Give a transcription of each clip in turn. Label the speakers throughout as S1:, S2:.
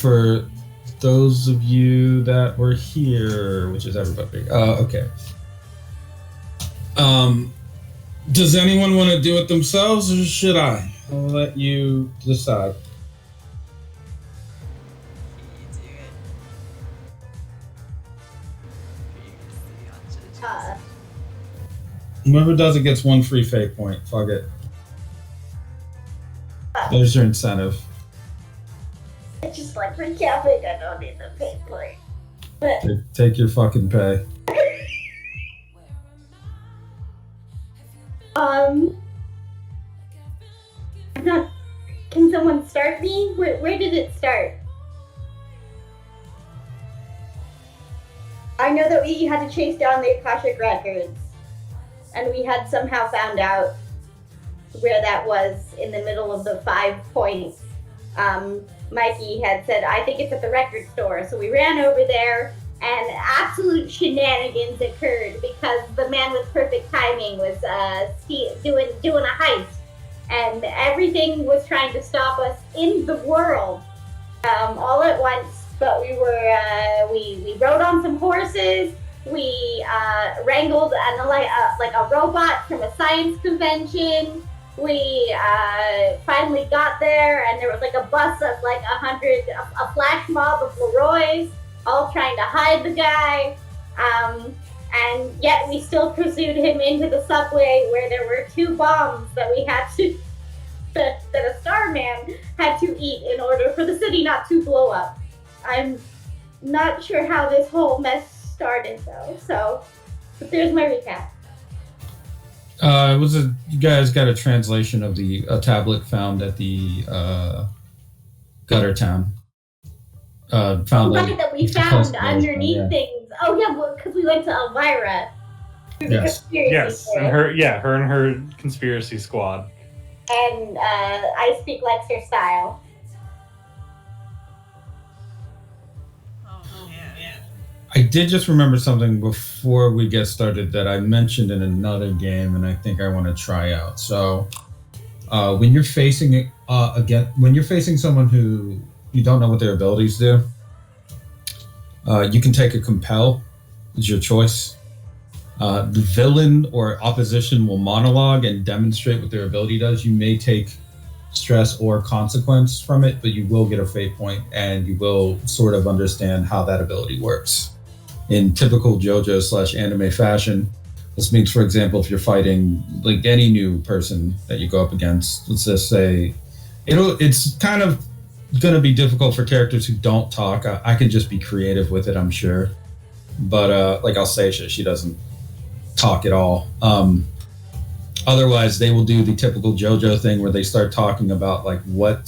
S1: for those of you that were here, which is everybody. Okay. Does anyone want to do it themselves, or should I? I'll let you decide. Whoever does it gets one free fate point. Fuck it. There's your incentive.
S2: It's just like for camping, I don't need the fate point.
S1: Take your fucking pay.
S2: Can someone start me? Where did it start? I know that we had to chase down the Akashic Records, and we had somehow found out where that was in the middle of the 5 points. Mikey had said, I think it's at the record store, so we ran over there, and absolute shenanigans occurred because the man with perfect timing was doing a heist, and everything was trying to stop us in the world all at once. But we rode on some horses. We wrangled like a robot from a science convention. We finally got there, and there was like a bus of like 100, a flash mob of Leroy's, all trying to hide the guy. And yet we still pursued him into the subway, where there were 2 bombs that we had to, that a Starman had to eat in order for the city not to blow up. I'm not sure how this whole mess started though, but there's my recap.
S1: You guys got a translation of a tablet found at the gutter town.
S2: That we found underneath things. Oh yeah, well, because we went to Elvira.
S3: Yes, and her conspiracy squad.
S2: And I speak Lexer style.
S1: I did just remember something before we get started that I mentioned in another game, and I think I want to try out. So, when you're facing when you're facing someone who you don't know what their abilities do, you can take a compel. It's your choice. The villain or opposition will monologue and demonstrate what their ability does. You may take stress or consequence from it, but you will get a fate point, and you will sort of understand how that ability works. In typical JoJo/anime fashion, this means, for example, if you're fighting like any new person that you go up against, let's just say, it's kind of going to be difficult for characters who don't talk. I can just be creative with it, I'm sure. But like Alsatia, she doesn't talk at all. Otherwise, they will do the typical JoJo thing where they start talking about like what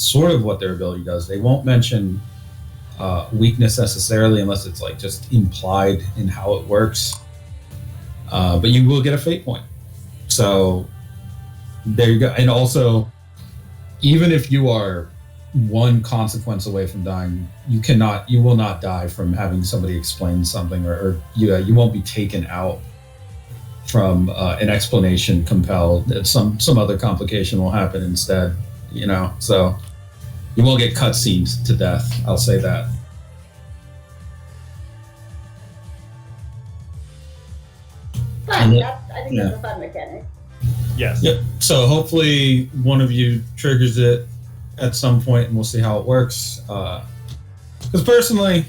S1: their ability does. They won't mention weakness necessarily unless it's like just implied in how it works. But you will get a fate point. So there you go. And also, even if you are one consequence away from dying, you will not die from having somebody explain something, or you won't be taken out from an explanation compelled. Some other complication will happen instead, so you won't get cutscenes to death, I'll say that.
S2: Fun. I think that's a fun mechanic.
S3: Yes.
S1: Yep. So hopefully one of you triggers it at some point, and we'll see how it works. Because personally,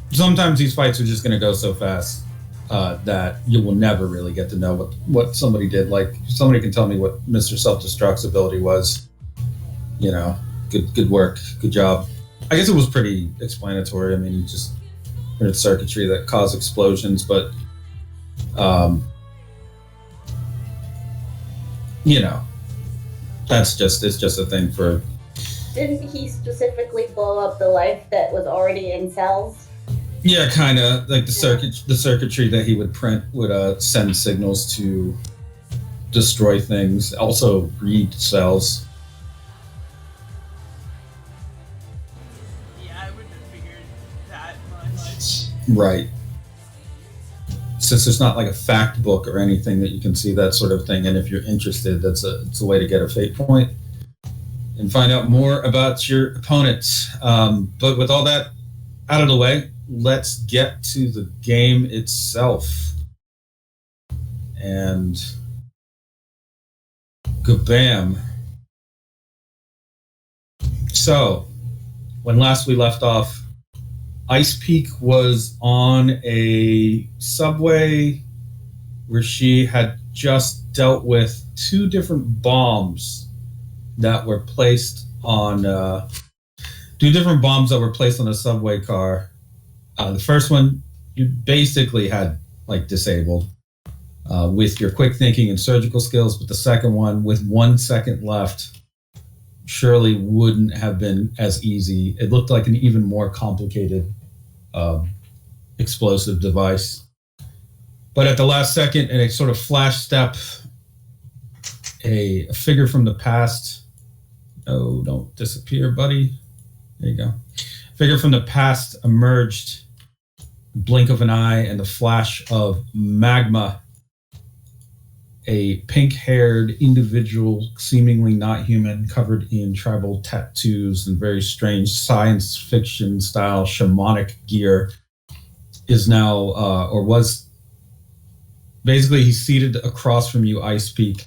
S1: sometimes these fights are just going to go so fast that you will never really get to know what somebody did. Like, somebody can tell me what Mr. Self-Destruct's ability was. Good work, good job. I guess it was pretty explanatory. I mean, you just heard circuitry that caused explosions, but it's just a thing for.
S2: Didn't he specifically blow up the life that was already in cells?
S1: Yeah, kind of. Like the circuitry that he would print would send signals to destroy things. Also read cells.
S4: Yeah, I wouldn't have figured that much.
S1: Right. Since there's not like a fact book or anything that you can see that sort of thing, and if you're interested, it's a way to get a fate point. and find out more about your opponents. But with all that out of the way, let's get to the game itself. And kabam. So, when last we left off, Ice Peak was on a subway where she had just dealt with two different bombs that were placed on a subway car. The first one you basically had disabled with your quick thinking and surgical skills, but the second one, with 1 second left, surely wouldn't have been as easy. It looked like an even more complicated explosive device. But at the last second, in a sort of flash step, a figure from the past. Oh, don't disappear, buddy. There you go. A figure from the past emerged, blink of an eye, and the flash of magma. A pink-haired individual, seemingly not human, covered in tribal tattoos and very strange science fiction style shamanic gear, is now, or was, basically he's seated across from you, Ice Peak.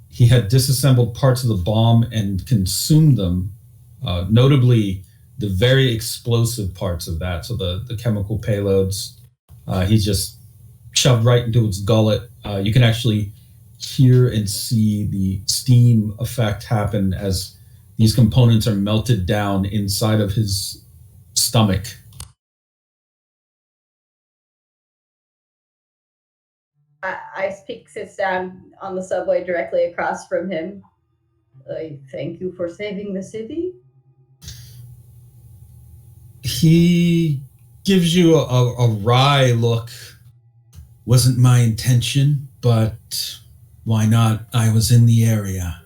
S1: He had disassembled parts of the bomb and consumed them, notably the very explosive parts of that, so the chemical payloads. He just shoved right into its gullet. You can actually hear and see the steam effect happen as these components are melted down inside of his stomach.
S2: Ice Peak sits down on the subway directly across from him. I thank you for saving the city.
S1: He gives you a wry look. Wasn't my intention, but why not? I was in the area.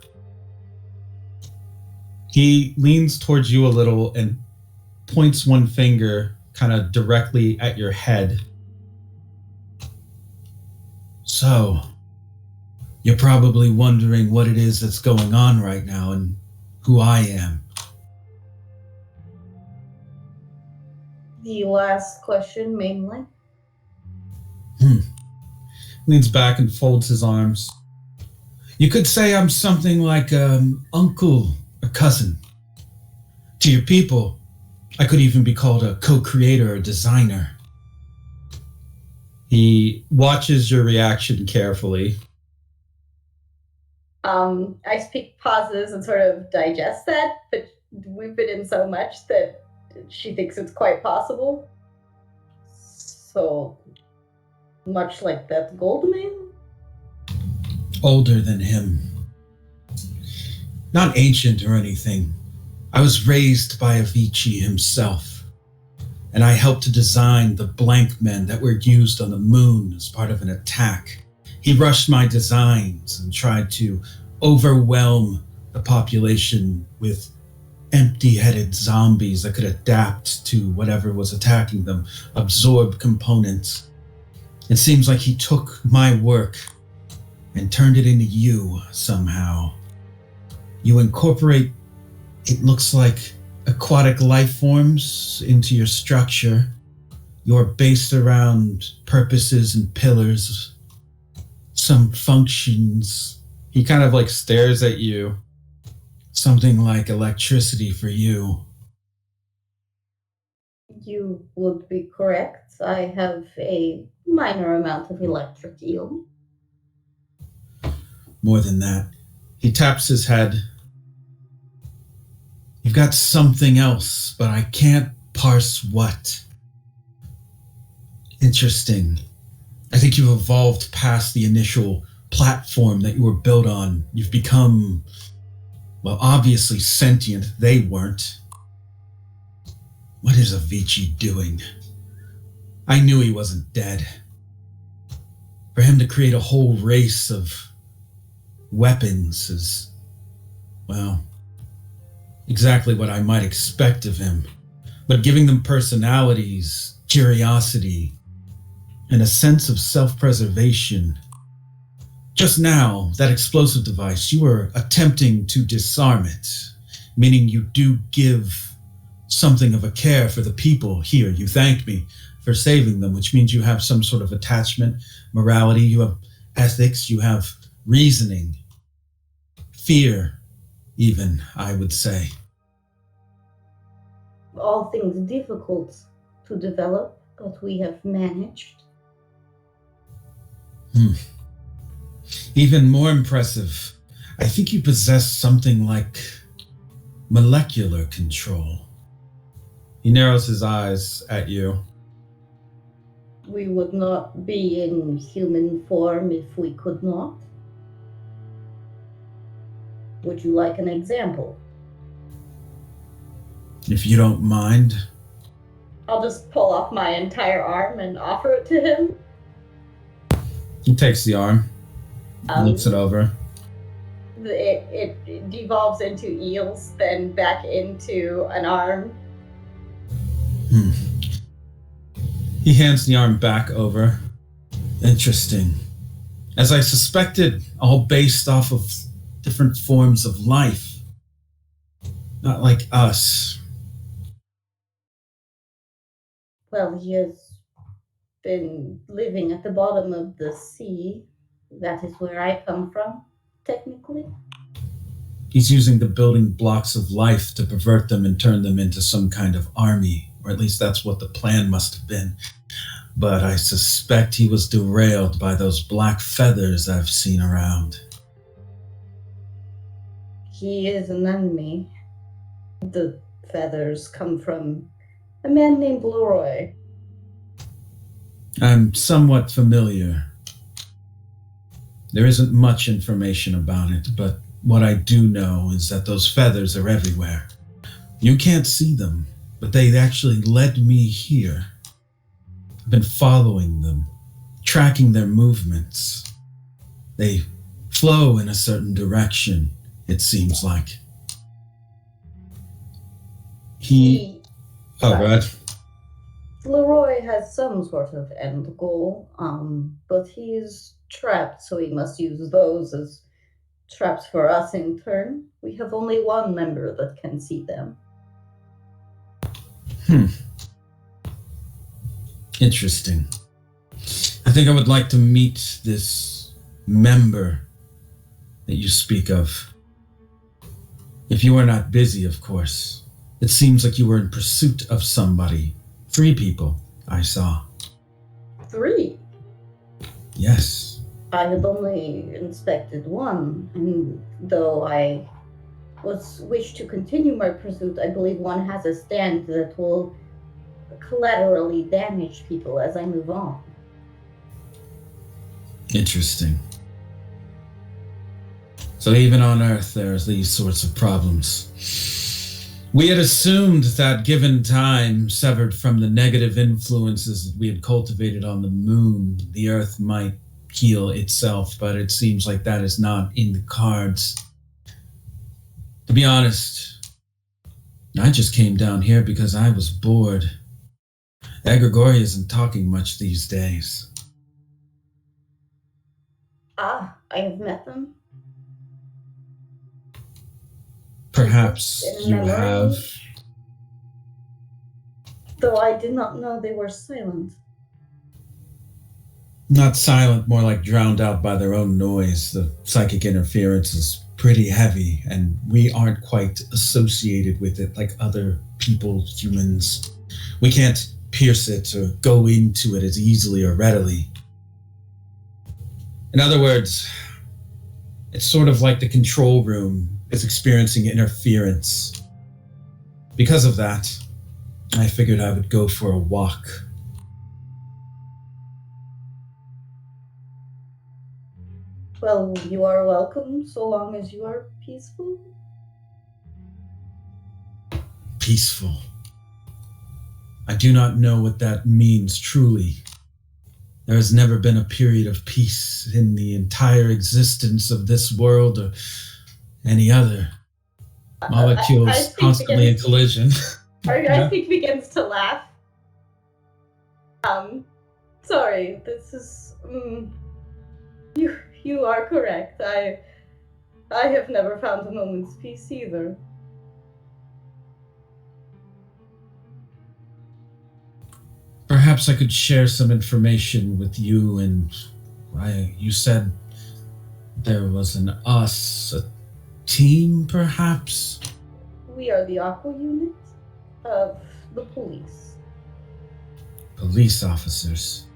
S1: He leans towards you a little and points one finger kind of directly at your head. So, you're probably wondering what it is that's going on right now and who I am.
S2: The last question, mainly.
S1: Leans back and folds his arms. You could say I'm something like uncle or cousin. To your people, I could even be called a co-creator or designer. He watches your reaction carefully.
S2: Ice Peak pauses and sort of digests that, but we've been in so much that she thinks it's quite possible. So, much like that Goldman?
S1: Older than him. Not ancient or anything. I was raised by Avicii himself, and I helped to design the blank men that were used on the moon as part of an attack. He rushed my designs and tried to overwhelm the population with empty-headed zombies that could adapt to whatever was attacking them, absorb components. It seems like he took my work and turned it into you somehow. You incorporate, it looks like, aquatic life forms into your structure. You're based around purposes and pillars, some functions. He kind of stares at you. Something like electricity for you.
S2: You would be correct. I have a minor amount of electric eel.
S1: More than that. He taps his head. You've got something else, but I can't parse what. Interesting. I think you've evolved past the initial platform that you were built on. You've become, well, obviously sentient. They weren't. What is Avicii doing? I knew he wasn't dead. For him to create a whole race of weapons is, well, exactly what I might expect of him. But giving them personalities, curiosity, and a sense of self-preservation, Just now, that explosive device, you were attempting to disarm it, meaning you do give something of a care for the people here. You thanked me for saving them, which means you have some sort of attachment, morality, you have ethics, you have reasoning, fear, even, I would say.
S2: All things difficult to develop, but we have managed.
S1: Even more impressive, I think you possess something like molecular control. He narrows his eyes at you.
S2: We would not be in human form if we could not. Would you like an example?
S1: If you don't mind.
S2: I'll just pull off my entire arm and offer it to him.
S1: He takes the arm, looks it over.
S2: It devolves into eels, then back into an arm.
S1: He hands the arm back over. Interesting. As I suspected, all based off of different forms of life. Not like us.
S2: Well, he has been living at the bottom of the sea. That is where I come from, technically.
S1: He's using the building blocks of life to pervert them and turn them into some kind of army, or at least that's what the plan must have been. But I suspect he was derailed by those black feathers I've seen around.
S2: He is an enemy. The feathers come from a man named Leroy.
S1: I'm somewhat familiar. There isn't much information about it, but what I do know is that those feathers are everywhere. You can't see them, but they actually led me here. I've been following them, tracking their movements. They flow in a certain direction, it seems like. Oh, God.
S2: Leroy has some sort of end goal, but he's trapped, so he must use those as traps for us in turn. We have only one member that can see them.
S1: Interesting. I think I would like to meet this member that you speak of. If you are not busy, of course. It seems like you were in pursuit of somebody. 3 people, I saw.
S2: 3?
S1: Yes.
S2: I had only inspected one, and though I wish to continue my pursuit, I believe one has a stand that will collaterally damage people as I move on.
S1: Interesting. So even on Earth, there's these sorts of problems. We had assumed that given time, severed from the negative influences that we had cultivated on the moon, the Earth might heal itself, but it seems like that is not in the cards. To be honest, I just came down here because I was bored. Egregori isn't talking much these days.
S2: Ah, I have met them.
S1: Perhaps you have.
S2: Though I did not know they were silent.
S1: Not silent, more like drowned out by their own noise. The psychic interference is pretty heavy, and we aren't quite associated with it like other people, humans. We can't pierce it or go into it as easily or readily. In other words, it's sort of like the control room is experiencing interference. Because of that, I figured I would go for a walk.
S2: Well, you are welcome, so long as you are peaceful.
S1: Peaceful. I do not know what that means truly. There has never been a period of peace in the entire existence of this world or any other. Molecules constantly in collision.
S2: I think begins to laugh. Sorry, this is
S5: You are correct. I have never found a moment's peace either.
S1: Perhaps I could share some information with you, and you said there was a team, perhaps?
S5: We are the Aqua unit of the police.
S1: Police officers.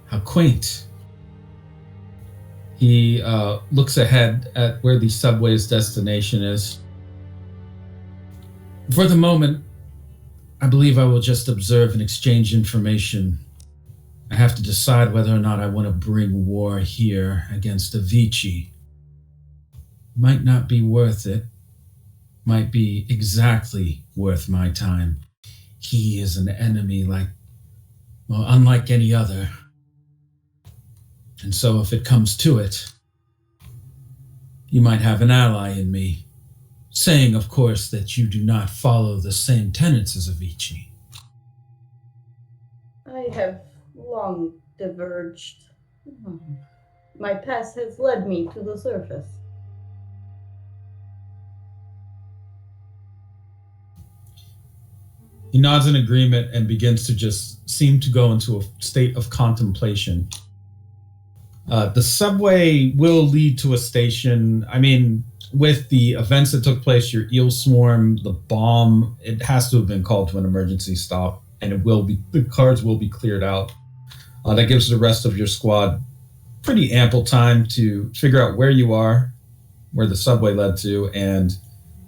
S1: How quaint. He looks ahead at where the subway's destination is. For the moment, I believe I will just observe and exchange information. I have to decide whether or not I want to bring war here against Avicii. Might not be worth it. Might be exactly worth my time. He is an enemy unlike any other. And so if it comes to it, you might have an ally in me. Saying, of course, that you do not follow the same tenets as Avicii.
S5: I have long diverged. My past has led me to the surface.
S1: He nods in agreement and begins to just seem to go into a state of contemplation. The subway will lead to a station. I mean, with the events that took place, your eel swarm, the bomb, it has to have been called to an emergency stop, and the cars will be cleared out. That gives the rest of your squad pretty ample time to figure out where you are, where the subway led to, and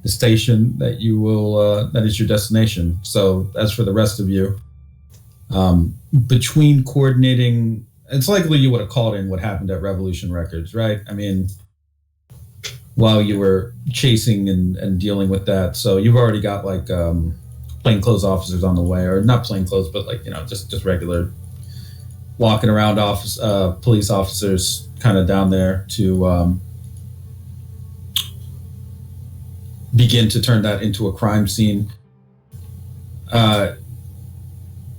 S1: the station that that is your destination. So as for the rest of you, between coordinating, it's likely you would have called in what happened at Revolution Records, right? I mean, while you were chasing and dealing with that. So you've already got plainclothes officers on the way, or not plainclothes, but just regular walking around police officers kind of down there to begin to turn that into a crime scene.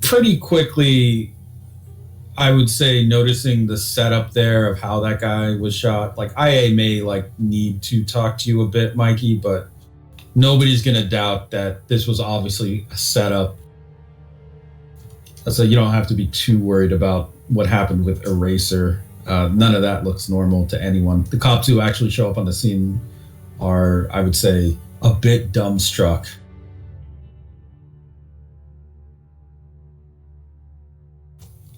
S1: Pretty quickly, I would say, noticing the setup there of how that guy was shot. IA may need to talk to you a bit, Mikey, but nobody's gonna doubt that this was obviously a setup. So you don't have to be too worried about what happened with Eraser. None of that looks normal to anyone. The cops who actually show up on the scene are, I would say, a bit dumbstruck.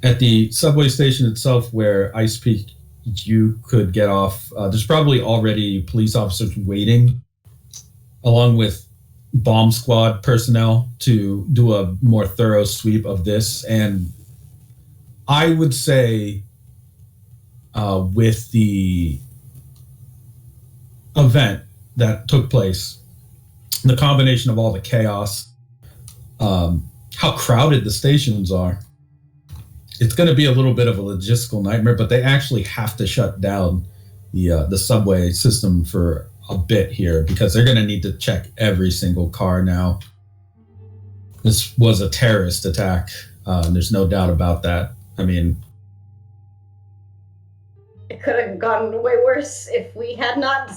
S1: At the subway station itself, where Ice Peak, you could get off, there's probably already police officers waiting, along with bomb squad personnel, to do a more thorough sweep of this. And I would say with the event that took place, the combination of all the chaos, how crowded the stations are, it's going to be a little bit of a logistical nightmare, but they actually have to shut down the subway system for a bit here because they're going to need to check every single car now. This was a terrorist attack. There's no doubt about that. I mean,
S5: it could have gone way worse if we had not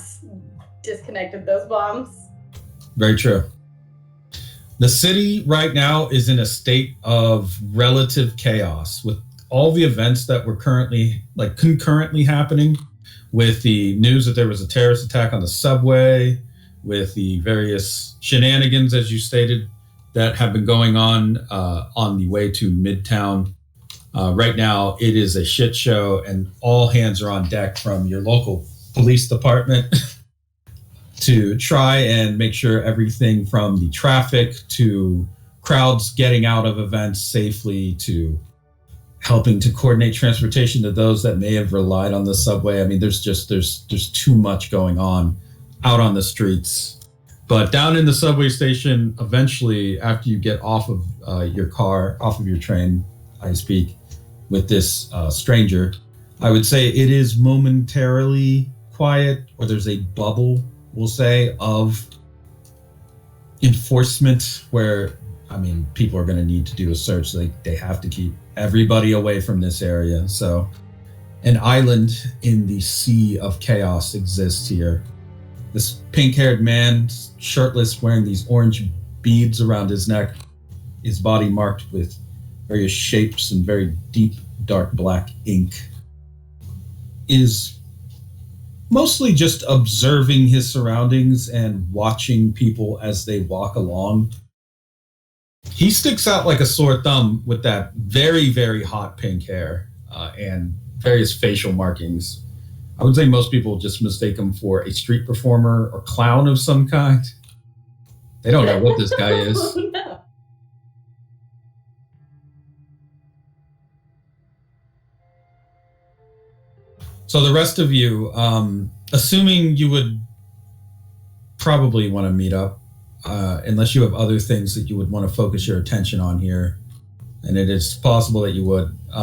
S5: disconnected those bombs.
S1: Very true. The city right now is in a state of relative chaos with all the events that were concurrently happening, with the news that there was a terrorist attack on the subway, with the various shenanigans, as you stated, that have been going on the way to Midtown. Right now, it is a shit show, and all hands are on deck from your local police department to try and make sure everything from the traffic to crowds getting out of events safely to helping to coordinate transportation to those that may have relied on the subway. I mean, there's too much going on out on the streets. But down in the subway station, eventually, after you get off of your car, off of your train, I speak, with this stranger, I would say it is momentarily quiet, or there's a bubble, we'll say, of enforcement where, I mean, people are going to need to do a search. They have to keep everybody away from this area. So An island in the sea of chaos exists here. This pink-haired man, shirtless, wearing these orange beads around his neck, his body marked with various shapes and very deep, dark black ink, is mostly just observing his surroundings and watching people as they walk along. He sticks out like a sore thumb with that very, very hot pink hair and various facial markings. I would say most people just mistake him for a street performer or clown of some kind. They don't know what this guy is.
S5: Oh, no.
S1: So the rest of you, assuming you would probably want to meet up, unless you have other things that you would want to focus your attention on here, and it is possible that you would.
S4: We'd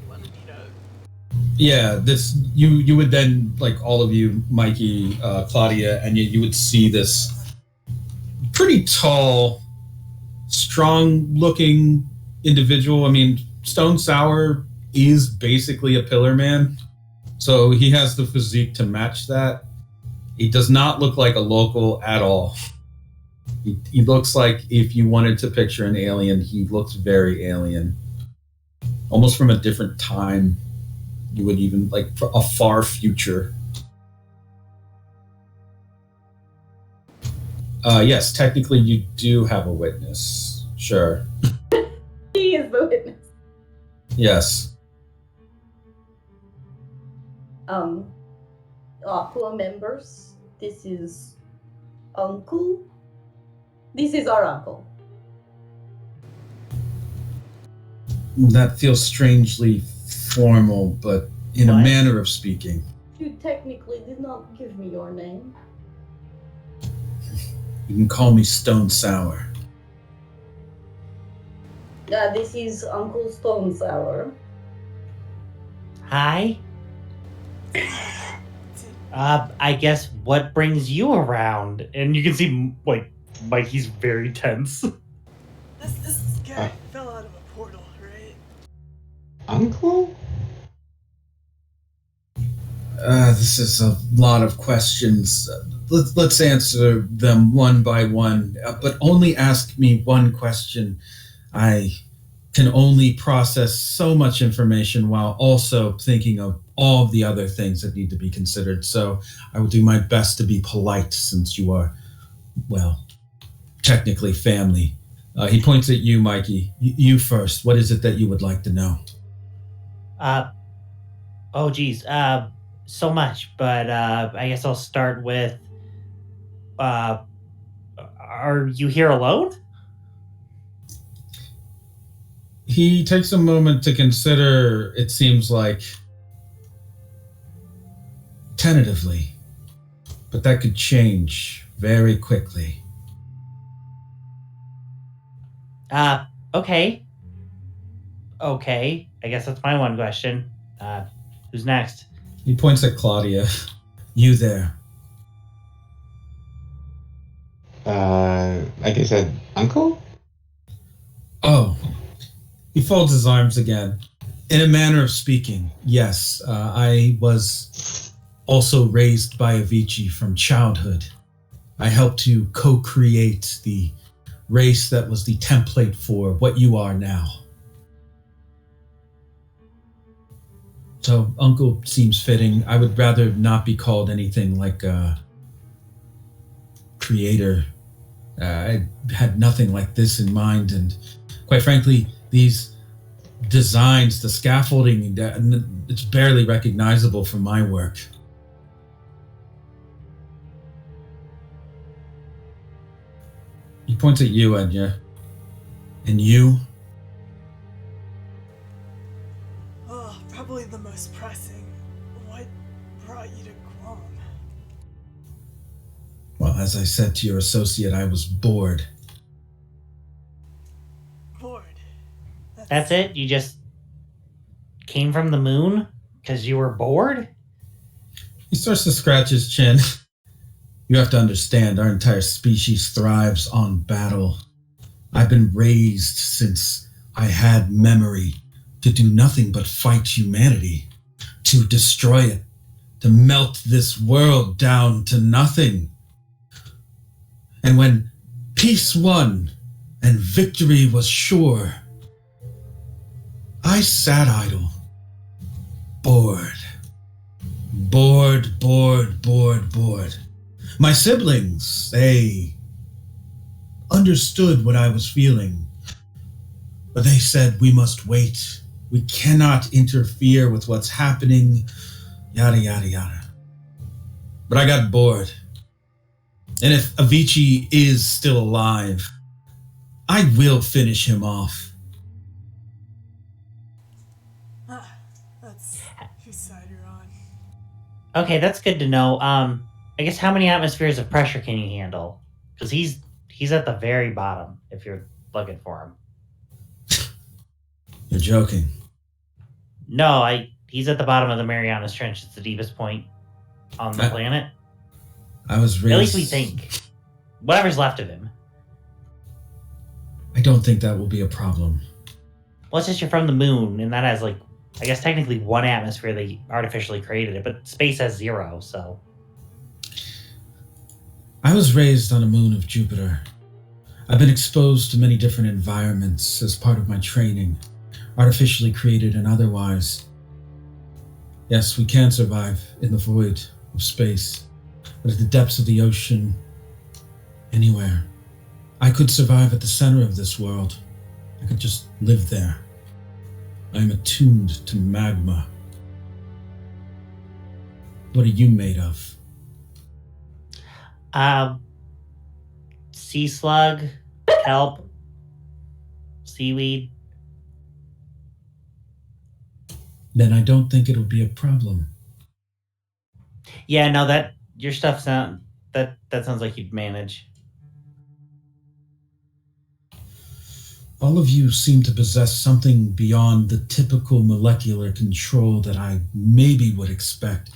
S4: want to meet up.
S1: Yeah, this you would then, like all of you, Mikey, Claudia, and you would see this pretty tall, strong-looking individual. I mean, Stone Sour is basically a pillar man, so he has the physique to match that. He does not look like a local at all. He looks like, if you wanted to picture an alien, he looks very alien, almost from a different time. You would even like a far future. Yes, technically you do have a witness. Sure.
S5: He is the witness.
S1: Yes.
S5: Aqua members, this is Uncle. This is our uncle.
S1: That feels strangely formal, but in a
S6: What?
S1: manner of speaking.
S5: You technically did not give me your name.
S1: You can call me Stone Sour.
S5: This is Uncle Stone Sour.
S6: Hi. I guess what brings you around?
S3: And you can see, like, Mikey's very tense.
S4: This guy fell out of a portal, right?
S7: Uncle?
S1: This is a lot of questions. Let's answer them one by one, but only ask me one question. I can only process so much information while also thinking of all of the other things that need to be considered. So I will do my best to be polite, since you are, well, technically family. He points at you, Mikey. You first. What is it that you would like to know?
S6: Oh geez, so much, but I guess I'll start with, are you here alone?
S1: He takes a moment to consider, it seems like, tentatively, but that could change very quickly.
S6: Okay. Okay, I guess that's my one question. Who's next?
S1: He points at Claudia. You there.
S7: Like I said, Uncle?
S1: Oh. He folds his arms again. In a manner of speaking, yes. I was also raised by Avicii from childhood. I helped to co-create the race that was the template for what you are now. So Uncle seems fitting. I would rather not be called anything like a creator. I had nothing like this in mind, and quite frankly, these designs, the scaffolding, it's barely recognizable from my work. He points at you, Enya. And you?
S4: Oh, probably the most pressing. What brought you to Guam?
S1: Well, as I said to your associate, I was bored.
S4: Bored.
S6: That's it? You just came from the moon because you were bored?
S1: He starts to scratch his chin. You have to understand, our entire species thrives on battle. I've been raised since I had memory to do nothing but fight humanity, to destroy it, to melt this world down to nothing. And when peace won and victory was sure, I sat idle, bored. Bored. My siblings, they understood what I was feeling, but they said we must wait. We cannot interfere with what's happening, yada, yada, yada. But I got bored. And if Avicii is still alive, I will finish him off.
S4: That's whose side you're on.
S6: Okay, that's good to know. I guess how many atmospheres of pressure can you handle? Because he's at the very bottom if you're looking for him.
S1: You're joking.
S6: No, he's at the bottom of the Marianas Trench. It's the deepest point on the planet.
S1: I was raised...
S6: At least we think. Whatever's left of him.
S1: I don't think that will be a problem.
S6: Well, it's just you're from the moon, and that has, like, I guess technically one atmosphere. They artificially created it, but space has 0, so...
S1: I was raised on a moon of Jupiter. I've been exposed to many different environments as part of my training, artificially created and otherwise. Yes, we can survive in the void of space, but at the depths of the ocean, anywhere. I could survive at the center of this world. I could just live there. I am attuned to magma. What are you made of?
S6: Sea slug, kelp, seaweed.
S1: Then I don't think it'll be a problem.
S6: Yeah, no, that your stuff sounds like you'd manage.
S1: All of you seem to possess something beyond the typical molecular control that I maybe would expect.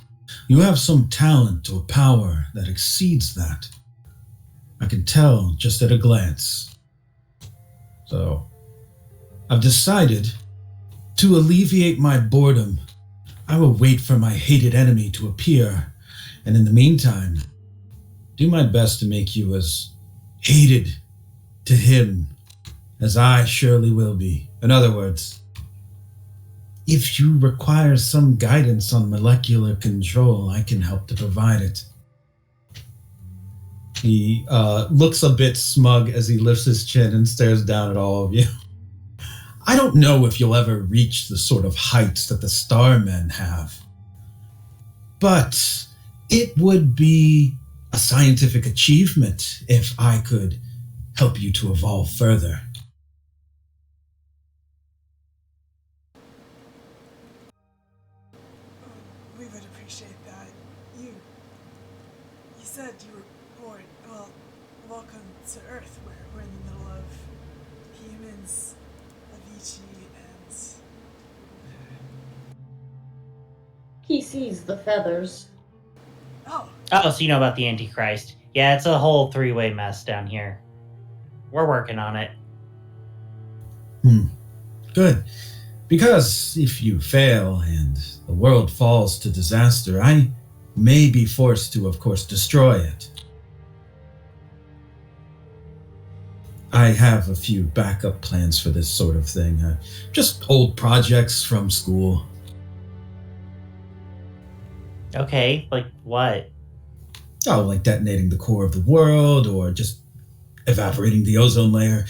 S1: You have some talent or power that exceeds that. I can tell just at a glance. So, I've decided to alleviate my boredom. I will wait for my hated enemy to appear, and in the meantime, do my best to make you as hated to him as I surely will be. In other words, if you require some guidance on molecular control, I can help to provide it. He looks a bit smug as he lifts his chin and stares down at all of you. I don't know if you'll ever reach the sort of heights that the Starmen have, but it would be a scientific achievement if I could help you to evolve further.
S4: We would appreciate that. You said you were bored. Well, welcome to Earth, where we're in the middle of humans, Avicii, and...
S5: He sees the feathers.
S4: Oh,
S6: Oh, so you know about the Antichrist. Yeah, it's a whole 3-way mess down here. We're working on it.
S1: Good. Because if you fail and the world falls to disaster, I may be forced to, of course, destroy it. I have a few backup plans for this sort of thing. Just old projects from school.
S6: Okay, like what?
S1: Oh, like detonating the core of the world or just evaporating the ozone layer.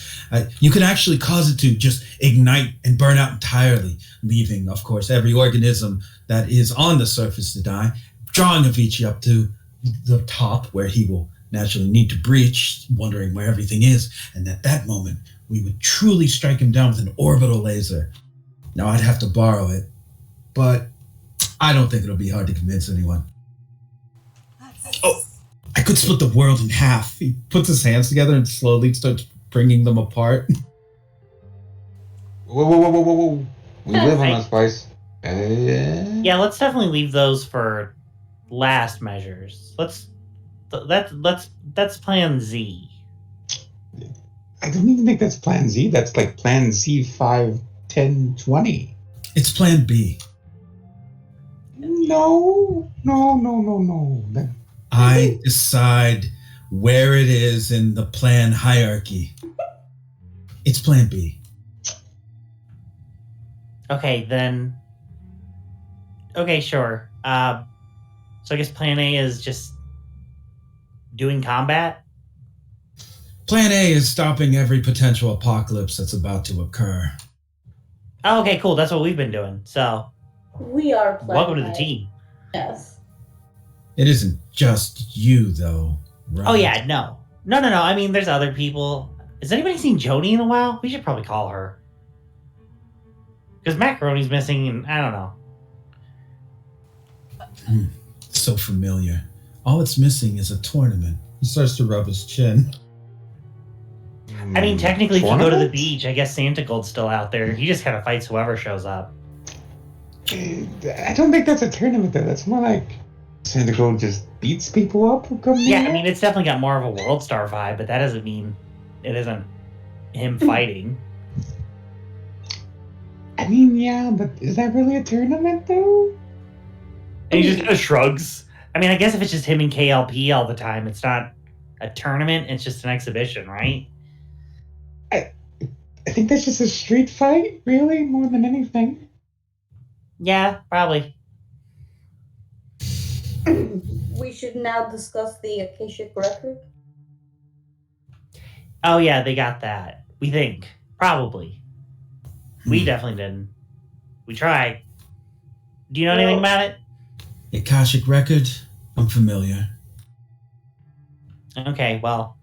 S1: You can actually cause it to just ignite and burn out entirely, leaving, of course, every organism that is on the surface to die, drawing Avicii up to the top where he will naturally need to breach, wondering where everything is. And at that moment, we would truly strike him down with an orbital laser. Now, I'd have to borrow it, but I don't think it'll be hard to convince anyone.
S4: that's...
S1: Oh, I could split the world in half. He puts his hands together and slowly starts bringing them apart.
S7: Whoa. We live on a spice.
S6: Yeah, let's definitely leave those for last measures. That's plan Z.
S7: I don't even think that's Plan Z. That's like Plan Z 5, 10, 20.
S1: It's Plan B.
S7: No.
S1: I decide where it is in the plan hierarchy. It's Plan B.
S6: Okay, then. Okay, sure. So I guess Plan A is just doing combat.
S1: Plan A is stopping every potential apocalypse that's about to occur.
S6: Oh, okay, cool. That's what we've been doing. So,
S5: We are Plan
S6: welcome to the
S5: A.
S6: team.
S5: Yes.
S1: It isn't just you, though, right?
S6: Oh yeah, no. I mean, there's other people. Has anybody seen Joni in a while? We should probably call her. Because Macaroni's missing, and I don't know.
S1: So familiar. All it's missing is a tournament. He starts to rub his chin.
S6: I mean, technically, if you go to the
S7: Tournament?
S6: beach, I guess Santa Gold's still out there. He just kind of fights whoever shows up.
S7: I don't think that's a tournament though. That's more like Santa Gold just beats people up who come
S6: Yeah,
S7: near.
S6: I mean, it's definitely got more of a World Star vibe, but that doesn't mean it isn't him fighting.
S7: I mean, yeah, but is that really a tournament though?
S6: And he just kind of shrugs. I mean, I guess if it's just him and KLP all the time, it's not a tournament, it's just an exhibition, right?
S7: I think that's just a street fight, really, more than anything.
S6: Yeah, probably.
S5: We should now discuss the Akashic record.
S6: Oh, yeah, they got that. We think. Probably. We definitely didn't. We tried. Do you know anything about it?
S1: Akashic record? I'm familiar.
S6: Okay, well,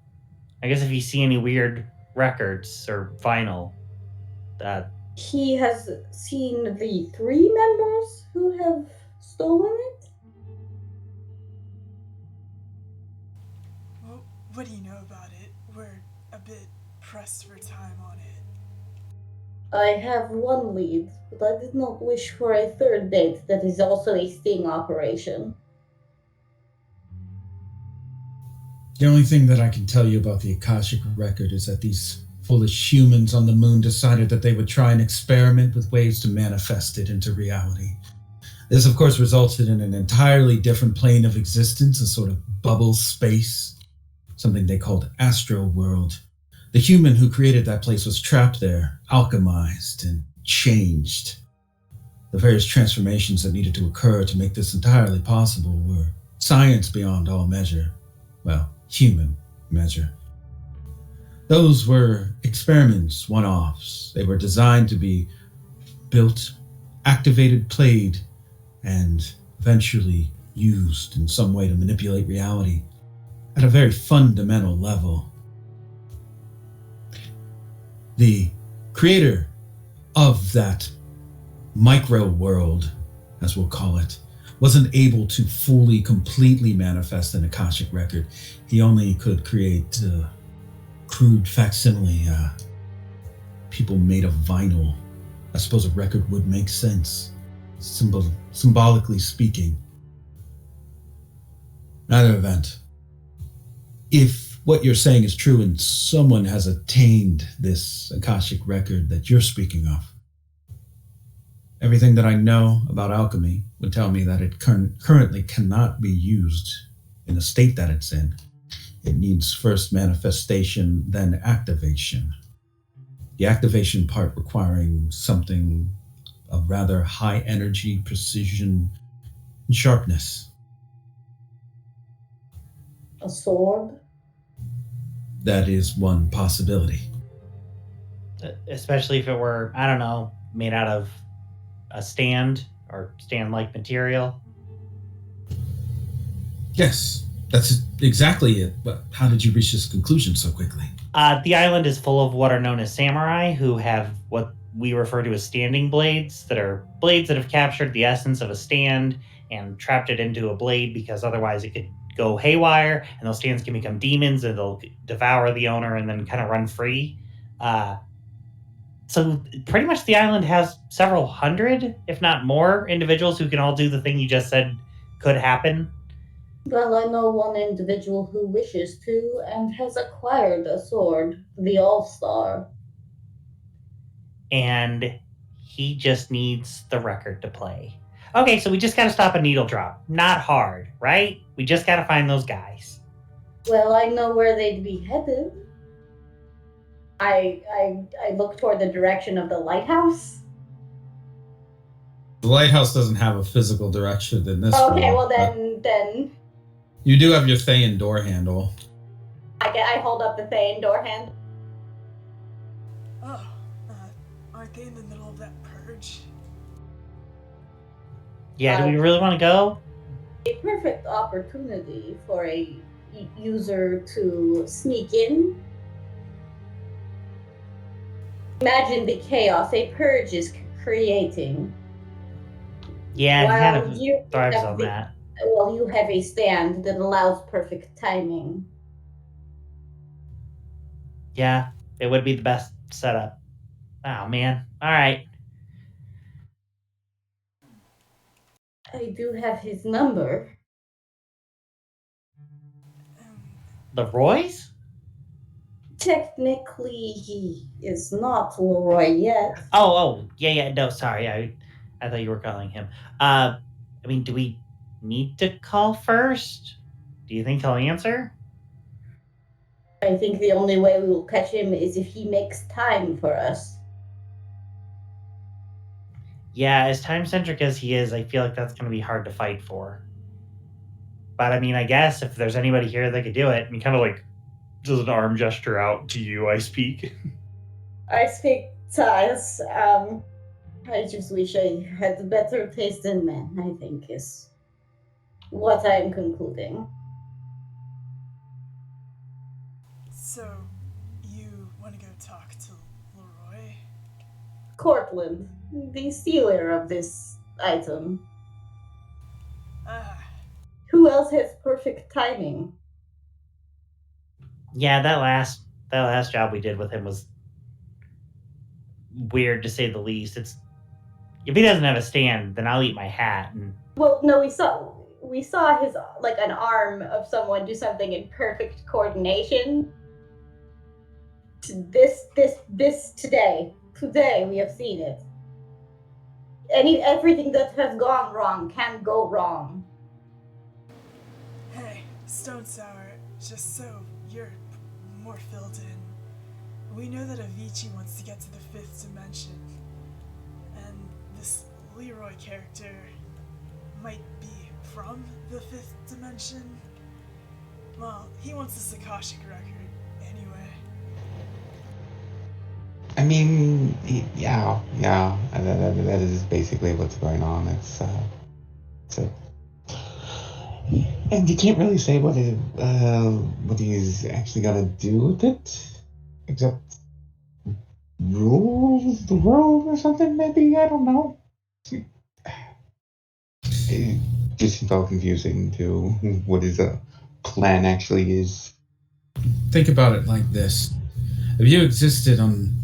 S6: I guess if you see any weird records or vinyl,
S5: He has seen the 3 members who have stolen it.
S4: Well, what do you know about it? We're a bit pressed for time on it.
S5: I have one lead, but I did not wish for a third date that is also a sting operation.
S1: The only thing that I can tell you about the Akashic record is that these foolish humans on the moon decided that they would try and experiment with ways to manifest it into reality. This, of course, resulted in an entirely different plane of existence, a sort of bubble space, something they called Astro World. The human who created that place was trapped there, alchemized, and changed. The various transformations that needed to occur to make this entirely possible were science beyond all measure. Well, human measure. Those were experiments, one-offs. They were designed to be built, activated, played, and eventually used in some way to manipulate reality at a very fundamental level. The creator of that micro world, as we'll call it, wasn't able to fully, completely manifest an Akashic record. He only could create crude facsimile, people made of vinyl. I suppose a record would make sense, symbolically speaking. In either event, if what you're saying is true and someone has attained this Akashic record that you're speaking of, everything that I know about alchemy would tell me that it currently cannot be used in the state that it's in. It needs first manifestation, then activation. The activation part requiring something of rather high energy, precision, and sharpness.
S5: A sword?
S1: That is one possibility.
S6: especially if it were, I don't know, made out of a stand or stand-like material.
S1: Yes, that's exactly it. But how did you reach this conclusion so quickly?
S6: The island is full of what are known as samurai, who have what we refer to as standing blades, that are blades that have captured the essence of a stand and trapped it into a blade, because otherwise it could go haywire and those stands can become demons and they'll devour the owner and then kind of run free. So pretty much the island has several hundred, if not more, individuals who can all do the thing you just said could happen.
S5: Well, I know one individual who wishes to and has acquired a sword, the All-Star.
S6: And He just needs the record to play. Okay, so we just gotta stop a needle drop. Not hard, right? We just gotta find those guys.
S5: Well, I know where they'd be headed. I look toward the direction of the lighthouse.
S1: The lighthouse doesn't have a physical direction in this
S5: Okay,
S1: world,
S5: well
S1: but
S5: then
S1: you do have your Thayan door handle.
S5: I hold up the Thayan door hand.
S4: Oh, aren't they in the middle of that purge?
S6: Yeah, do we really want to go?
S5: A perfect opportunity for a user to sneak in. Imagine the chaos a purge is creating.
S6: Yeah, he kind of
S5: you
S6: thrives
S5: have
S6: on
S5: the-
S6: that.
S5: Well, you have a stand that allows perfect timing.
S6: Yeah, it would be the best setup. Oh, man. All right.
S5: I do have his number.
S6: The Roys?
S5: Technically, he is not Leroy yet.
S6: Oh, yeah. No, sorry. I thought you were calling him. I mean, do we need to call first? Do you think he'll answer?
S5: I think the only way we will catch him is if he makes time for us.
S6: Yeah, as time-centric as he is, I feel like that's going to be hard to fight for. But, I mean, I guess if there's anybody here that could do it.
S3: And kind of like does an arm gesture out to you, I speak.
S5: I speak Thais. I just wish I had better taste in men, I think is what I'm concluding.
S4: So, you want to go talk to Leroy?
S5: Cortland, the stealer of this item.
S4: Ah,
S5: Who else has perfect timing?
S6: Yeah, that last job we did with him was weird to say the least. It's if he doesn't have a stand, then I'll eat my hat. And
S5: Well, no, we saw his like an arm of someone do something in perfect coordination. This today we have seen it. Everything that has gone wrong can go wrong.
S4: hey, Stone Sour, just so you're more filled in. We know that Avicii wants to get to the fifth dimension. And this Leroy character might be from the fifth dimension. Well, he wants the Sakashik record anyway.
S7: I mean, yeah, that is basically what's going on. It's a, and you can't really say what he's actually gonna do with it, except rule the world or something. Maybe, I don't know. It just seems all confusing to what his plan actually is.
S1: Think about it like this. If you existed on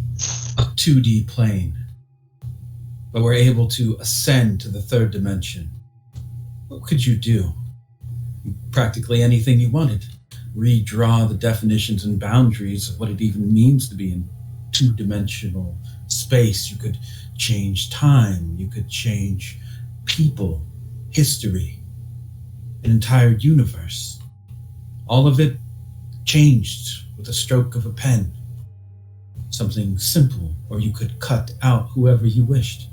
S1: a 2D plane, but were able to ascend to the third dimension, what could you do? Practically anything you wanted. Redraw the definitions and boundaries of what it even means to be in two-dimensional space. You could change time. You could change people, history, an entire universe. All of it changed with a stroke of a pen. Something simple, or you could cut out whoever you wished.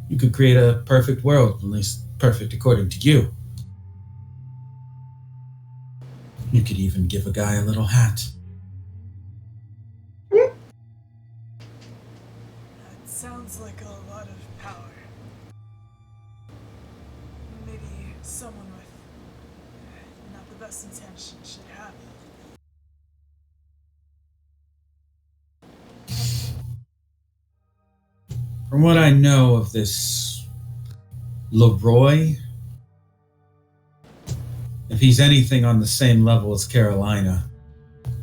S1: You could create a perfect world, at least perfect according to you. You could even give a guy a little hat.
S4: That sounds like a lot of power. Maybe someone with not the best intentions should have it.
S1: From what I know of this Leroy, if he's anything on the same level as Carolina,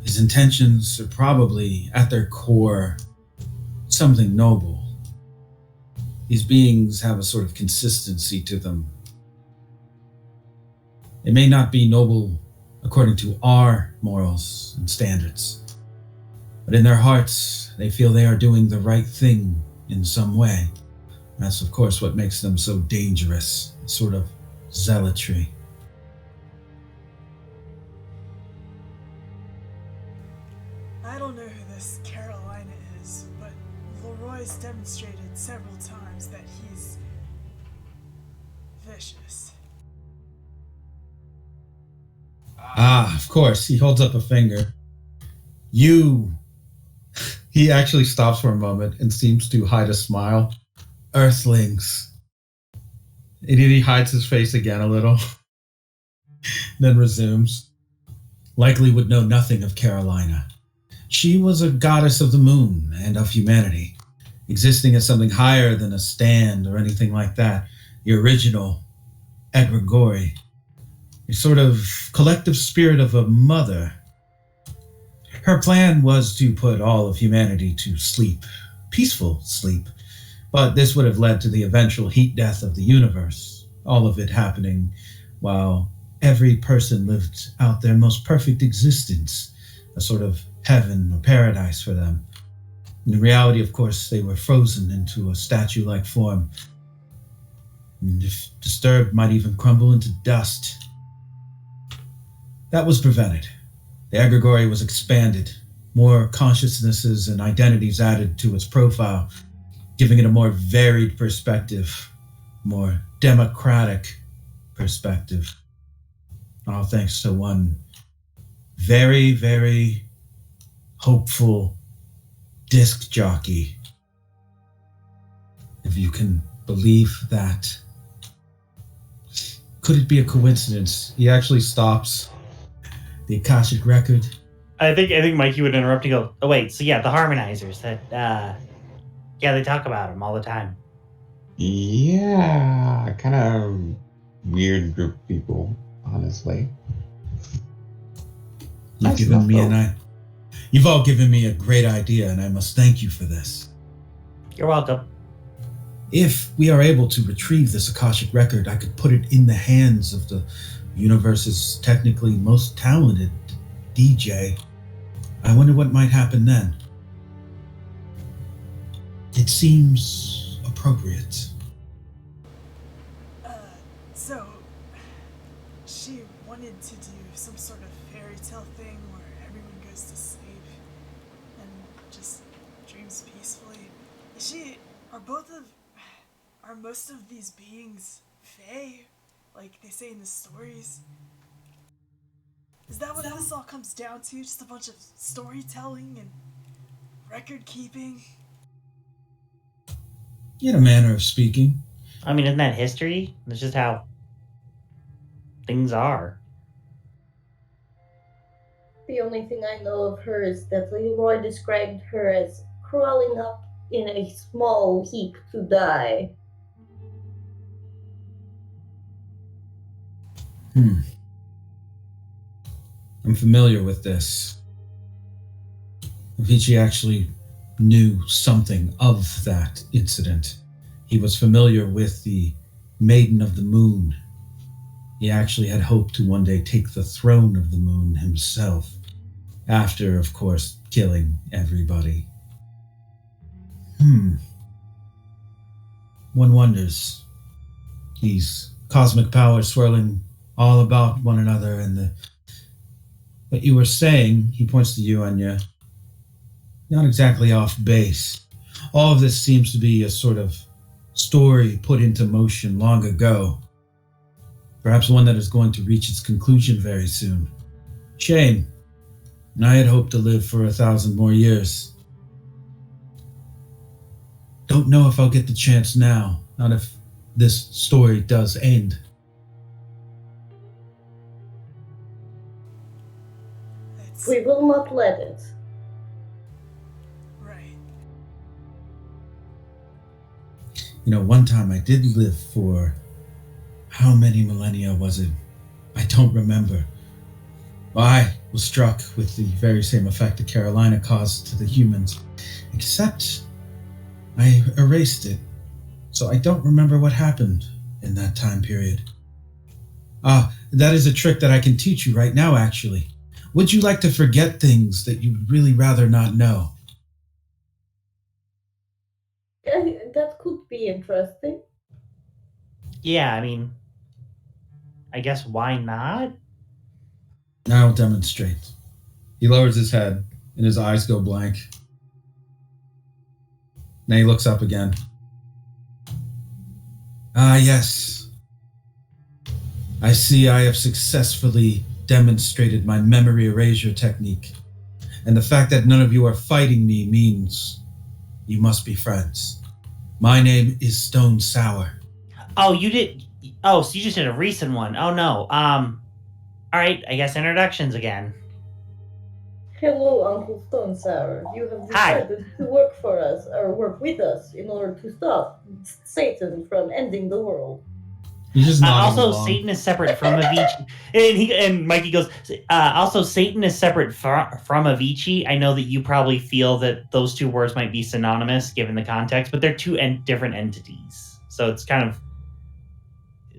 S1: his intentions are probably, at their core, something noble. These beings have a sort of consistency to them. They may not be noble according to our morals and standards, but in their hearts, they feel they are doing the right thing in some way. That's, of course, what makes them so dangerous. Sort of zealotry.
S4: I don't know who this Carolina is, but Leroy's demonstrated several times that he's vicious.
S1: Ah, of course. He holds up a finger. You. He actually stops for a moment and seems to hide a smile. Earthlings. And he hides his face again a little, then resumes. Likely would know nothing of Carolina. She was a goddess of the moon and of humanity, existing as something higher than a stand or anything like that. The original egregore, a sort of collective spirit of a mother. Her plan was to put all of humanity to sleep, peaceful sleep, but this would have led to the eventual heat death of the universe, all of it happening while every person lived out their most perfect existence, a sort of heaven or paradise for them. In reality, of course, they were frozen into a statue-like form, and if disturbed, might even crumble into dust. That was prevented. The egregore was expanded, more consciousnesses and identities added to its profile, giving it a more varied perspective, more democratic perspective. All thanks to one very, very hopeful disc jockey. If you can believe that. Could it be a coincidence? He actually stops the Akashic record.
S6: I think Mikey would interrupt and go, "Oh wait, so yeah, the harmonizers that yeah, they talk about them all the time."
S7: Yeah, kind of weird group of people, honestly.
S1: You've all given me a great idea, and I must thank you for this.
S6: You're welcome.
S1: If we are able to retrieve this Akashic record, I could put it in the hands of the universe's technically most talented DJ. I wonder what might happen then. It seems appropriate.
S4: So, she wanted to do some sort of fairy tale thing where everyone goes to sleep and just dreams peacefully. Are most of these beings fae, like they say in the stories? Is that what this all comes down to? Just a bunch of storytelling and record keeping?
S1: In a manner of speaking.
S6: I mean, isn't that history? That's just how things are.
S5: The only thing I know of her is that Leroy described her as crawling up in a small heap to die.
S1: I'm familiar with this. Avicii actually knew something of that incident. He was familiar with the Maiden of the Moon. He actually had hoped to one day take the throne of the moon himself, after, of course, killing everybody. One wonders. These cosmic powers swirling all about one another, and what you were saying, he points to you, Anya, not exactly off base. All of this seems to be a sort of story put into motion long ago. Perhaps one that is going to reach its conclusion very soon. Shame. I had hoped to live for 1,000 more years. Don't know if I'll get the chance now, not if this story does end.
S5: We will not let it.
S4: Right.
S1: One time I did live for, how many millennia was it? I don't remember. I was struck with the very same effect that Carolina caused to the humans, except I erased it, so I don't remember what happened in that time period. That is a trick that I can teach you right now, actually. Would you like to forget things that you'd really rather not know?
S5: That could be interesting.
S6: Yeah, I mean, I guess why not?
S1: I'll demonstrate. He lowers his head, and his eyes go blank. Then he looks up again. Ah, yes. I see I have successfully demonstrated my memory erasure technique. And the fact that none of you are fighting me means you must be friends. My name is Stone Sour.
S6: Oh, you did. Oh, so you just did a recent one. Oh no. All right. I guess introductions again.
S5: Hello, Uncle Stone Sour. You have
S6: Hi.
S5: decided to work for us, or work with us, in order to stop Satan from ending the world.
S1: He's just nodding
S6: Also,
S1: along.
S6: Satan is separate from Avicii, and Mikey goes. Also, Satan is separate from Avicii. I know that you probably feel that those two words might be synonymous given the context, but they're two different entities. So it's kind of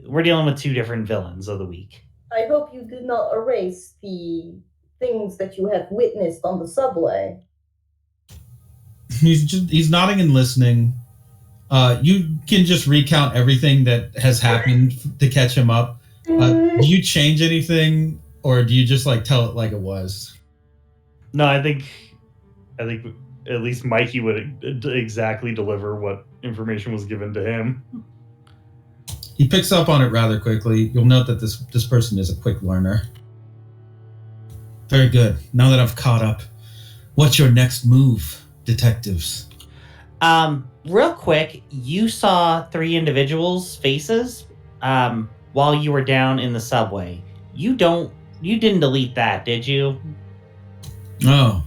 S6: we're dealing with two different villains of the week.
S5: I hope you did not erase the things that you have witnessed on the subway.
S1: He's nodding and listening. You can just recount everything that has happened to catch him up. Do you change anything, or do you just like tell it like it was?
S3: No, I think at least Mikey would exactly deliver what information was given to him.
S1: He picks up on it rather quickly. You'll note that this person is a quick learner. Very good. Now that I've caught up, what's your next move, detectives?
S6: Real quick, you saw three individuals' faces while you were down in the subway. You didn't delete that, did you?
S1: Oh,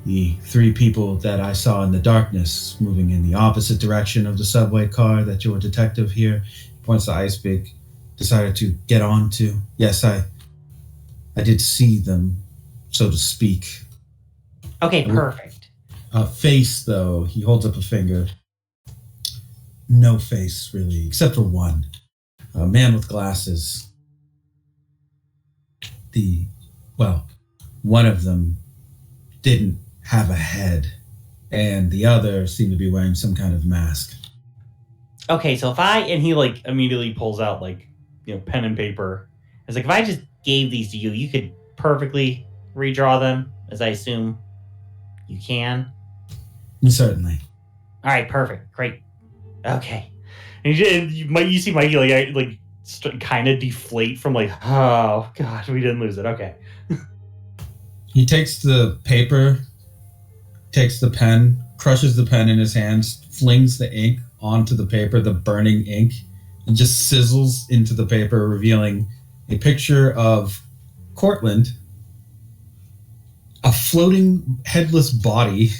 S1: the three people that I saw in the darkness moving in the opposite direction of the subway car that your detective here points to Icebeak decided to get onto. Yes, I did see them, so to speak.
S6: Okay, perfect.
S1: Face, though, he holds up a finger. No face, really, except for one. A man with glasses. One of them didn't have a head, and the other seemed to be wearing some kind of mask.
S6: Okay, so he like immediately pulls out like, pen and paper. It's like, if I just gave these to you, you could perfectly redraw them, as I assume you can.
S1: Certainly.
S6: All right, perfect, great. Okay, and you see Mikey kind of deflate from like, oh gosh, we didn't lose it. Okay.
S1: He takes the paper, takes the pen, crushes the pen in his hands, flings the ink onto the paper, the burning ink, and just sizzles into the paper, revealing a picture of Cortland, a floating headless body,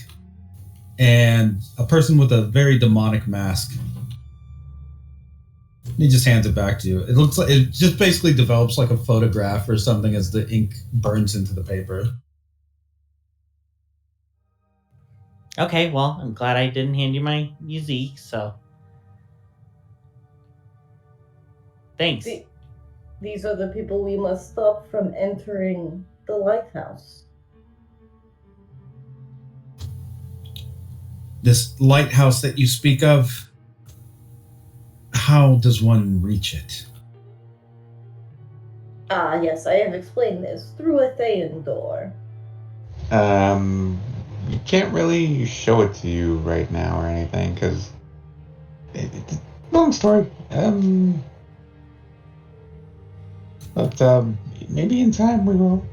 S1: and a person with a very demonic mask. He just hands it back to you. It looks like it just basically develops like a photograph or something as the ink burns into the paper.
S6: Okay, well, I'm glad I didn't hand you my UZ, so thanks.
S5: These are the people we must stop from entering the lighthouse.
S1: This lighthouse that you speak of, how does one reach it?
S5: Ah, yes, I have explained this. Through a Thayan door.
S7: You can't really show it to you right now or anything, because it's long story. But maybe in time we will.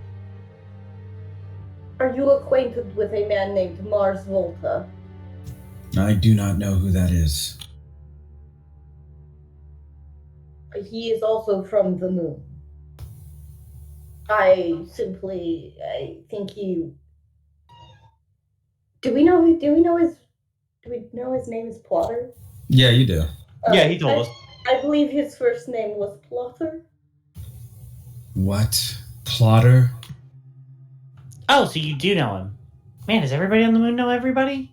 S5: Are you acquainted with a man named Mars Volta?
S1: I do not know who that is.
S5: He is also from the moon. I think he... Do we know his name is Plotter?
S1: Yeah, you do.
S6: Yeah, he told us.
S5: I believe his first name was Plotter.
S1: What? Plotter?
S6: Oh, so you do know him. Man, does everybody on the moon know everybody?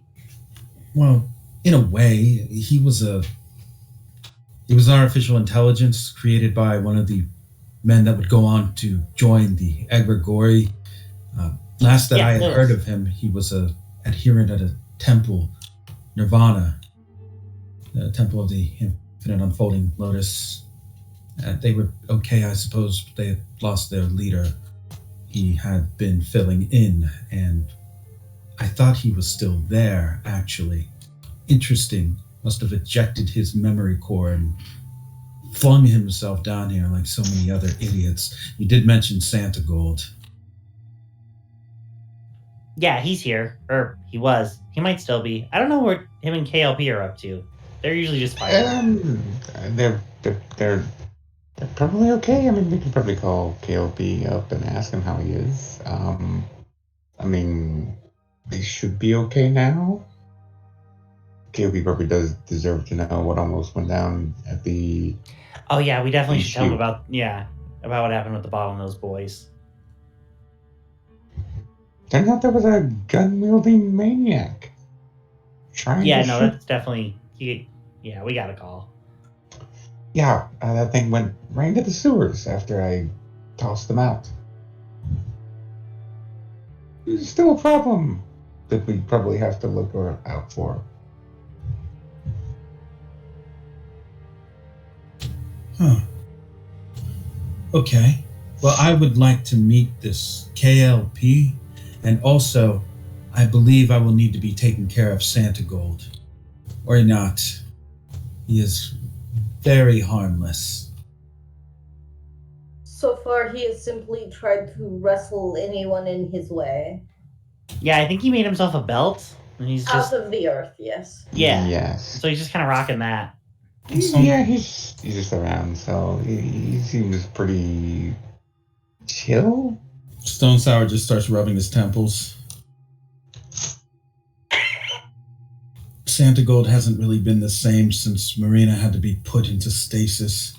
S1: Well, in a way, he was an artificial intelligence created by one of the men that would go on to join the Egregori. Last that I had heard of him, he was a adherent at a temple, Nirvana. the Temple of the Infinite Unfolding Lotus. They were okay, I suppose. They had lost their leader. He had been filling in, and I thought he was still there, actually. Interesting. Must have ejected his memory core and flung himself down here like so many other idiots. You did mention Santa Gold.
S6: Yeah, he's here. Or he was. He might still be. I don't know what him and KLP are up to. They're usually just fighting.
S7: They're probably okay. I mean, we could probably call KLP up and ask him how he is. I mean, they should be okay now. KLP probably does deserve to know what almost went down at the.
S6: Oh yeah, we definitely should tell him
S7: HQ.
S6: about what happened with the bottlenose boys.
S7: Turned out there was a gun-wielding maniac trying
S6: Yeah,
S7: to
S6: no,
S7: shoot.
S6: that's definitely yeah, we got a call.
S7: Yeah, that thing went right into the sewers after I tossed them out. There's still a problem that we probably have to look out for.
S1: Huh. Okay. Well, I would like to meet this KLP, and also, I believe I will need to be taking care of Santa Gold. Or not. He is very harmless.
S5: So far, he has simply tried to wrestle anyone in his way.
S6: Yeah, I think he made himself a belt, and he's just
S5: Out of the earth, yes.
S6: yeah.
S7: Yes.
S6: So he's just kind of rocking that.
S7: Yeah, he's just around, so he seems pretty chill.
S1: Stone Sour just starts rubbing his temples. Santa Gold hasn't really been the same since Marina had to be put into stasis.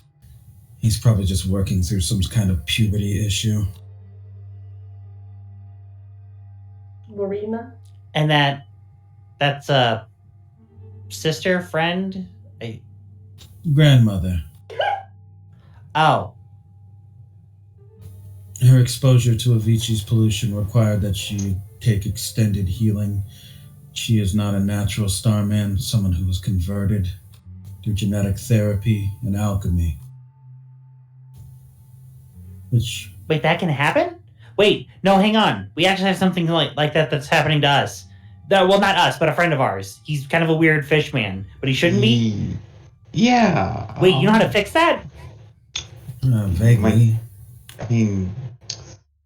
S1: He's probably just working through some kind of puberty issue.
S5: Marina?
S6: And that's a sister, friend.
S1: Grandmother.
S6: Oh,
S1: Her exposure to Avicii's pollution required that she take extended healing. She is not a natural starman, someone who was converted through genetic therapy and alchemy. Which,
S6: wait, that can happen? Wait, no, hang on. We actually have something like that that's happening to us. Well, not us, but a friend of ours. He's kind of a weird fish man, but he shouldn't be.
S7: Yeah.
S6: Wait, you know how to fix that?
S1: vaguely.
S7: I mean,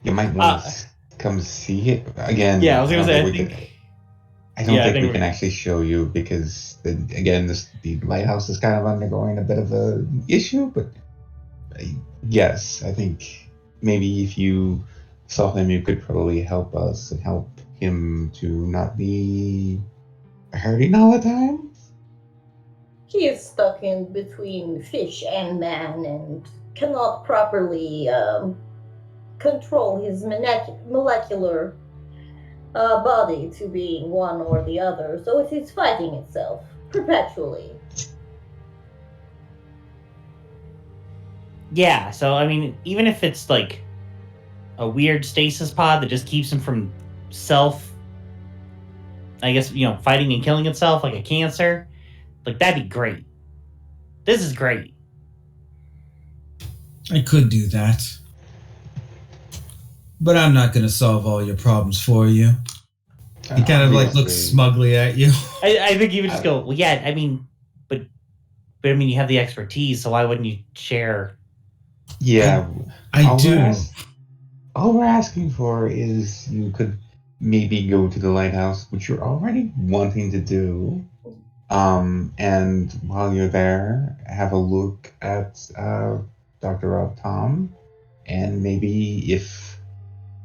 S7: you might want to come see it again.
S6: Yeah, I was gonna say.
S7: I don't think we can actually show you because, the lighthouse is kind of undergoing a bit of a issue. But yes, I think maybe if you saw him, you could probably help us and help him to not be hurting all the time.
S5: He is stuck in between fish and man and cannot properly control his molecular body to being one or the other, so it is fighting itself perpetually.
S6: Yeah, so I mean, even if it's like a weird stasis pod that just keeps him from fighting and killing itself like a cancer, like that'd be great. This is great.
S1: I could do that. But I'm not going to solve all your problems for you. He kind of looks smugly at you.
S6: I think you would just go, well, yeah, I mean, but I mean, you have the expertise, so why wouldn't you share?
S7: Yeah,
S1: I do.
S7: All we're asking for is you could maybe go to the lighthouse, which you're already wanting to do. And while you're there, have a look at Dr. Rob Tom, and maybe if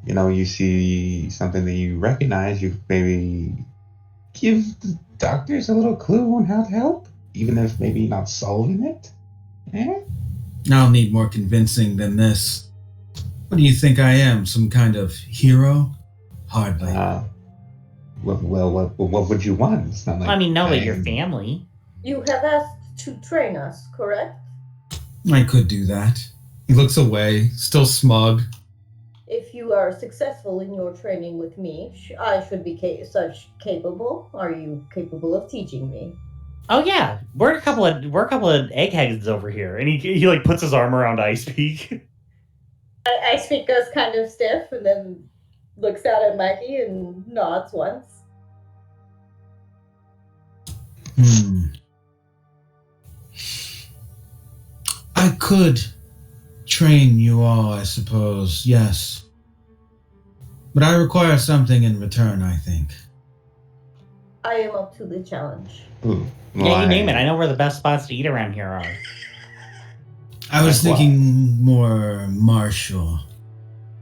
S7: you see something that you recognize, you maybe give the doctors a little clue on how to help, even if maybe not solving it. Yeah?
S1: I'll need more convincing than this. What do you think I am? Some kind of hero? Hardly.
S7: What would you want? It's not like
S6: I mean, no, but your family.
S5: You have asked to train us, correct?
S1: I could do that. He looks away, still smug.
S5: If you are successful in your training with me, I should be capable. Are you capable of teaching me?
S6: Oh yeah, we're a couple of eggheads over here, and he like puts his arm around Ice Peak.
S5: Ice Peak goes kind of stiff and then looks out at Mikey and nods once.
S1: I could train you all, I suppose, yes. But I require something in return, I think.
S5: I am up to the challenge.
S7: Ooh,
S6: Yeah, you name it. I know where the best spots to eat around here are.
S1: I was
S7: Like what?
S1: thinking more martial.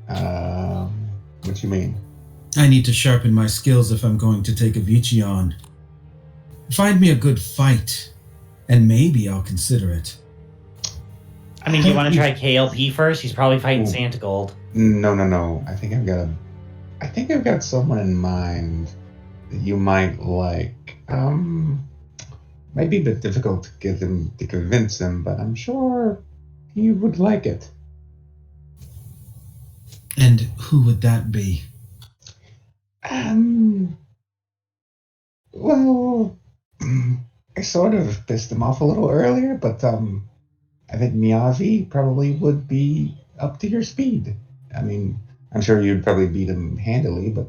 S7: What you mean?
S1: I need to sharpen my skills if I'm going to take Avicii on. Find me a good fight, and maybe I'll consider it.
S6: I mean, do you want to try KLP first? He's probably fighting Santa Gold.
S7: No. I think I've got someone in mind that you might like. Might be a bit difficult to get him to convince him, but I'm sure he would like it.
S1: And who would that be?
S7: Well, I sort of pissed him off a little earlier, but I think Miyavi probably would be up to your speed. I mean, I'm sure you'd probably beat him handily, but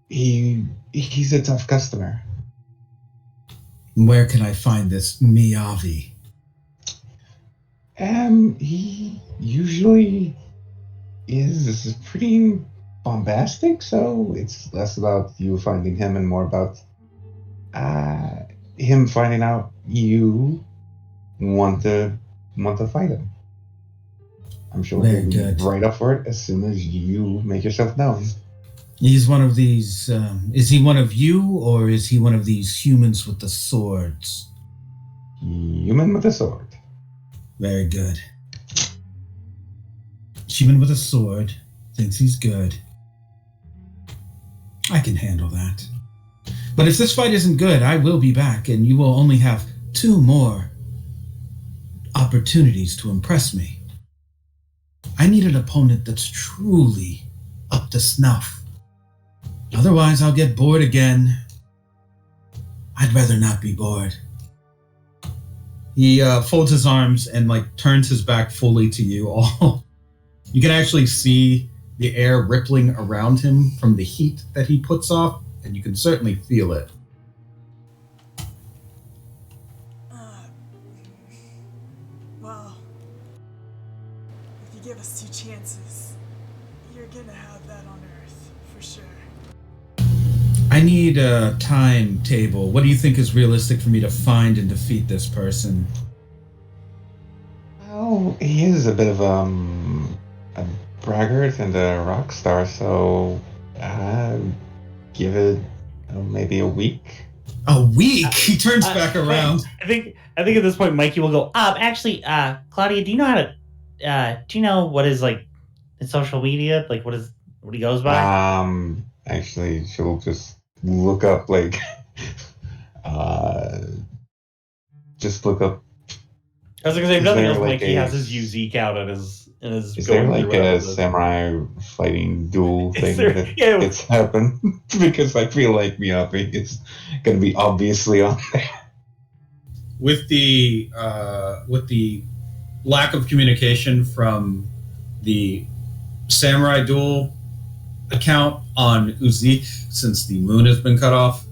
S7: he's a tough customer.
S1: Where can I find this Miyavi?
S7: He usually is pretty bombastic, so it's less about you finding him and more about him finding out you want to fight him. I'm sure
S1: Very
S7: he'll
S1: good.
S7: be right up for it as soon as you make yourself known.
S1: He's one of these. Is he one of you, or is he one of these humans with the swords?
S7: Human with a sword.
S1: Very good. Human with a sword thinks he's good. I can handle that. But if this fight isn't good, I will be back, and you will only have 2 more opportunities to impress me. I need an opponent that's truly up to snuff. Otherwise, I'll get bored again. I'd rather not be bored. He folds his arms and turns his back fully to you all. You can actually see the air rippling around him from the heat that he puts off, and you can certainly feel it.
S4: Well, if you give us 2 chances, you're gonna have that on Earth, for sure.
S1: I need a timetable. What do you think is realistic for me to find and defeat this person?
S7: Well, he is a bit of a braggart and a rock star, so give it maybe a week.
S1: A week? He turns back around.
S6: I think at this point, Mikey will go. Actually, Claudia, do you know how to? Do you know what is his social media? What he goes by?
S7: Actually, she'll just look up just look up.
S6: I was gonna say, if
S7: Is
S6: nothing
S7: there,
S6: else,
S7: like,
S6: Mikey
S7: a-
S6: has his Uzik out in his.
S7: Is there like a samurai fighting duel thing that gets happen? Because I feel like Miyabi is going to be obviously on there.
S1: With the lack of communication from the samurai duel account on Uzik since the moon has been cut off,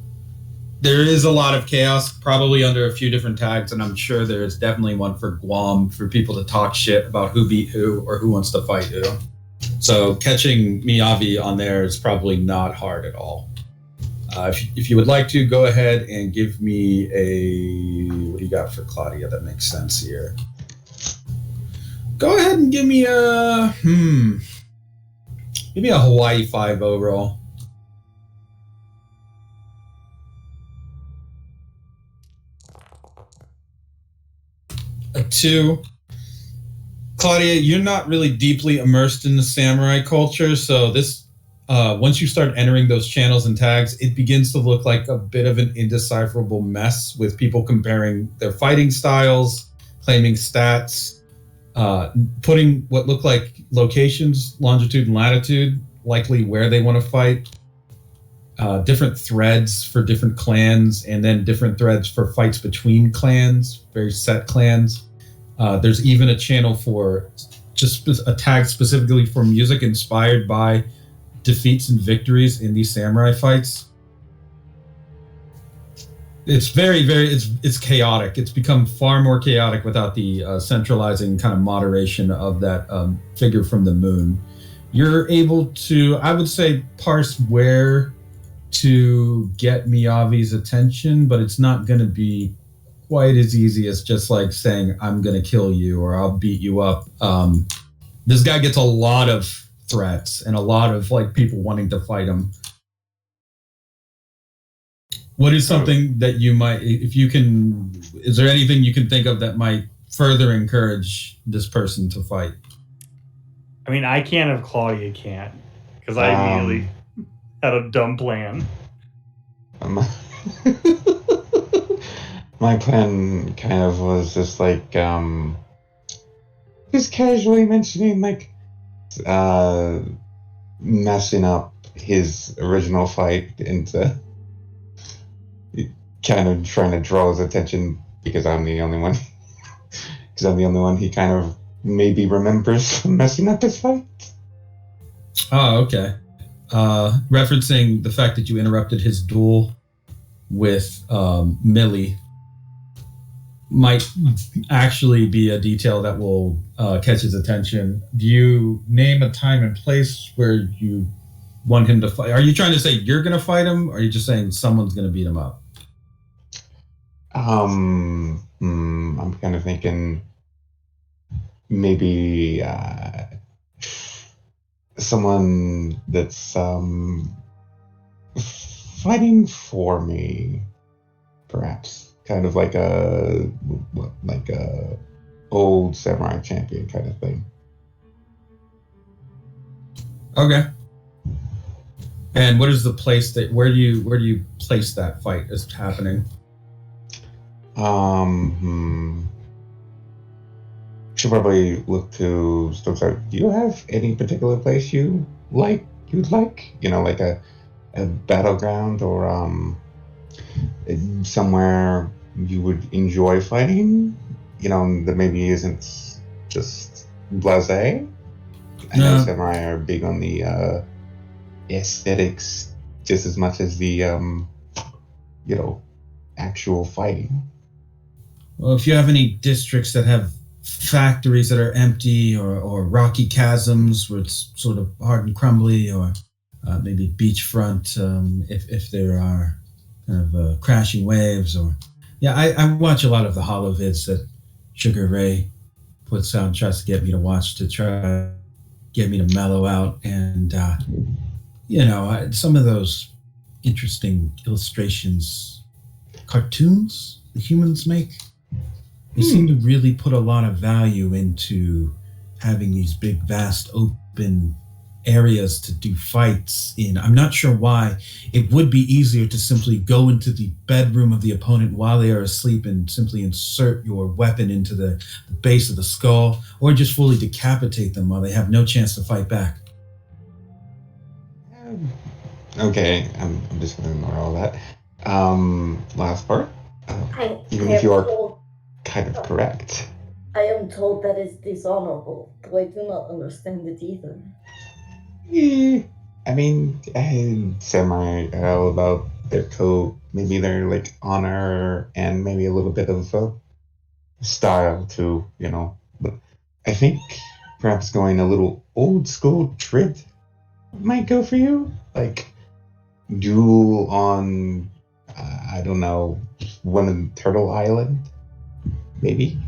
S1: there is a lot of chaos, probably under a few different tags, and I'm sure there is definitely one for Guam for people to talk shit about who beat who or who wants to fight who. So catching Miyavi on there is probably not hard at all. If you would like to, go ahead and give me a... What do you got for Claudia that makes sense here? Go ahead and give me a... Give me a Hawaii 5-0 roll. A 2. Claudia, you're not really deeply immersed in the samurai culture, so this once you start entering those channels and tags, it begins to look like a bit of an indecipherable mess with people comparing their fighting styles, claiming stats, putting what look like locations, longitude and latitude, likely where they want to fight. different threads for different clans, and then different threads for fights between clans, very set clans. There's even a channel for just a tag specifically for music inspired by defeats and victories in these samurai fights. It's it's chaotic. It's become far more chaotic without the centralizing kind of moderation of that figure from the moon. You're able to, I would say, parse where to get Miyavi's attention, but it's not going to be quite as easy as just like saying, I'm going to kill you or I'll beat you up. This guy gets a lot of threats and a lot of like people wanting to fight him. What is something that you might, if you can, is there anything you can think of that might further encourage this person to fight?
S3: I mean, I can't have Claw, you can't. Because I immediately had a dumb plan.
S7: My plan kind of was just like, just casually mentioning like, messing up his original fight into kind of trying to draw his attention because I'm the only one. Because I'm the only one he kind of maybe remembers messing up his fight.
S1: Oh, okay. Referencing the fact that you interrupted his duel with Millie might actually be a detail that will catch his attention. Do you name a time and place where you want him to fight? Are you trying to say you're going to fight him, or are you just saying someone's going to beat him up?
S7: I'm kind of thinking maybe someone that's fighting for me, perhaps. Kind of like a old samurai champion kind of thing.
S1: Okay. And what is the place that where do you place that fight as happening?
S7: Should probably look to Stokes. Do you have any particular place you'd like? You know, like a battleground or somewhere you would enjoy fighting? You know, that maybe isn't just blasé. I know samurai are big on the aesthetics just as much as the actual fighting.
S1: Well, if you have any districts that have factories that are empty or rocky chasms where it's sort of hard and crumbly, or maybe beachfront if there are kind of crashing waves, or I watch a lot of the holovids that Sugar Ray puts out and tries to get me to watch to try to get me to mellow out, and some of those interesting illustrations, cartoons the humans make. They seem to really put a lot of value into having these big, vast, open areas to do fights in. I'm not sure why. It would be easier to simply go into the bedroom of the opponent while they are asleep and simply insert your weapon into the base of the skull, or just fully decapitate them while they have no chance to fight back.
S7: Okay, I'm just going to ignore all that. Last part. Even if you are kind of correct.
S5: I am told that is dishonorable, though I do not understand it either.
S7: I mean, samurai are all about their code, maybe their like honor and maybe a little bit of style too, you know. But I think perhaps going a little old school trip might go for you. Like duel on, I don't know, one in Turtle Island, maybe.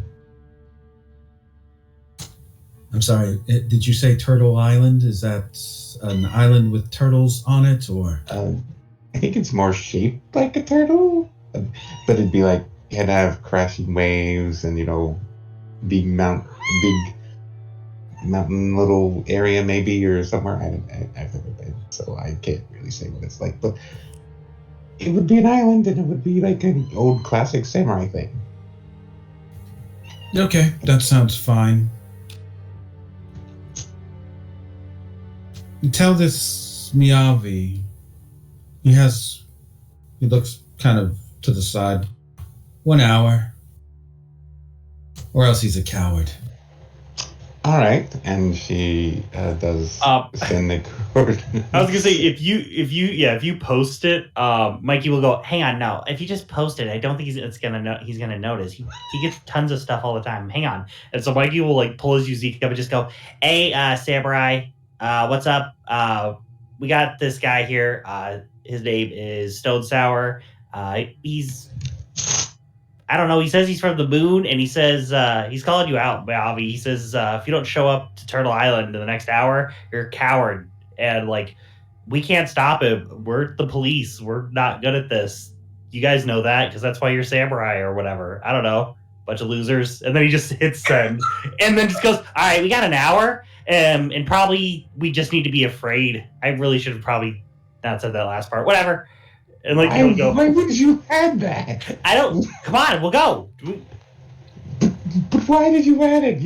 S1: I'm sorry, did you say Turtle Island? Is that an island with turtles on it, or?
S7: I think it's more shaped like a turtle, but it'd be like, you had to have crashing waves and, big mountain little area maybe, or somewhere. I've never been, so I can't really say what it's like, but it would be an island and it would be like an old classic samurai thing.
S1: Okay, that sounds fine. Tell this Miyavi, He looks kind of to the side. 1 hour. Or else he's a coward.
S7: All right, and she does send the code.
S6: I was gonna say if you post it, Mikey will go. Hang on, no. If you just post it, I don't think he's gonna notice. He gets tons of stuff all the time. Hang on, and so Mikey will like pull his Uzika up and just go, "Hey, Samurai, what's up? We got this guy here. His name is Stone Sour. He's." I don't know. He says he's from the moon, and he says he's calling you out, Bobby. He says if you don't show up to Turtle Island in the next hour, you're a coward. And like, we can't stop him. We're the police. We're not good at this. You guys know that because that's why you're samurai or whatever. I don't know. Bunch of losers. And then he just hits send, and then just goes, "All right, we got an hour, and probably we just need to be afraid." I really should have probably not said that last part. Whatever. And like, he'll go,
S7: why would you add that?
S6: I don't. Come on, we'll go.
S7: But why did you add it?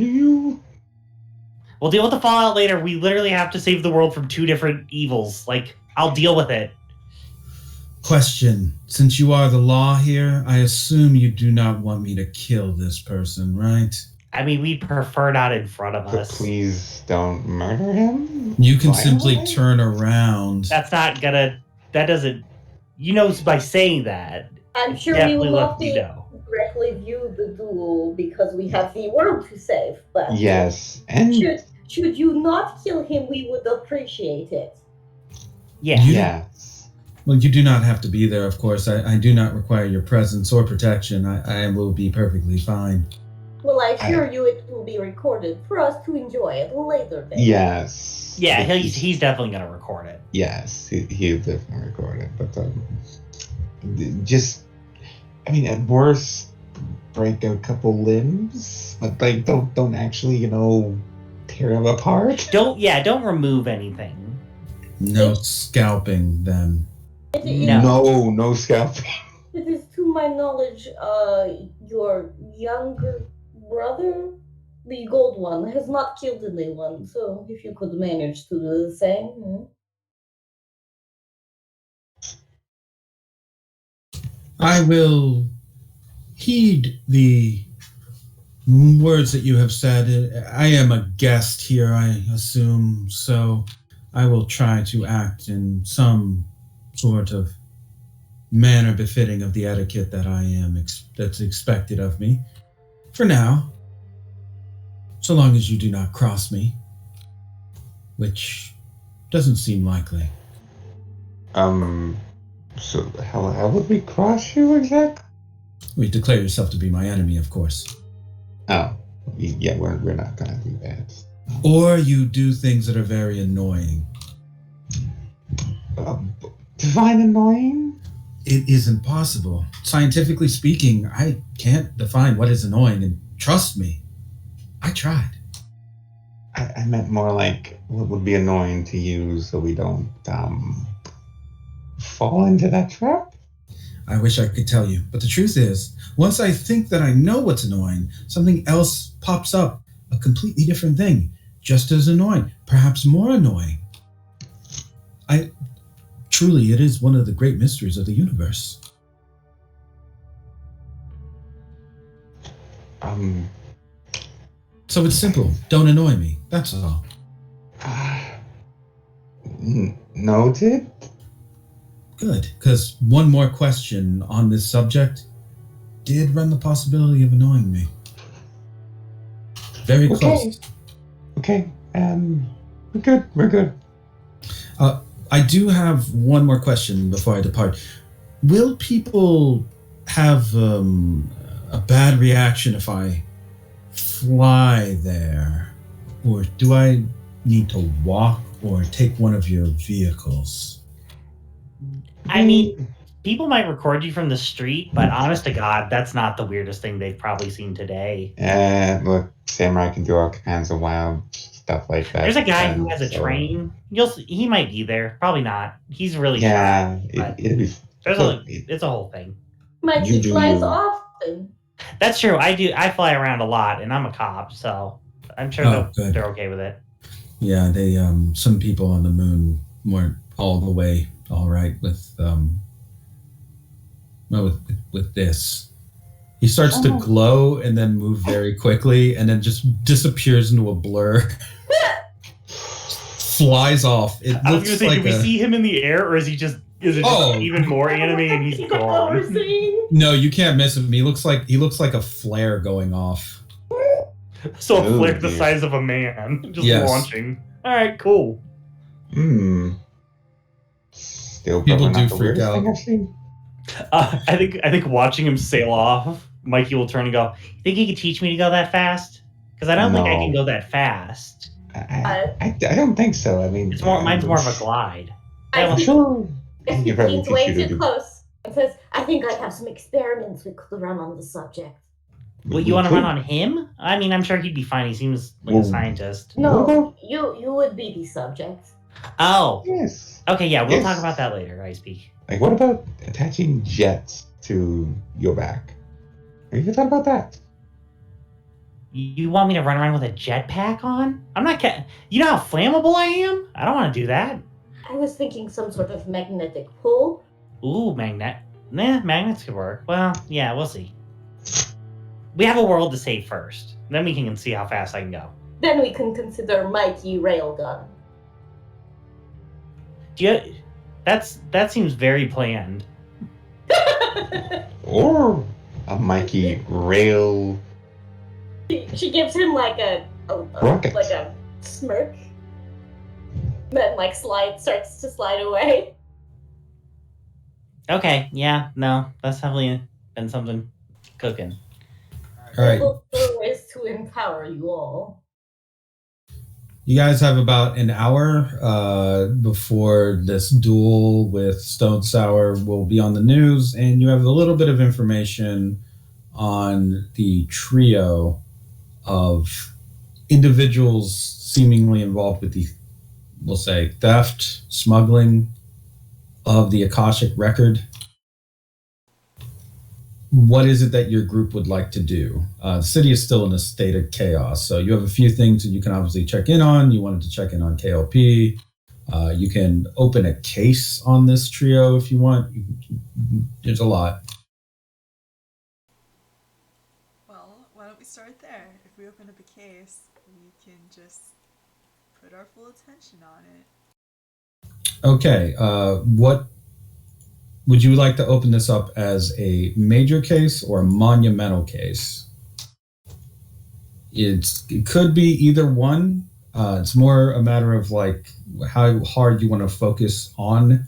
S6: We'll deal with the fallout later. We literally have to save the world from two different evils. Like, I'll deal with it.
S1: Question. Since you are the law here, I assume you do not want me to kill this person, right?
S6: I mean, we'd prefer not in front of
S7: But
S6: us.
S7: please don't murder him.
S1: You can simply
S7: Violently?
S1: turn around.
S6: That's not gonna. That doesn't. You know, by saying that,
S5: I'm sure we
S6: definitely
S5: will
S6: let
S5: not
S6: you
S5: be
S6: know.
S5: directly view the duel because we have the world to save. But
S7: Yes, and
S5: should you not kill him, we would appreciate it.
S6: Yeah.
S7: yes.
S1: Well, you do not have to be there, of course. I do not require your presence or protection. I will be perfectly fine.
S5: Well, I assure you it will be recorded for us to enjoy at a later date.
S7: Yes.
S6: Yeah,
S7: But
S6: he's definitely gonna record it.
S7: yes, he'll definitely record it. But just, I mean, at worst, break a couple limbs, but like don't actually, tear him apart.
S6: Don't remove anything.
S1: No scalping, then.
S6: No.
S7: No scalping.
S5: It is, to my knowledge, your younger brother, the gold one, has not killed anyone. So if you could manage to do the same.
S1: I will heed the words that you have said. I am a guest here, I assume, so I will try to act in some sort of manner befitting of the etiquette that I am that's expected of me. For now, so long as you do not cross me, which doesn't seem likely.
S7: So how would we cross you exactly?
S1: We declare yourself to be my enemy, of course.
S7: Oh, yeah, we're not gonna do that.
S1: Or you do things that are very annoying.
S7: Divine annoying?
S1: It isn't possible. Scientifically speaking, I can't define what is annoying, and trust me, I tried.
S7: I meant more like what would be annoying to you so we don't fall into that trap?
S1: I wish I could tell you, but the truth is, once I think that I know what's annoying, something else pops up, a completely different thing, just as annoying, perhaps more annoying. Truly, it is one of the great mysteries of the universe. So it's simple. Don't annoy me. That's all.
S7: Noted.
S1: Good, because one more question on this subject did run the possibility of annoying me. Very close.
S7: Okay. We're good.
S1: I do have one more question before I depart. Will people have a bad reaction if I fly there? Or do I need to walk or take one of your vehicles?
S6: I mean, people might record you from the street, but honest to God, that's not the weirdest thing they've probably seen today.
S7: Look, Samurai can do all kinds of wild stuff like that.
S6: There's a guy who has a train. He might be there. Probably not. He's really
S7: Yeah,
S6: shy,
S7: it'd be.
S6: it's a whole thing.
S5: Mikey flies often.
S6: That's true. I fly around a lot, and I'm a cop, so I'm sure they're okay with it.
S1: Yeah, they some people on the moon weren't all the way All right, with this. He starts to glow and then move very quickly and then just disappears into a blur. Flies off. It
S3: I was gonna
S1: looks
S3: say,
S1: like
S3: do we see him in the air, or is he just even more anime and he's gone?
S1: No, you can't miss him. He looks like a flare going off.
S3: So a
S7: Oh,
S3: flare the
S7: dear.
S3: size of a man, just
S1: Yes.
S3: launching. All right, cool.
S7: Still
S1: People
S7: probably
S1: do
S7: not the
S1: freak
S7: weirdest
S1: out.
S7: thing I've seen.
S3: I think watching him sail off, Mikey will turn and go, "You think he could teach me to go that fast? Because I don't think I can
S7: No.
S3: go that fast.
S7: I don't think so. I mean,
S3: It's more mine's more of a glide."
S7: I'm sure
S5: I
S7: he
S5: think
S7: could probably
S5: leans
S7: teach
S5: way
S7: you to
S5: too
S7: do.
S5: close and says, I think I have some experiments we could run on the subject.
S3: What, you want to run on him? I mean, I'm sure he'd be fine. He seems like a scientist.
S5: No,
S7: What about-
S5: you would be the subject.
S3: Oh,
S7: Yes.
S3: okay, yeah, we'll
S7: Yes.
S3: talk about that later, Ice Peak.
S7: Like, what about attaching jets to your back? Have you thought about that?
S3: You want me to run around with a jetpack on? I'm not. You know how flammable I am? I don't want to do that.
S5: I was thinking some sort of magnetic pull.
S3: Ooh, magnets could work. Well, yeah, we'll see. We have a world to save first. Then we can see how fast I can go.
S5: Then we can consider Mikey Railgun.
S3: That seems very planned.
S7: Or a Mikey rail
S5: She gives him like a
S7: rocket?
S5: like a smirk. Then like starts to slide away.
S3: Okay, yeah, no, that's definitely been something cooking.
S1: All right.
S5: Look for ways to empower you all.
S1: You guys have about an hour before this duel with Stone Sour will be on the news, and you have a little bit of information on the trio of individuals seemingly involved with the, we'll say, theft, smuggling of the Akashic record. What is it that your group would like to do? The city is still in a state of chaos, so you have a few things that you can obviously check in on. You wanted to check in on KLP. You can open a case on this trio if you want. There's a lot.
S4: Well, why don't we start there? If we open up a case, we can just put our full attention on it.
S1: Okay, what would you like to open this up as, a major case or a monumental case? It could be either one. It's more a matter of like how hard you want to focus on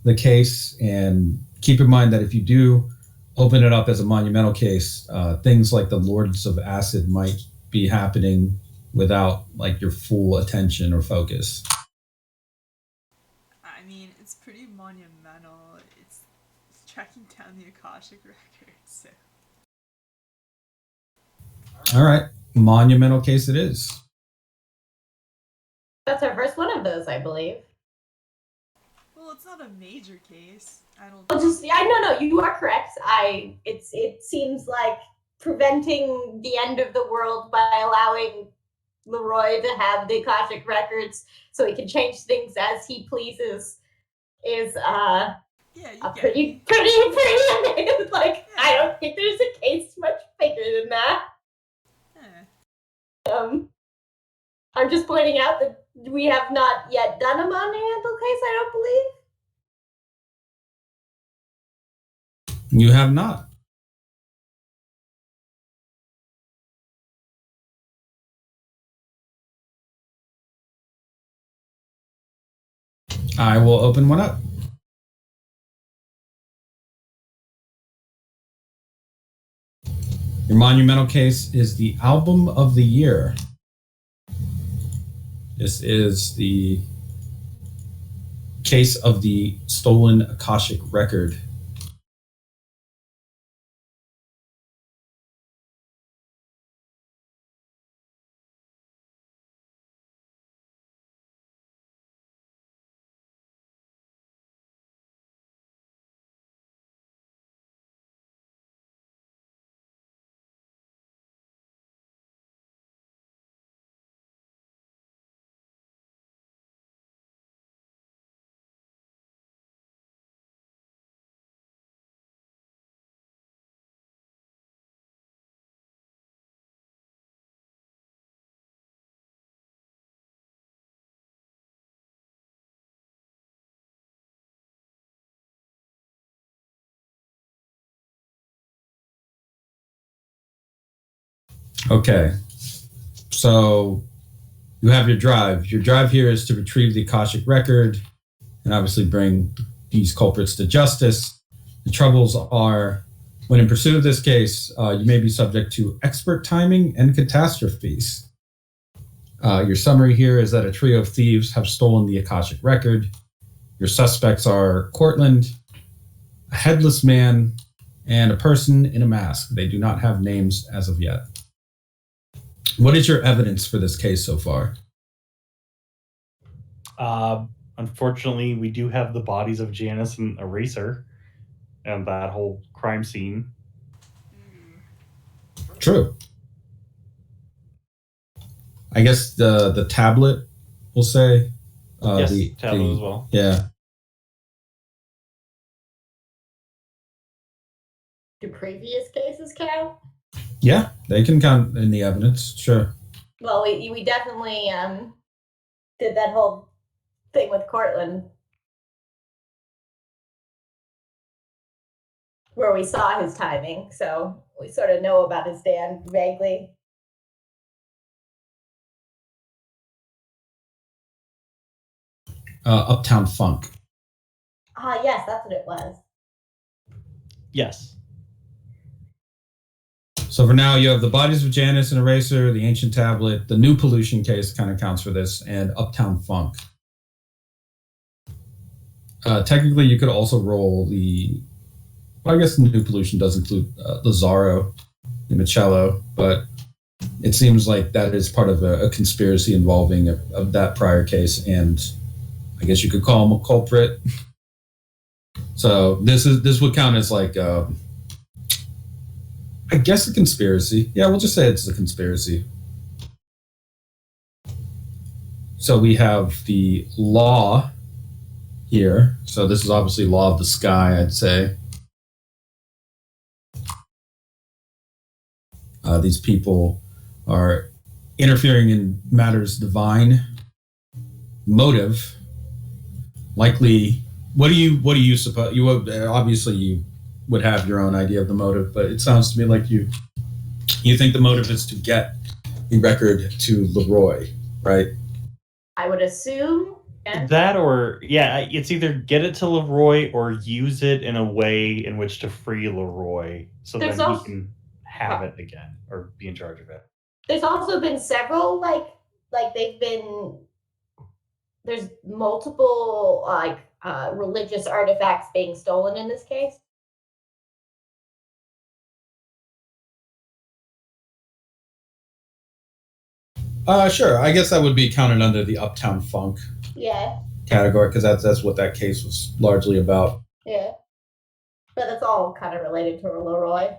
S1: the case, and keep in mind that if you do open it up as a monumental case, things like the Lords of Acid might be happening without like your full attention or focus.
S4: I mean, it's pretty monumental. It's tracking down the Akashic records. So.
S1: All right, monumental case it is.
S5: That's our first one of those, I believe.
S4: Well, it's not a major case. I don't.
S5: No, you are correct. It seems like preventing the end of the world by allowing Leroy to have the Akashic records so he can change things as he pleases is
S4: Yeah, you
S5: a
S4: get
S5: pretty
S4: me.
S5: like,
S4: Yeah.
S5: I don't think there's a case much bigger than that.
S4: Eh.
S5: I'm just pointing out that we have not yet done a monumental case, I don't believe.
S1: You have not. I will open one up. Your monumental case is the album of the year. This is the case of the stolen Akashic record. Okay. So you have your drive. Your drive here is to retrieve the Akashic record and obviously bring these culprits to justice. The troubles are, when in pursuit of this case, you may be subject to expert timing and catastrophes. Your summary here is that a trio of thieves have stolen the Akashic record. Your suspects are Cortland, a headless man, and a person in a mask. They do not have names as of yet. What is your evidence for this case so far?
S6: Unfortunately, we do have the bodies of Janice and Eraser and that whole crime scene.
S1: True. I guess the tablet, we'll say.
S6: Yes, tablet as well.
S1: Yeah.
S5: Do previous cases count?
S1: Yeah, they can count in the evidence. Sure.
S5: Well, we definitely did that whole thing with Cortland, where we saw his timing, so we sort of know about his stand vaguely.
S1: Uptown Funk.
S5: Yes, that's what it was.
S6: Yes.
S1: So for now, you have the bodies of Janice and Eraser, the ancient tablet, the new pollution case kind of counts for this, and Uptown Funk. Technically, you could also roll the. Well, I guess the new pollution does include Lazaro and Michello, but it seems like that is part of a conspiracy involving of that prior case, and I guess you could call him a culprit. So this would count as like. I guess a conspiracy. Yeah, we'll just say it's a conspiracy. So we have the law here. So this is obviously law of the sky, I'd say. These people are interfering in matters divine. Motive, likely. What do you suppose? You obviously you would have your own idea of the motive, but it sounds to me like you think the motive is to get the record to Leroy, right?
S5: I would assume. Yeah.
S6: That or, yeah, it's either get it to Leroy or use it in a way in which to free Leroy so
S5: There's
S6: then he
S5: also-
S6: can have it again or be in charge of it.
S5: There's also been several there's multiple religious artifacts being stolen in this case.
S1: Sure. I guess that would be counted under the Uptown Funk
S5: Yeah,
S1: category because that's what that case was largely about.
S5: yeah. But it's all kind of related to Leroy.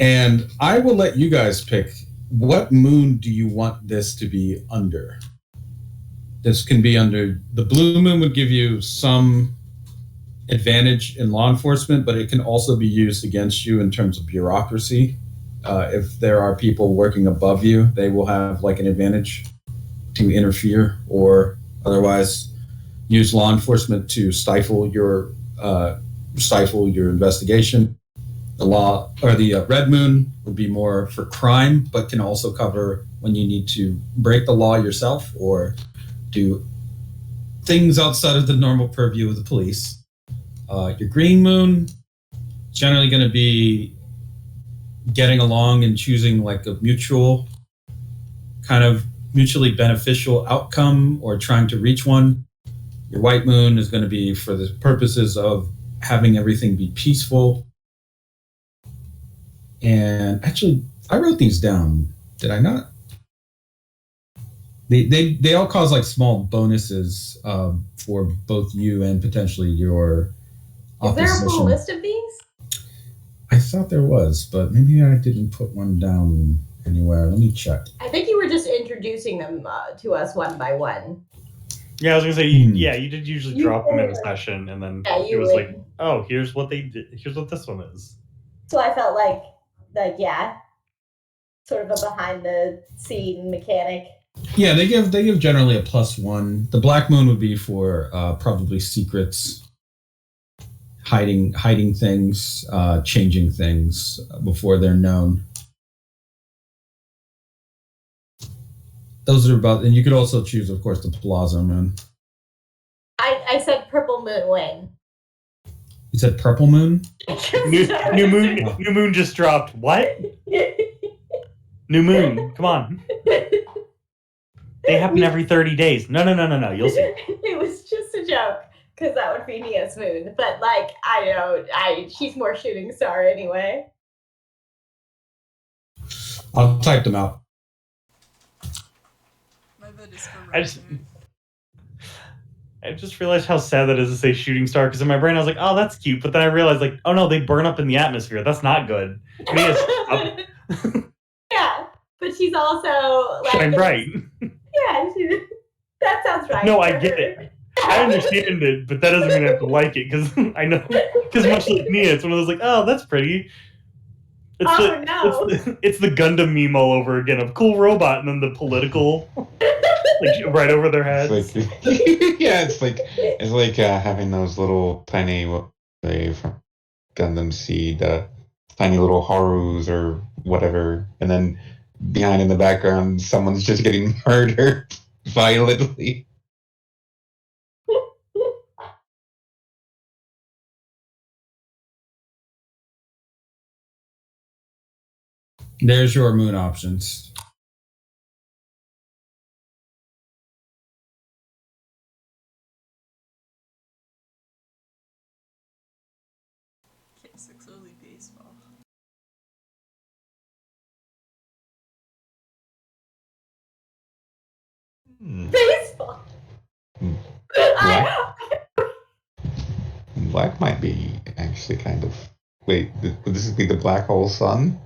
S1: And I will let you guys pick what moon do you want this to be under. This can be under the blue moon would give you some advantage in law enforcement, but it can also be used against you in terms of bureaucracy. If there are people working above you, they will have like an advantage to interfere or otherwise use law enforcement to stifle your investigation. The law or the red moon would be more for crime, but can also cover when you need to break the law yourself or do things outside of the normal purview of the police. Your green moon, generally going to be getting along and choosing like a mutually beneficial outcome or trying to reach one. Your white moon is going to be for the purposes of having everything be peaceful. And actually, I wrote these down. Did I not? They all cause like small bonuses for both you and potentially your opposition.
S5: Is there a full list of these?
S1: I thought there was, but maybe I didn't put one down anywhere. Let me check.
S5: I think you were just introducing them to us one by one.
S6: Yeah, I was gonna say, yeah, you did usually
S5: You
S6: drop them in a
S5: would.
S6: session, and then
S5: Yeah,
S6: it
S5: you
S6: was
S5: would.
S6: like, oh, here's what they did. Here's what this one is.
S5: So I felt like yeah, sort of a behind the scene mechanic.
S1: Yeah, they give generally a +1. The black moon would be for probably secrets, hiding things, changing things before they're known. those are about, and you could also choose, of course, the Plaza Moon.
S5: I said purple moon when.
S1: You said Purple Moon?
S3: New moon just dropped. What? New moon. Come on. They happen every 30 days. No. You'll see.
S5: It was just a joke, because that would be Nia's moon. But, like, she's more shooting star anyway.
S1: I'll type them out.
S4: My vote is for
S3: I
S4: red
S3: just-
S4: moon.
S3: I just realized how sad that is to say shooting star, because in my brain I was like, oh, that's cute. But then I realized, like, oh no, they burn up in the atmosphere. That's not good. Nia's
S5: Yeah, but she's also like
S3: shine bright.
S5: Yeah, that sounds right.
S3: No, I get it. I understand it, but that doesn't mean I have to like it, because I know, because much like Nia, it's one of those like, oh, that's pretty. It's the Gundam meme all over again of cool robot and then the political, like right over their heads.
S7: It's like, yeah, it's like having those little tiny from Gundam Seed, tiny little Harus or whatever, and then behind in the background, someone's just getting murdered violently.
S1: There's your moon options.
S4: K6 early baseball.
S5: Baseball.
S7: Black, Black might be actually kind of. Wait, would this be the black hole sun?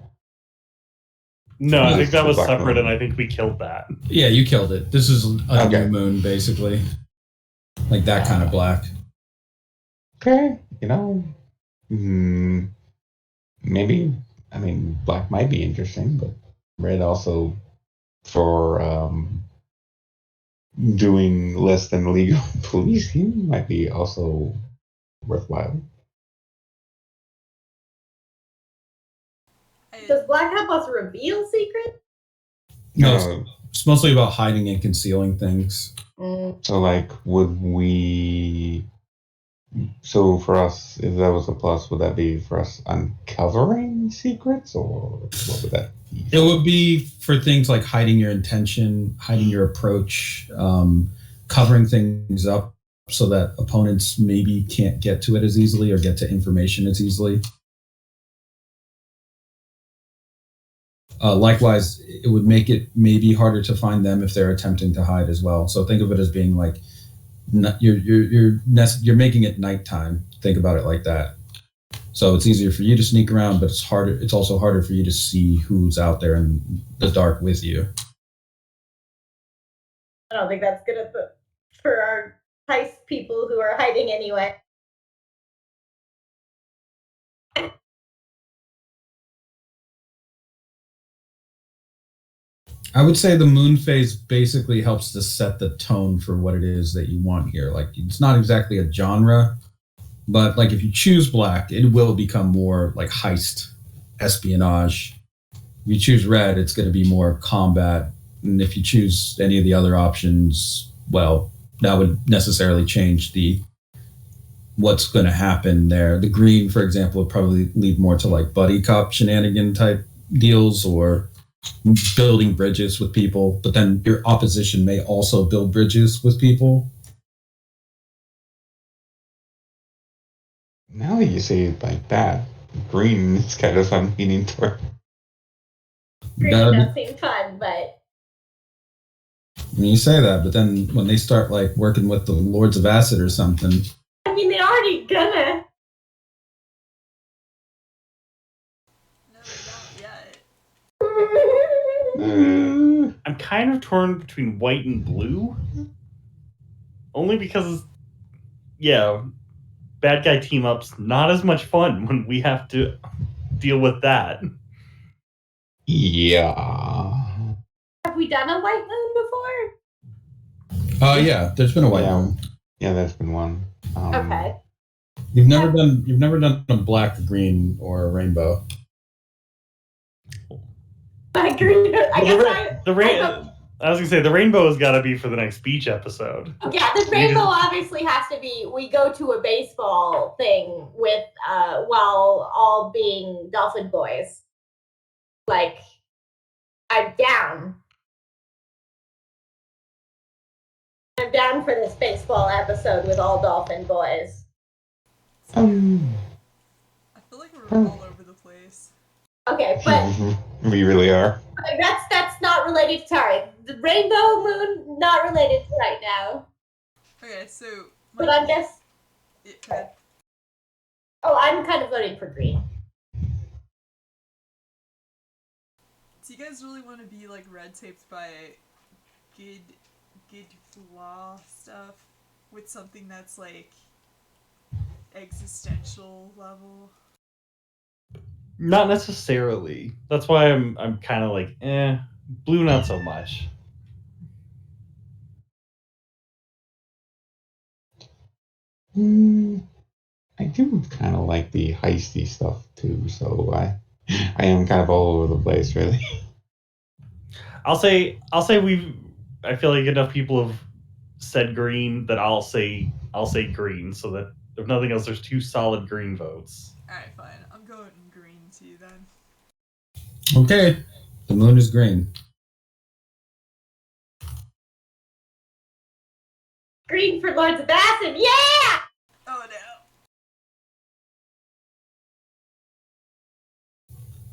S3: No, I
S7: This
S3: think
S7: is
S3: that
S7: the
S3: was
S7: Black
S3: separate,
S7: Moon.
S3: and I think we killed that.
S1: Yeah, you killed it. This is a
S7: Okay.
S1: new moon, basically. Like that kind of black.
S7: Okay, maybe. I mean, black might be interesting, but red also for doing less than legal policing might be also worthwhile.
S5: Does Black help us reveal secrets?
S1: No,
S7: Uh,
S1: it's mostly about hiding and concealing things.
S7: So, like, would we? So, for us, if that was a plus, would that be for us uncovering secrets, or what would that be?
S1: It would be for things like hiding your intention, hiding your approach, covering things up so that opponents maybe can't get to it as easily or get to information as easily. Likewise, it would make it maybe harder to find them if they're attempting to hide as well. So think of it as being like you're making it nighttime. Think about it like that. So it's easier for you to sneak around, but it's harder. It's also harder for you to see who's out there in the dark with you.
S5: I don't think that's good for our heist people who are hiding anyway.
S1: I would say the moon phase basically helps to set the tone for what it is that you want here. Like, it's not exactly a genre, but like if you choose black, it will become more like heist, espionage. If you choose red, it's going to be more combat. And if you choose any of the other options, well, that would necessarily change what's going to happen there. The green, for example, would probably lead more to like buddy cop shenanigan type deals or building bridges with people, but then your opposition may also build bridges with people.
S7: Now that you say it like that, green is kind of I'm leaning toward.
S5: Green does seem fun, but
S1: When you say that, but then when they start like working with the Lords of Acid or something,
S5: I mean they're already gonna.
S4: No, not yet.
S3: I'm kind of torn between white and blue. Only because, yeah, bad guy team ups not as much fun when we have to deal with that.
S7: Yeah.
S5: Have we done a white moon before?
S1: yeah, there's been a white
S7: Yeah.
S1: moon.
S7: Yeah, there's been one.
S5: Okay.
S1: You've never done a black, green, or a rainbow.
S5: I agree. I guess
S3: I was gonna say the rainbow has got to be for the next beach episode.
S2: Yeah, the rainbow obviously has to be. We go to a baseball thing with while all being dolphin boys. Like, I'm down. I'm down for this baseball episode with all dolphin boys.
S4: I feel like we're all over the place.
S2: Okay, but
S7: We really are.
S2: that's not related. Sorry, the rainbow moon not related to right now.
S4: Okay, so.
S2: But I'm just.
S4: Okay.
S2: Oh, I'm kind of voting for green.
S4: Do you guys really want to be like red taped by good law stuff with something that's like existential level?
S3: Not necessarily. That's why I'm kind of like, blue not so much.
S7: I do kind of like the heisty stuff too, so I am kind of all over the place, really.
S3: I'll say I feel like enough people have said green that I'll say green, so that if nothing else, there's 2 solid green votes.
S4: Alright, fine. I'm going green too then.
S1: Okay, the moon is green.
S2: Green for Lords of Acid, yeah!
S4: Oh no.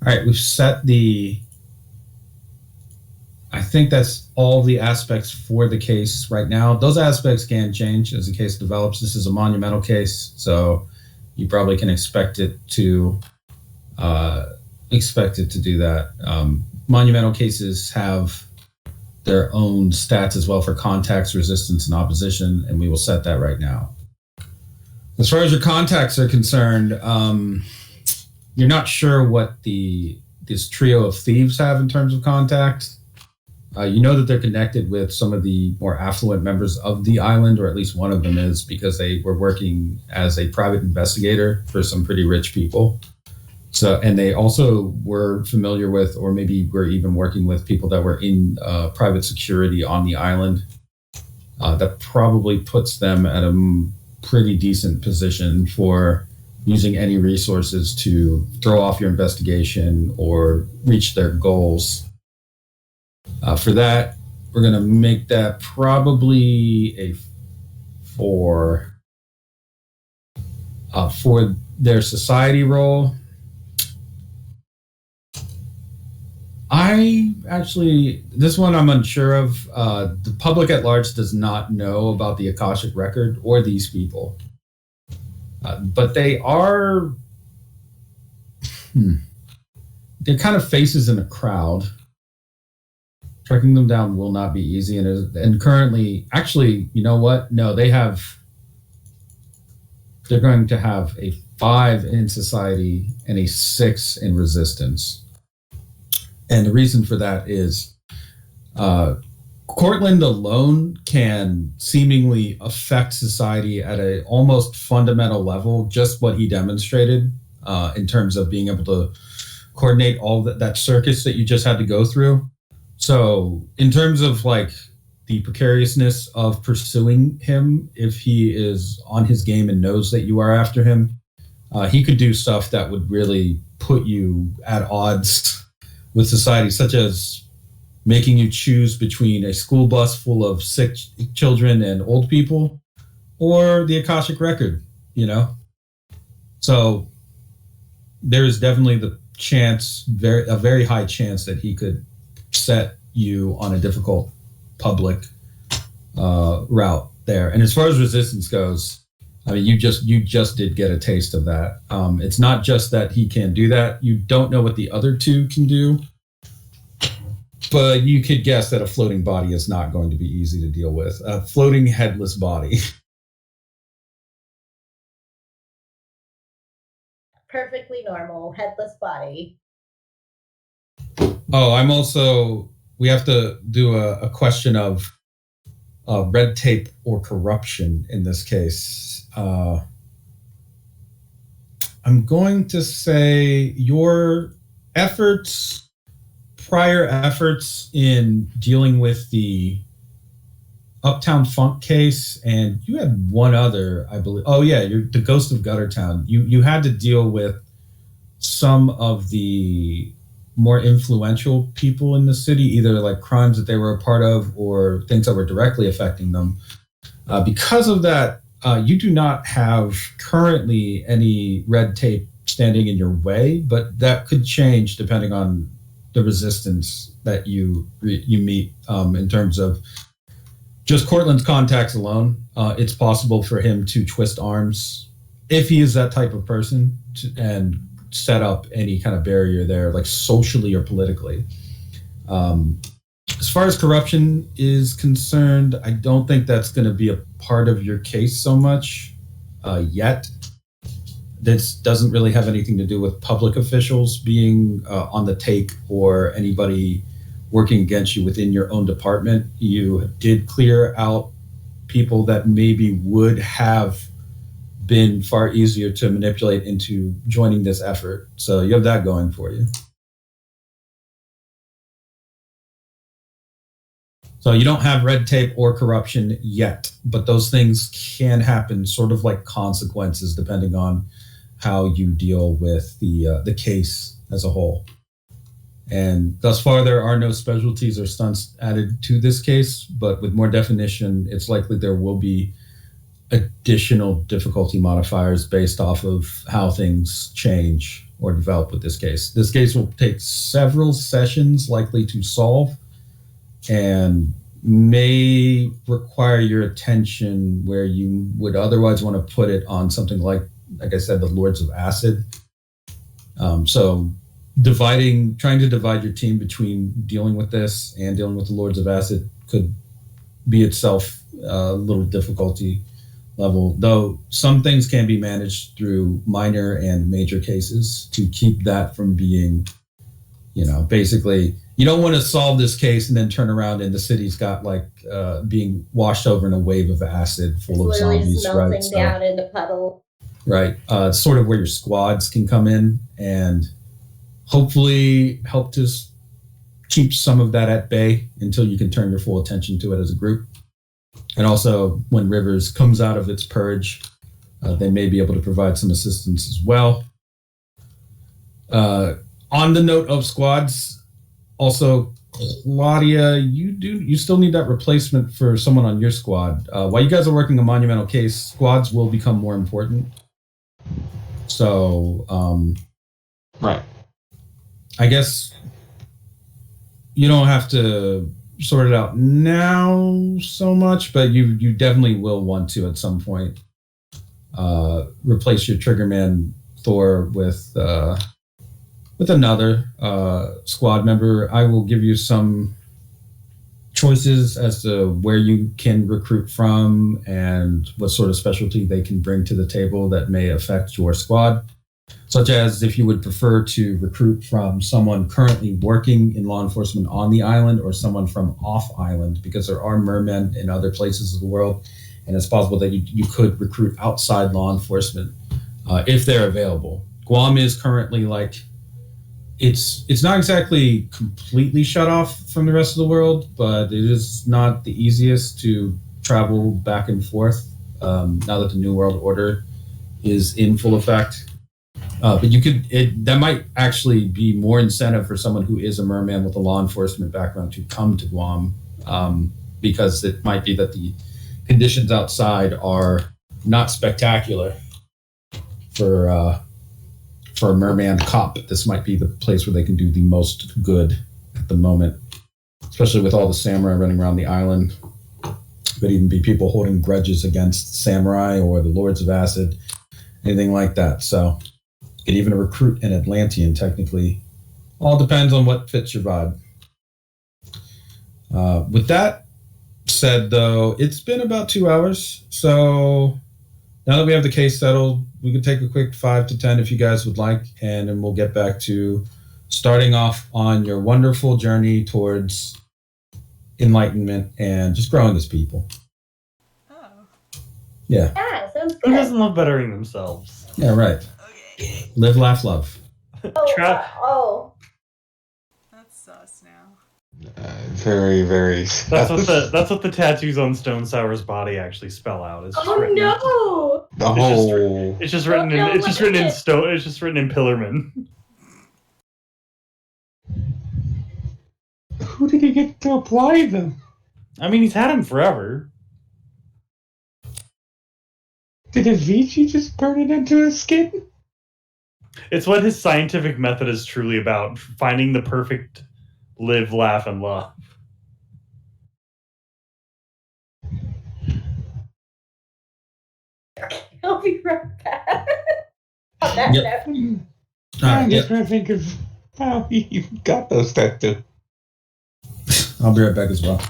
S1: All right, we've set the. I think that's all the aspects for the case right now. Those aspects can change as the case develops. This is a monumental case, so you probably can expect it to do that. Monumental cases have their own stats as well for contacts, resistance, and opposition, and we will set that right now. As far as your contacts are concerned, you're not sure what this trio of thieves have in terms of contact. You know that they're connected with some of the more affluent members of the island, or at least one of them is, because they were working as a private investigator for some pretty rich people. So, and they also were familiar with, or maybe were even working with people that were in private security on the island. That probably puts them at a pretty decent position for using any resources to throw off your investigation or reach their goals. For that, we're going to make that probably a 4. For their society role, this one I'm unsure of. The public at large does not know about the Akashic record or these people. But they are, they're kind of faces in a crowd. Tracking them down will not be easy. And currently, actually, you know what? No, they're going to have a 5 in society and a 6 in resistance. And the reason for that is Cortland alone can seemingly affect society at a almost fundamental level, just what he demonstrated in terms of being able to coordinate all that circus that you just had to go through. So in terms of like the precariousness of pursuing him, if he is on his game and knows that you are after him, he could do stuff that would really put you at odds with society, such as making you choose between a school bus full of sick children and old people or the Akashic record, you know? So there is definitely the chance, a very high chance that he could set you on a difficult public route there. And as far as resistance goes, I mean, you just did get a taste of that. It's not just that he can do that. You don't know what the other 2 can do, but you could guess that a floating body is not going to be easy to deal with. A floating headless body.
S2: Perfectly normal, headless body.
S1: Oh, we have to do a question of red tape or corruption in this case. I'm going to say your efforts prior efforts in dealing with the Uptown Funk case, and you had one other, I believe. Oh yeah, you're the Ghost of Guttertown. You had to deal with some of the more influential people in the city, either like crimes that they were a part of or things that were directly affecting them. Because of that, you do not have currently any red tape standing in your way, but that could change depending on the resistance that you meet in terms of just Cortland's contacts alone. It's possible for him to twist arms if he is that type of person and set up any kind of barrier there, like socially or politically. As far as corruption is concerned, I don't think that's going to be a part of your case so much yet. This doesn't really have anything to do with public officials being on the take or anybody working against you within your own department. You did clear out people that maybe would have been far easier to manipulate into joining this effort. So you have that going for you. So you don't have red tape or corruption yet, but those things can happen, sort of like consequences, depending on how you deal with the case as a whole. And thus far, there are no specialties or stunts added to this case, but with more definition, it's likely there will be additional difficulty modifiers based off of how things change or develop with this case. This case will take several sessions likely to solve and may require your attention where you would otherwise want to put it on something like I said, the Lords of Acid. So trying to divide your team between dealing with this and dealing with the Lords of Acid could be itself a little difficulty level, though some things can be managed through minor and major cases to keep that from being, basically, you don't want to solve this case and then turn around and the city's got like being washed over in a wave of acid full of zombies,
S5: just
S1: right?
S5: melting down in the puddle.
S1: Right. Sort of where your squads can come in and hopefully help to keep some of that at bay until you can turn your full attention to it as a group. And also, when Rivers comes out of its purge, they may be able to provide some assistance as well. On the note of squads, also, Claudia, you still need that replacement for someone on your squad. While you guys are working a monumental case, squads will become more important. So,
S7: right.
S1: I guess you don't have to sort it out now so much, but you definitely will want to at some point replace your Triggerman Thor with another squad member. I will give you some choices as to where you can recruit from and what sort of specialty they can bring to the table that may affect your squad, such as if you would prefer to recruit from someone currently working in law enforcement on the island or someone from off island, because there are mermen in other places of the world, and it's possible that you could recruit outside law enforcement if they're available. Guam is currently like, it's not exactly completely shut off from the rest of the world, but it is not the easiest to travel back and forth now that the New World Order is in full effect. But that might actually be more incentive for someone who is a merman with a law enforcement background to come to Guam, because it might be that the conditions outside are not spectacular for a merman cop. This might be the place where they can do the most good at the moment, especially with all the samurai running around the island. Could even be people holding grudges against samurai or the Lords of Acid, anything like that. So you could even recruit an Atlantean, technically. All depends on what fits your vibe. With that said, though, it's been about 2 hours. So now that we have the case settled, we could take a quick 5 to 10 if you guys would like, and then we'll get back to starting off on your wonderful journey towards enlightenment and just growing as people.
S4: Oh.
S1: Yeah.
S5: Yeah, sounds
S3: Who
S5: good.
S3: doesn't love bettering themselves?
S1: Yeah, right.
S4: Okay.
S1: Live, laugh, love.
S3: Trap.
S5: Oh,
S4: That's sus now.
S7: Very, very.
S3: That's what the tattoos on Stone Sour's body actually spell out. It's just
S2: Oh
S3: written,
S2: no!
S7: The whole.
S3: It's just written in.
S2: No,
S3: It's just
S2: what
S3: written in
S2: is it?
S3: stone. It's just written in Pillarman.
S7: Who did he get to apply them?
S3: I mean, he's had him forever.
S7: Did Avicii just burn it into his skin?
S3: It's what his scientific method is truly about: finding the perfect live, laugh, and love.
S2: I'll be right back. On that
S1: Yep.
S2: note.
S1: All
S7: I'm
S1: right,
S7: just
S1: yep.
S7: trying to think of how you got those tattoos.
S1: I'll be right back as well.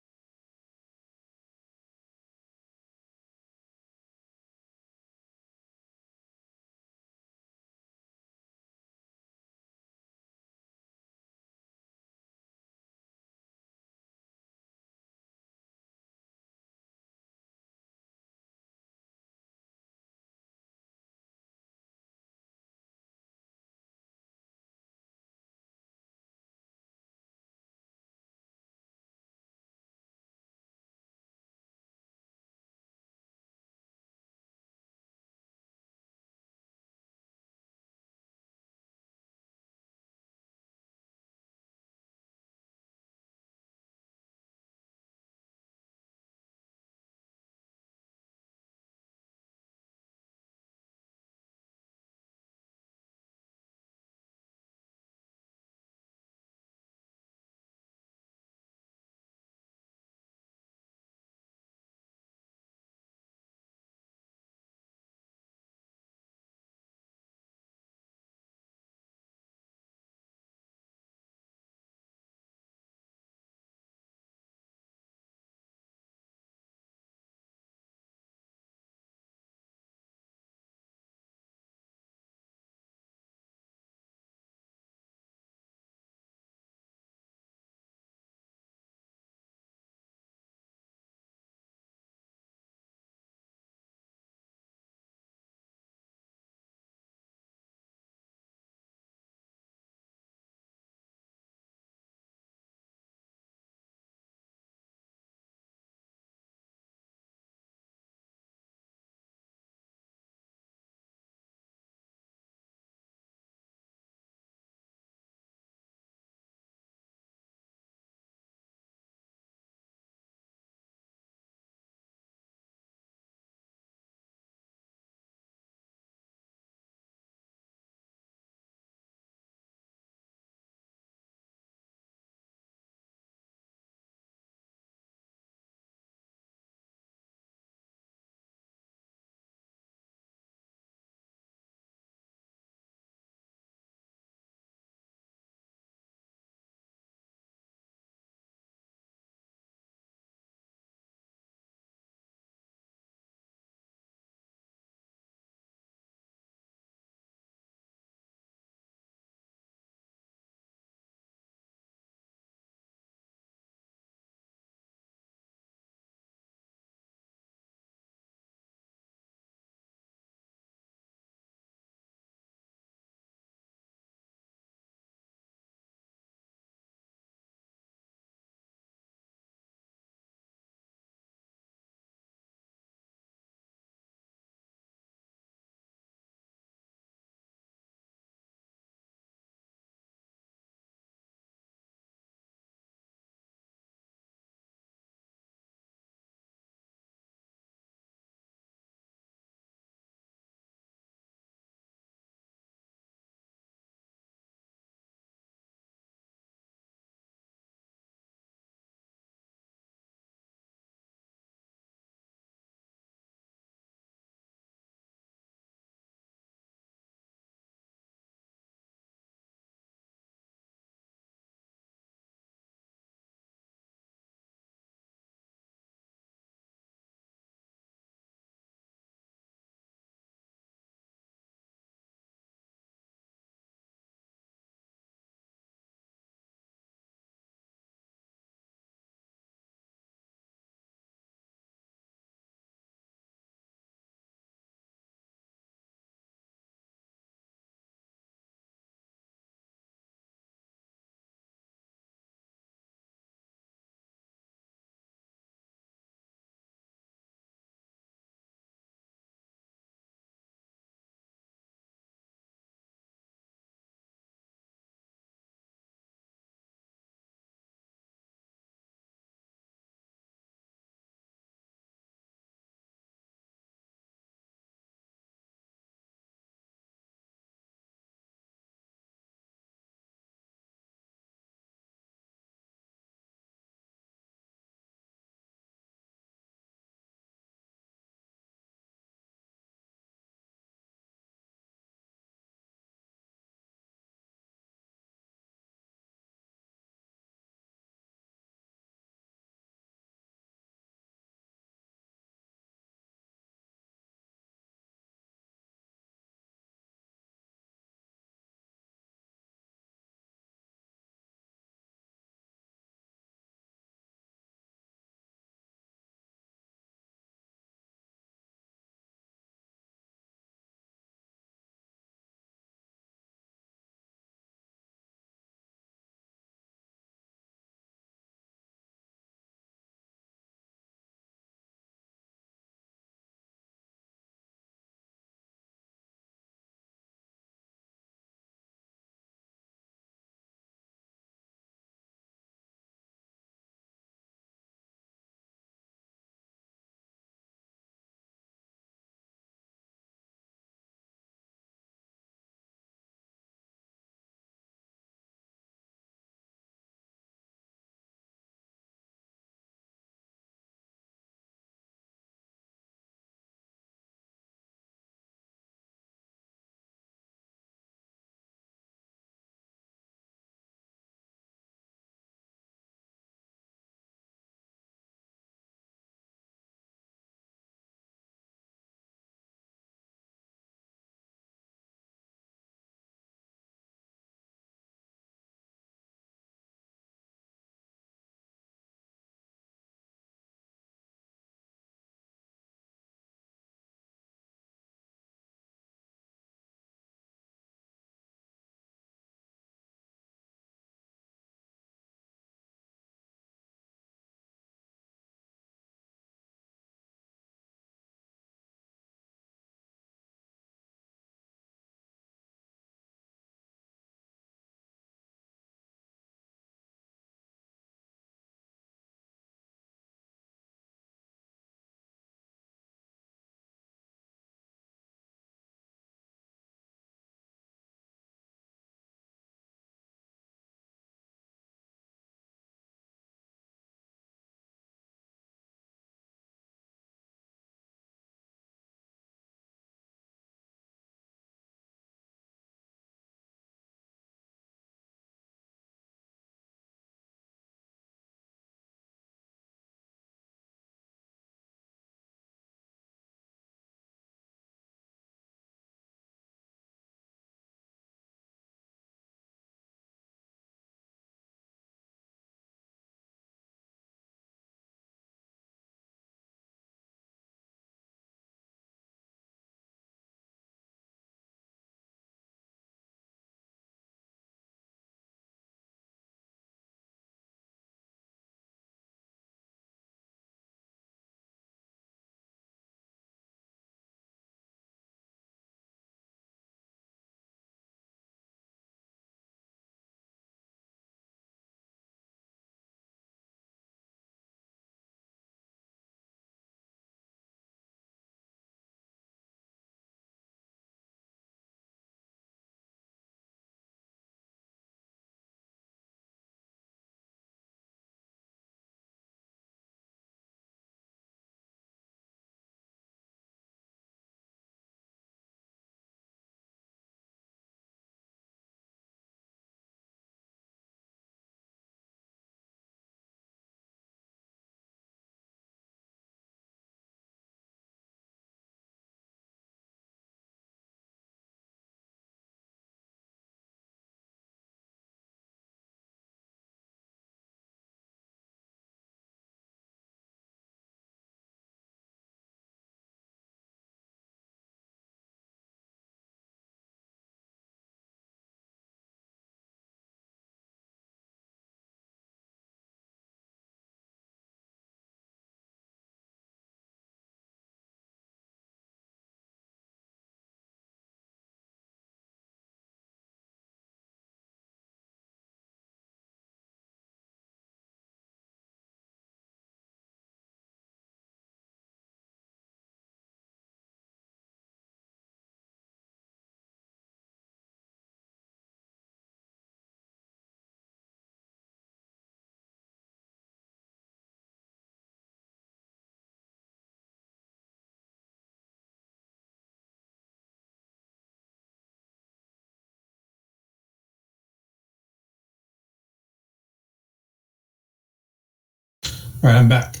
S1: All right, I'm back.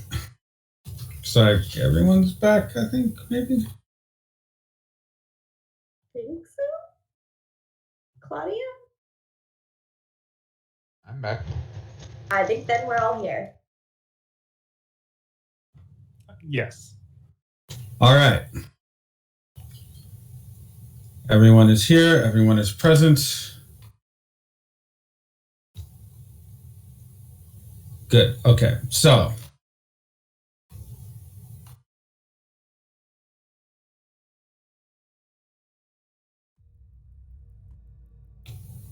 S1: Looks like everyone's back, I think, maybe.
S2: Think so? Claudia?
S7: I'm back.
S2: I think then we're all here.
S3: Yes.
S1: All right. Everyone is here. Everyone is present. Good. Okay. So,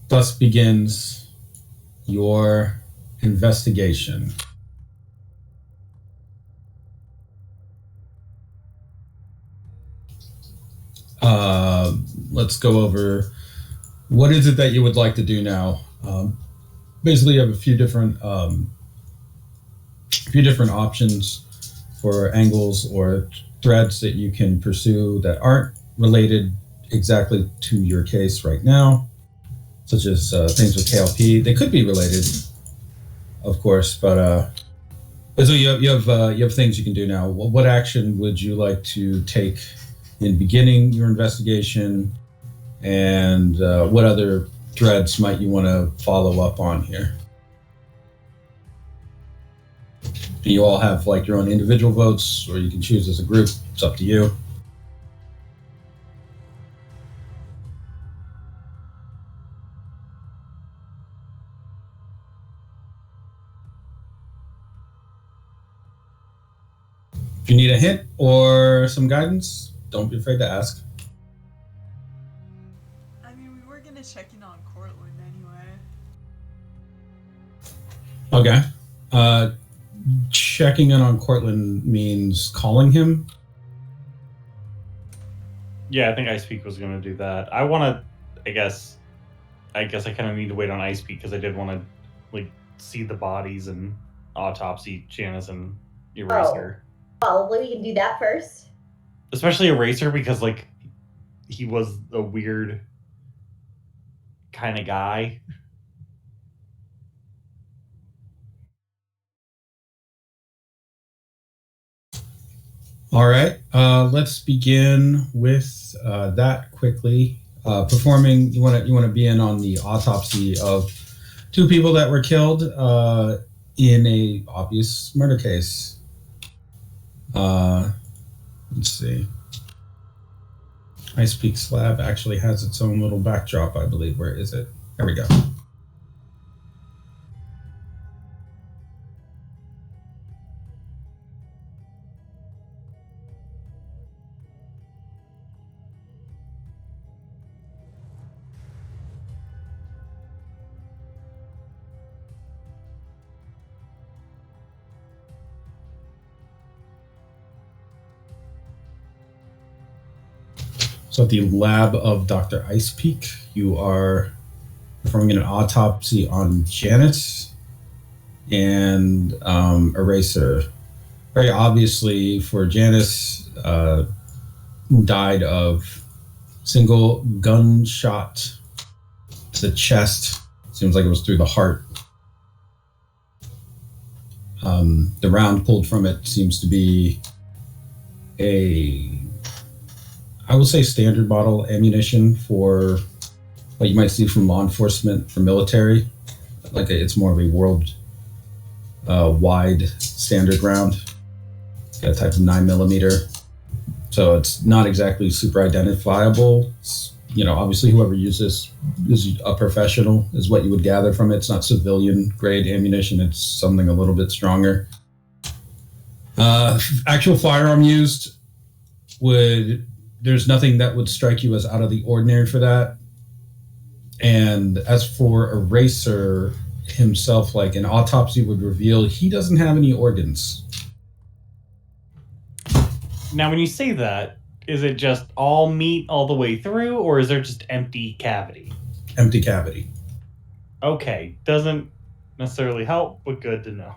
S1: thus begins your investigation. Let's go over what is it that you would like to do now. Basically, you have a few different options for angles or threads that you can pursue that aren't related exactly to your case right now, such as things with KLP. They could be related, of course, but so you have things you can do now. What action would you like to take in beginning your investigation, and what other threads might you want to follow up on here? Do you all have like your own individual votes, or you can choose as a group? It's up to you. If you need a hint or some guidance, don't be afraid to ask.
S4: I mean, we were gonna check in on Cortland anyway.
S1: Okay. Checking in on Cortland means calling him.
S3: Yeah, I think Ice Peak was going to do that. I want to, I guess I kind of need to wait on Ice Peak because I did want to like see the bodies and autopsy Janice and Eraser.
S2: Well, we can do that first.
S3: Especially Eraser because like he was a weird kind of guy.
S1: All right. Let's begin with that quickly. Performing. You want to be in on the autopsy of two people that were killed in a obvious murder case. Let's see. Ice Peak Slab actually has its own little backdrop, I believe. Where is it? There we go. So at the lab of Dr. Ice Peak, you are performing an autopsy on Janet and Eraser. Very obviously for Janice, died of single gunshot to the chest. Seems like it was through the heart. The round pulled from it seems to be I will say standard model ammunition for what you might see from law enforcement for military. It's more of a world wide standard round. It's got a type of 9mm. So it's not exactly super identifiable. Obviously whoever uses this is a professional is what you would gather from it. It's not civilian grade ammunition. It's something a little bit stronger. Actual firearm used there's nothing that would strike you as out of the ordinary for that. And as for Eraser himself, like an autopsy would reveal, he doesn't have any organs.
S3: Now, when you say that, is it just all meat all the way through, or is there just empty cavity?
S1: Empty cavity.
S3: Okay, doesn't necessarily help, but good to know.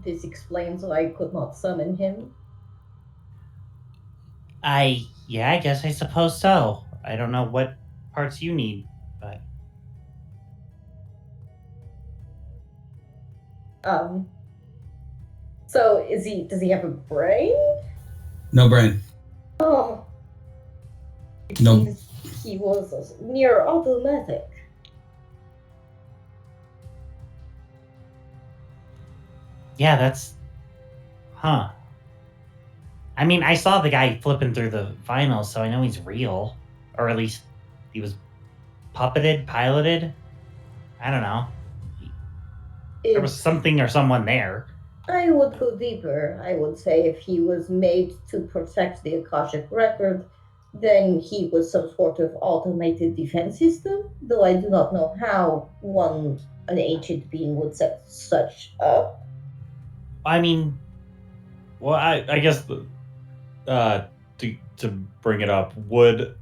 S5: This explains why I could not summon him.
S6: I guess I suppose so. I don't know what parts you need, but
S5: So does he have a brain?
S1: No brain.
S5: Oh, it
S1: No.
S5: seems he was near automatic.
S6: Yeah, that's... Huh. I mean, I saw the guy flipping through the vinyl, so I know he's real. Or at least he was puppeted, piloted. I don't know. There was
S5: If
S6: something or someone there.
S5: I would go deeper, I would say if he was made to protect the Akashic record, then he was some sort of automated defense system, though I do not know how an ancient being would set such up.
S6: I mean,
S3: Well, I guess to bring it up, would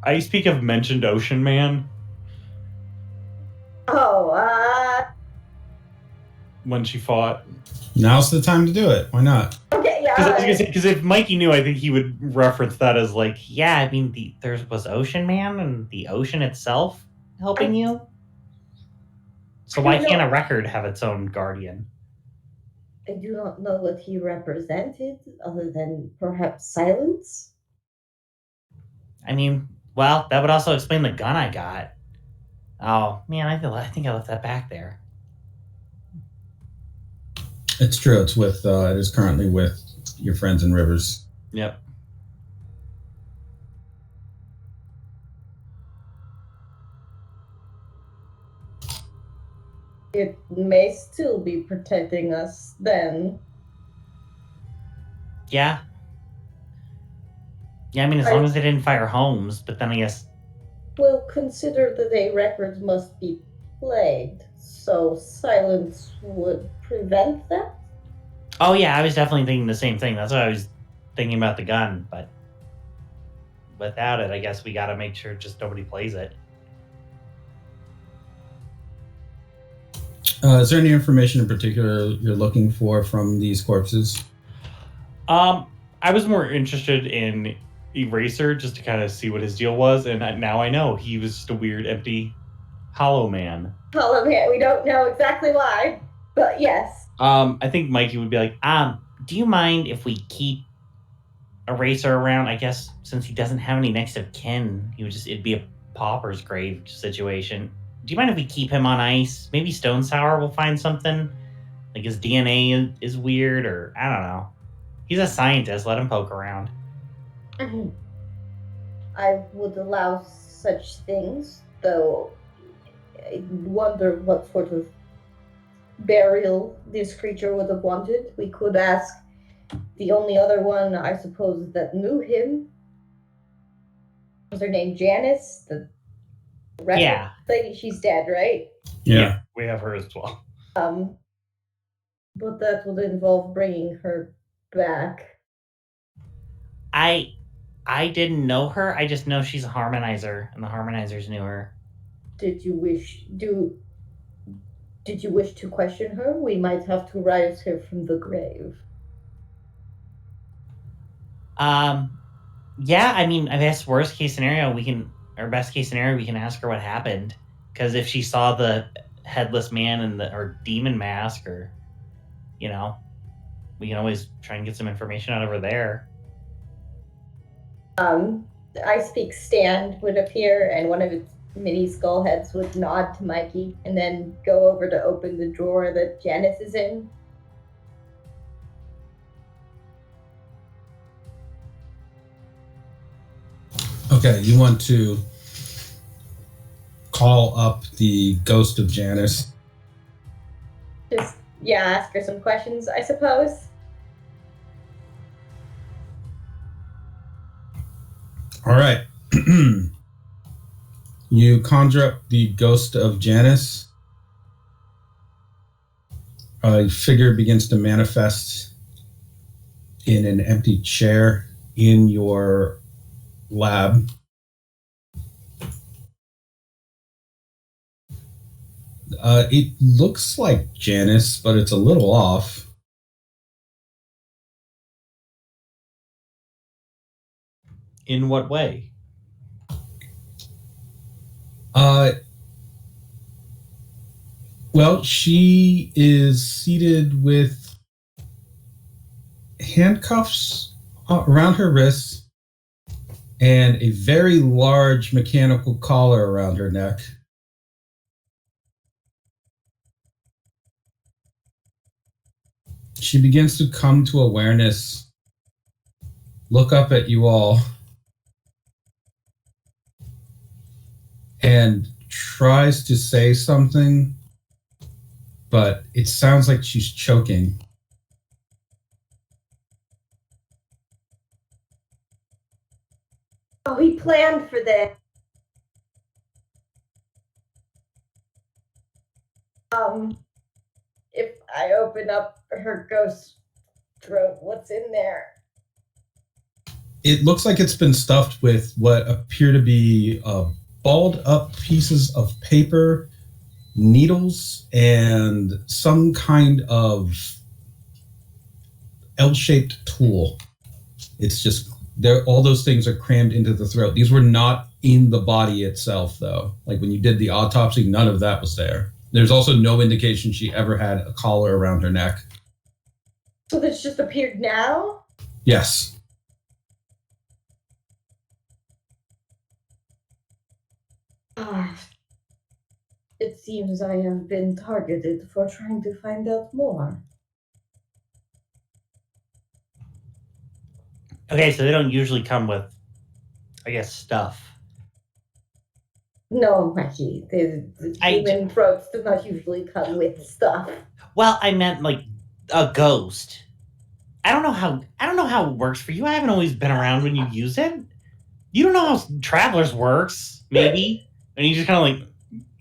S3: I speak of mentioned Ocean Man
S5: Oh,
S3: when she fought?
S1: Now's the time to do it. Why not?
S5: okay,
S3: Because I was
S5: yeah.
S3: gonna say, because if Mikey knew, I think he would reference that as like,
S6: yeah, I mean, there was Ocean Man and the ocean itself helping you. So why can't a record have its own guardian?
S5: I do not know what he represented, other than perhaps silence.
S6: I mean, well, that would also explain the gun I got. Oh man, I think I left that back there.
S1: It's true. It's with. It is currently with your friends in Rivers.
S3: yep.
S5: It may still be protecting us then.
S6: Yeah. Yeah, I mean, as long as they didn't fire Holmes, but then I guess...
S5: Well, consider that a record must be played, so silence would prevent that?
S6: Oh yeah, I was definitely thinking the same thing. That's why I was thinking about the gun, but without it, I guess we gotta make sure just nobody plays it.
S1: Is there any information in particular you're looking for from these corpses?
S3: I was more interested in Eraser just to kind of see what his deal was, and now I know he was just a weird, empty, hollow man.
S5: Hollow man, we don't know exactly why, but yes.
S3: I think Mikey would be like,
S6: Do you mind if we keep Eraser around? I guess since he doesn't have any next of kin, it'd be a pauper's grave situation. Do you mind if we keep him on ice? Maybe Stone Sour will find something. Like his DNA is weird, or I don't know. He's a scientist. Let him poke around.
S5: I would allow such things, though I wonder what sort of burial this creature would have wanted. We could ask the only other one, I suppose, that knew him. Was her name Janice? The record
S6: Yeah.
S5: lady? She's dead, right?
S1: Yeah.
S3: we have her as well.
S5: But that would involve bringing her back.
S6: I didn't know her. I just know she's a harmonizer, and the harmonizers knew her.
S5: Did you wish to question her? We might have to rise her from the grave.
S6: Yeah, I mean, I guess worst case scenario, or best case scenario, we can ask her what happened. Because if she saw the headless man or demon mask, or, we can always try and get some information out of her there.
S5: I speak stand would appear, and one of its mini skull heads would nod to Mikey, and then go over to open the drawer that Janice is in.
S1: Okay, you want to call up the ghost of Janice.
S5: Just, ask her some questions, I suppose.
S1: All right. You conjure up the ghost of Janice. A figure begins to manifest in an empty chair in your lab. It looks like Janice, but it's a little off.
S3: In what way?
S1: Well, she is seated with handcuffs around her wrists and a very large mechanical collar around her neck. She begins to come to awareness, look up at you all, and tries to say something, but it sounds like she's choking.
S2: Oh, he planned for this. If I open up her ghost throat, what's in there?
S1: It looks like it's been stuffed with what appear to be balled up pieces of paper, needles, and some kind of L-shaped tool. It's just there. All those things are crammed into the throat. These were not in the body itself, though. Like when you did the autopsy, none of that was there. There's also no indication she ever had a collar around her neck.
S2: So this just appeared now?
S1: Yes.
S5: It seems I have been targeted for trying to find out more.
S6: Okay, so they don't usually come with, I guess, stuff.
S5: No, Mackie, the human throats do not usually come with stuff.
S6: Well, I meant like a ghost. I don't know how it works for you. I haven't always been around when you use it. You don't know how Travelers works, maybe. And he just kind of like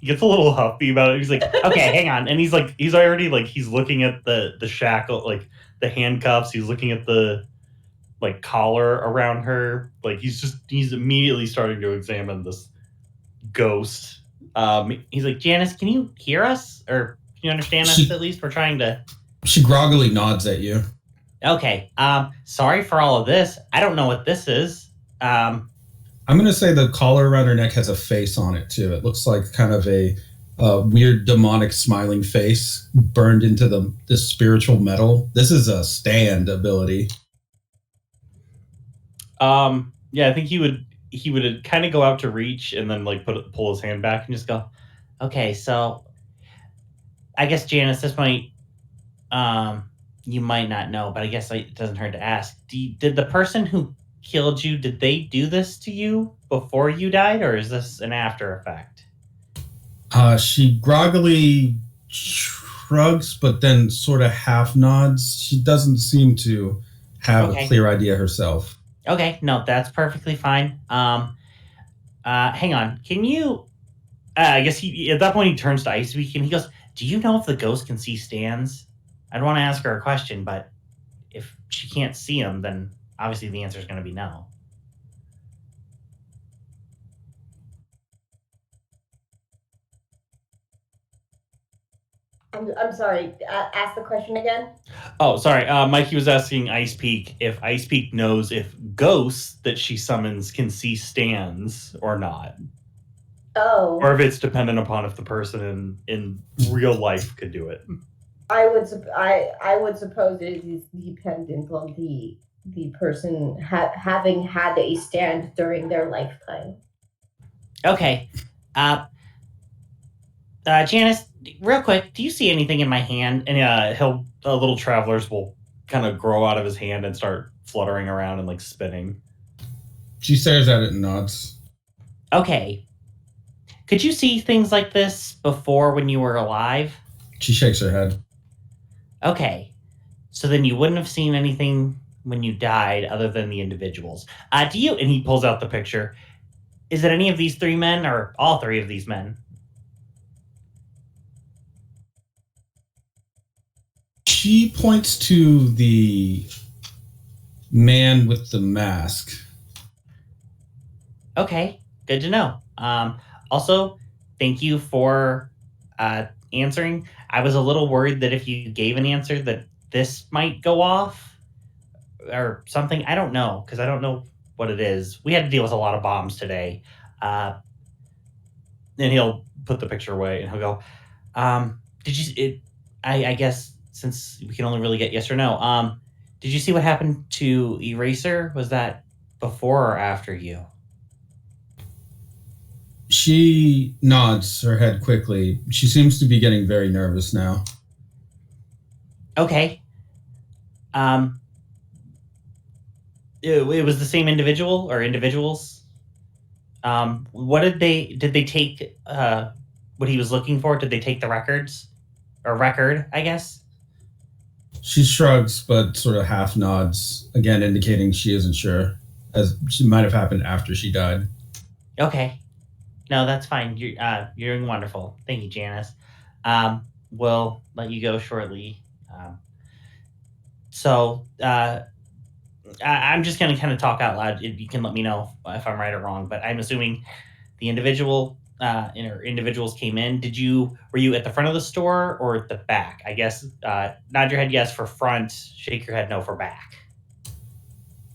S6: he gets a little huffy about it. He's like, okay, hang on. And he's already like he's looking at the shackle, like the handcuffs. He's looking at the like collar around her. Like he's immediately starting to examine this ghost. He's like, Janice, can you hear us? Or can you understand us at least? We're trying to.
S1: She groggily nods at you.
S6: Okay. Sorry for all of this. I don't know what this is.
S1: I'm going to say the collar around her neck has a face on it, too. It looks like kind of a weird demonic smiling face burned into the spiritual metal. This is a stand ability.
S3: Yeah, I think he would kind of go out to reach and then like pull his hand back and just go,
S6: okay, so I guess Janice, this might you might not know, but I guess it doesn't hurt to ask. Did the person who killed you, did they do this to you before you died, or is this an after effect?
S1: She groggily shrugs, but then sort of half nods. She doesn't seem to have a clear idea herself.
S6: Okay, no, that's perfectly fine. Hang on. Can you? I guess at that point he turns to Icebeak and he goes, "Do you know if the ghost can see stands?" I'd want to ask her a question, but if she can't see them, then obviously the answer is going to be no.
S2: I'm sorry. Ask the question again.
S3: Oh, sorry. Mikey was asking Icepeak if Icepeak knows if ghosts that she summons can see stands or not.
S2: Oh.
S3: Or if it's dependent upon if the person in real life could do it.
S5: I would suppose it is dependent on the person having had a stand during their lifetime.
S6: Okay. Janice, real quick, do you see anything in my hand?
S3: And little travelers will kind of grow out of his hand and start fluttering around and like spinning.
S1: She stares at it and nods.
S6: Okay. Could you see things like this before when you were alive?
S1: She shakes her head.
S6: Okay. So then you wouldn't have seen anything when you died other than the individuals. And he pulls out the picture. Is it any of these three men or all three of these men?
S1: She points to the man with the mask.
S6: Okay, good to know. Also, thank you for answering. I was a little worried that if you gave an answer that this might go off or something. I don't know, because I don't know what it is. We had to deal with a lot of bombs today.
S3: And he'll put the picture away and he'll go,
S6: Did you? I guess since we can only really get yes or no. Did you see what happened to Eraser? Was that before or after you?
S1: She nods her head quickly. She seems to be getting very nervous now.
S6: Okay. It was the same individual or individuals. What did they take? What he was looking for? Did they take the records or record? I guess.
S1: She shrugs, but sort of half nods, again indicating she isn't sure, as she might have happened after she died.
S6: Okay. No, that's fine. You're doing wonderful. Thank you, Janice. We'll let you go shortly. I'm just going to kind of talk out loud. You can let me know if I'm right or wrong, but I'm assuming the individuals came in. Were you at the front of the store or at the back? I guess, nod your head yes for front, shake your head no for back.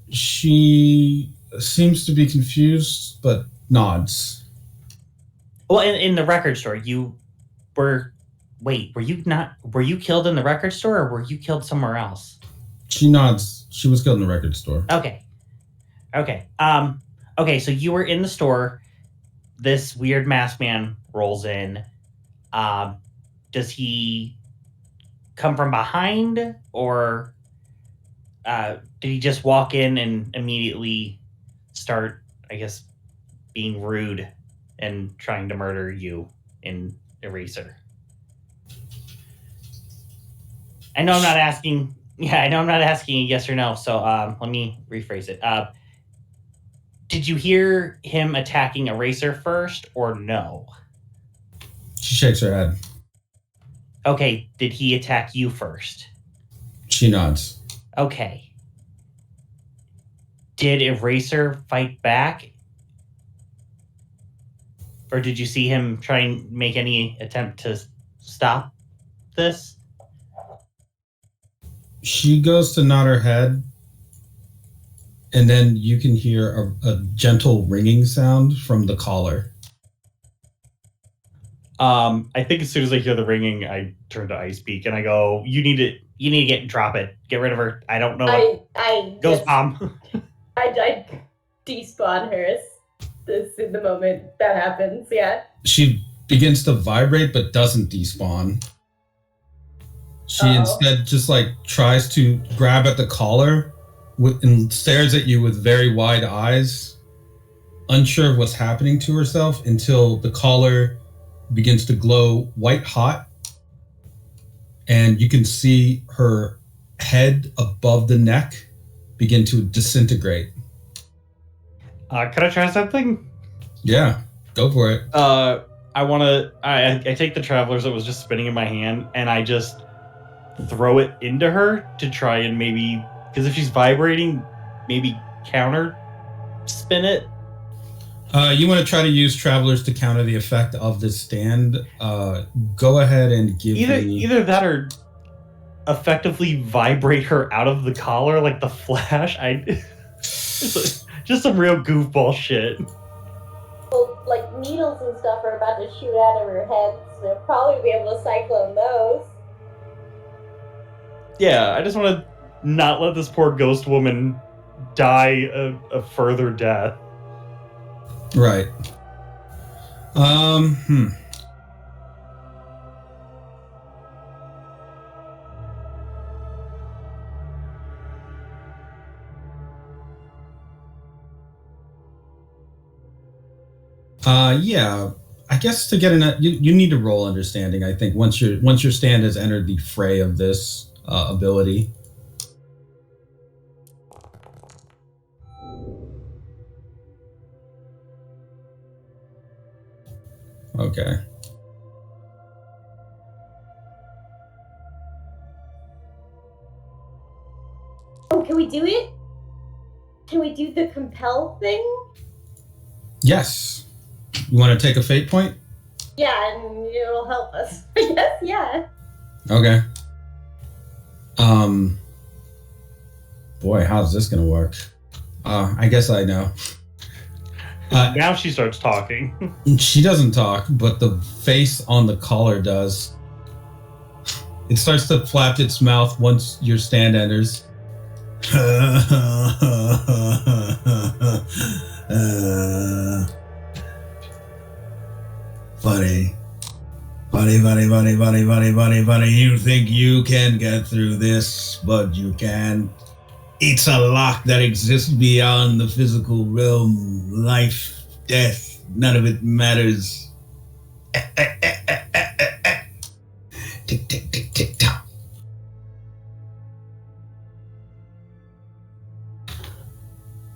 S1: She seems to be confused, but nods.
S6: Well, in the record store, were you killed in the record store or were you killed somewhere else?
S1: She nods. She was killed in the record store.
S6: Okay. So you were in the store. This weird masked man rolls in. Does he come from behind or did he just walk in and immediately start, I guess, being rude and trying to murder you in Eraser? I know I'm not asking a yes or no, so let me rephrase it. Did you hear him attacking Eraser first or no?
S1: She shakes her head.
S6: Okay, did he attack you first?
S1: She nods.
S6: Okay. Did Eraser fight back? Or did you see him try and make any attempt to stop this?
S1: She goes to nod her head, and then you can hear a gentle ringing sound from the collar.
S3: I think as soon as I hear the ringing, I turn to Ice Peak and I go, "You need to drop it. Get rid of her. I don't know what goes bomb."
S2: I despawn her this in the moment that happens. Yeah.
S1: She begins to vibrate, but doesn't despawn. She instead just tries to grab at the collar and stares at you with very wide eyes, unsure of what's happening to herself, until the collar begins to glow white hot, and you can see her head above the neck begin to disintegrate.
S3: Can I try something?
S1: Yeah, go for it.
S3: I take the Travelers that was just spinning in my hand and I just throw it into her to try and maybe, because if she's vibrating, maybe counter spin it.
S1: You want to try to use Travelers to counter the effect of this stand. Go ahead and give me...
S3: Either that or effectively vibrate her out of the collar like the Flash. Just some real goofball shit.
S2: Well, needles and stuff are about to shoot out of her head, so they'll probably be able to cyclone those.
S3: Yeah, I just want to not let this poor ghost woman die a further death.
S1: Right. Yeah. I guess to get you need to roll understanding. I think once your stand has entered the fray of this ability. Okay.
S2: Oh, can we do it? Can we do the compel thing?
S1: Yes. You want to take a fate point?
S2: Yeah, and it'll help us. I guess, yeah.
S1: Okay. Boy, how's this gonna work? I guess I know.
S3: Now she starts talking.
S1: She doesn't talk, but the face on the collar does. It starts to flap its mouth once your stand enters. Funny. Funny. You think you can get through this, but you can't. It's a lock that exists beyond the physical realm. Life, death, none of it matters. Tick, tick, tick, tick, tock.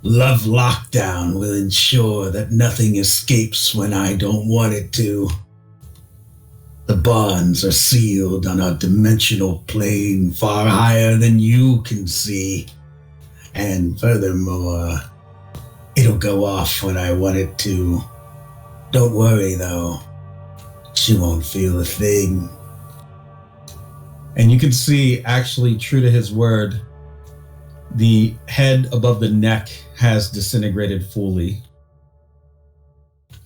S1: Love lockdown will ensure that nothing escapes when I don't want it to. The bonds are sealed on a dimensional plane far higher than you can see. And furthermore, it'll go off when I want it to. Don't worry though, she won't feel a thing. And you can see, actually, true to his word, the head above the neck has disintegrated fully.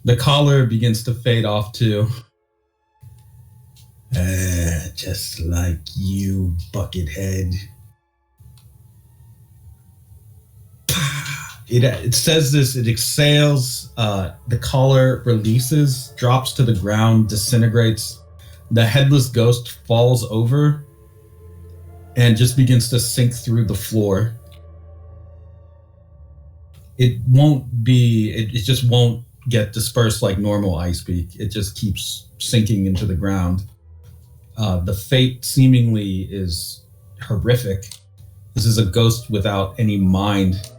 S1: The collar begins to fade off too. Just like you, Buckethead. It says this, it exhales, the collar releases, drops to the ground, disintegrates. The headless ghost falls over and just begins to sink through the floor. It just won't get dispersed like normal ice peak. It just keeps sinking into the ground. The fate seemingly is horrific. This is a ghost without any mind,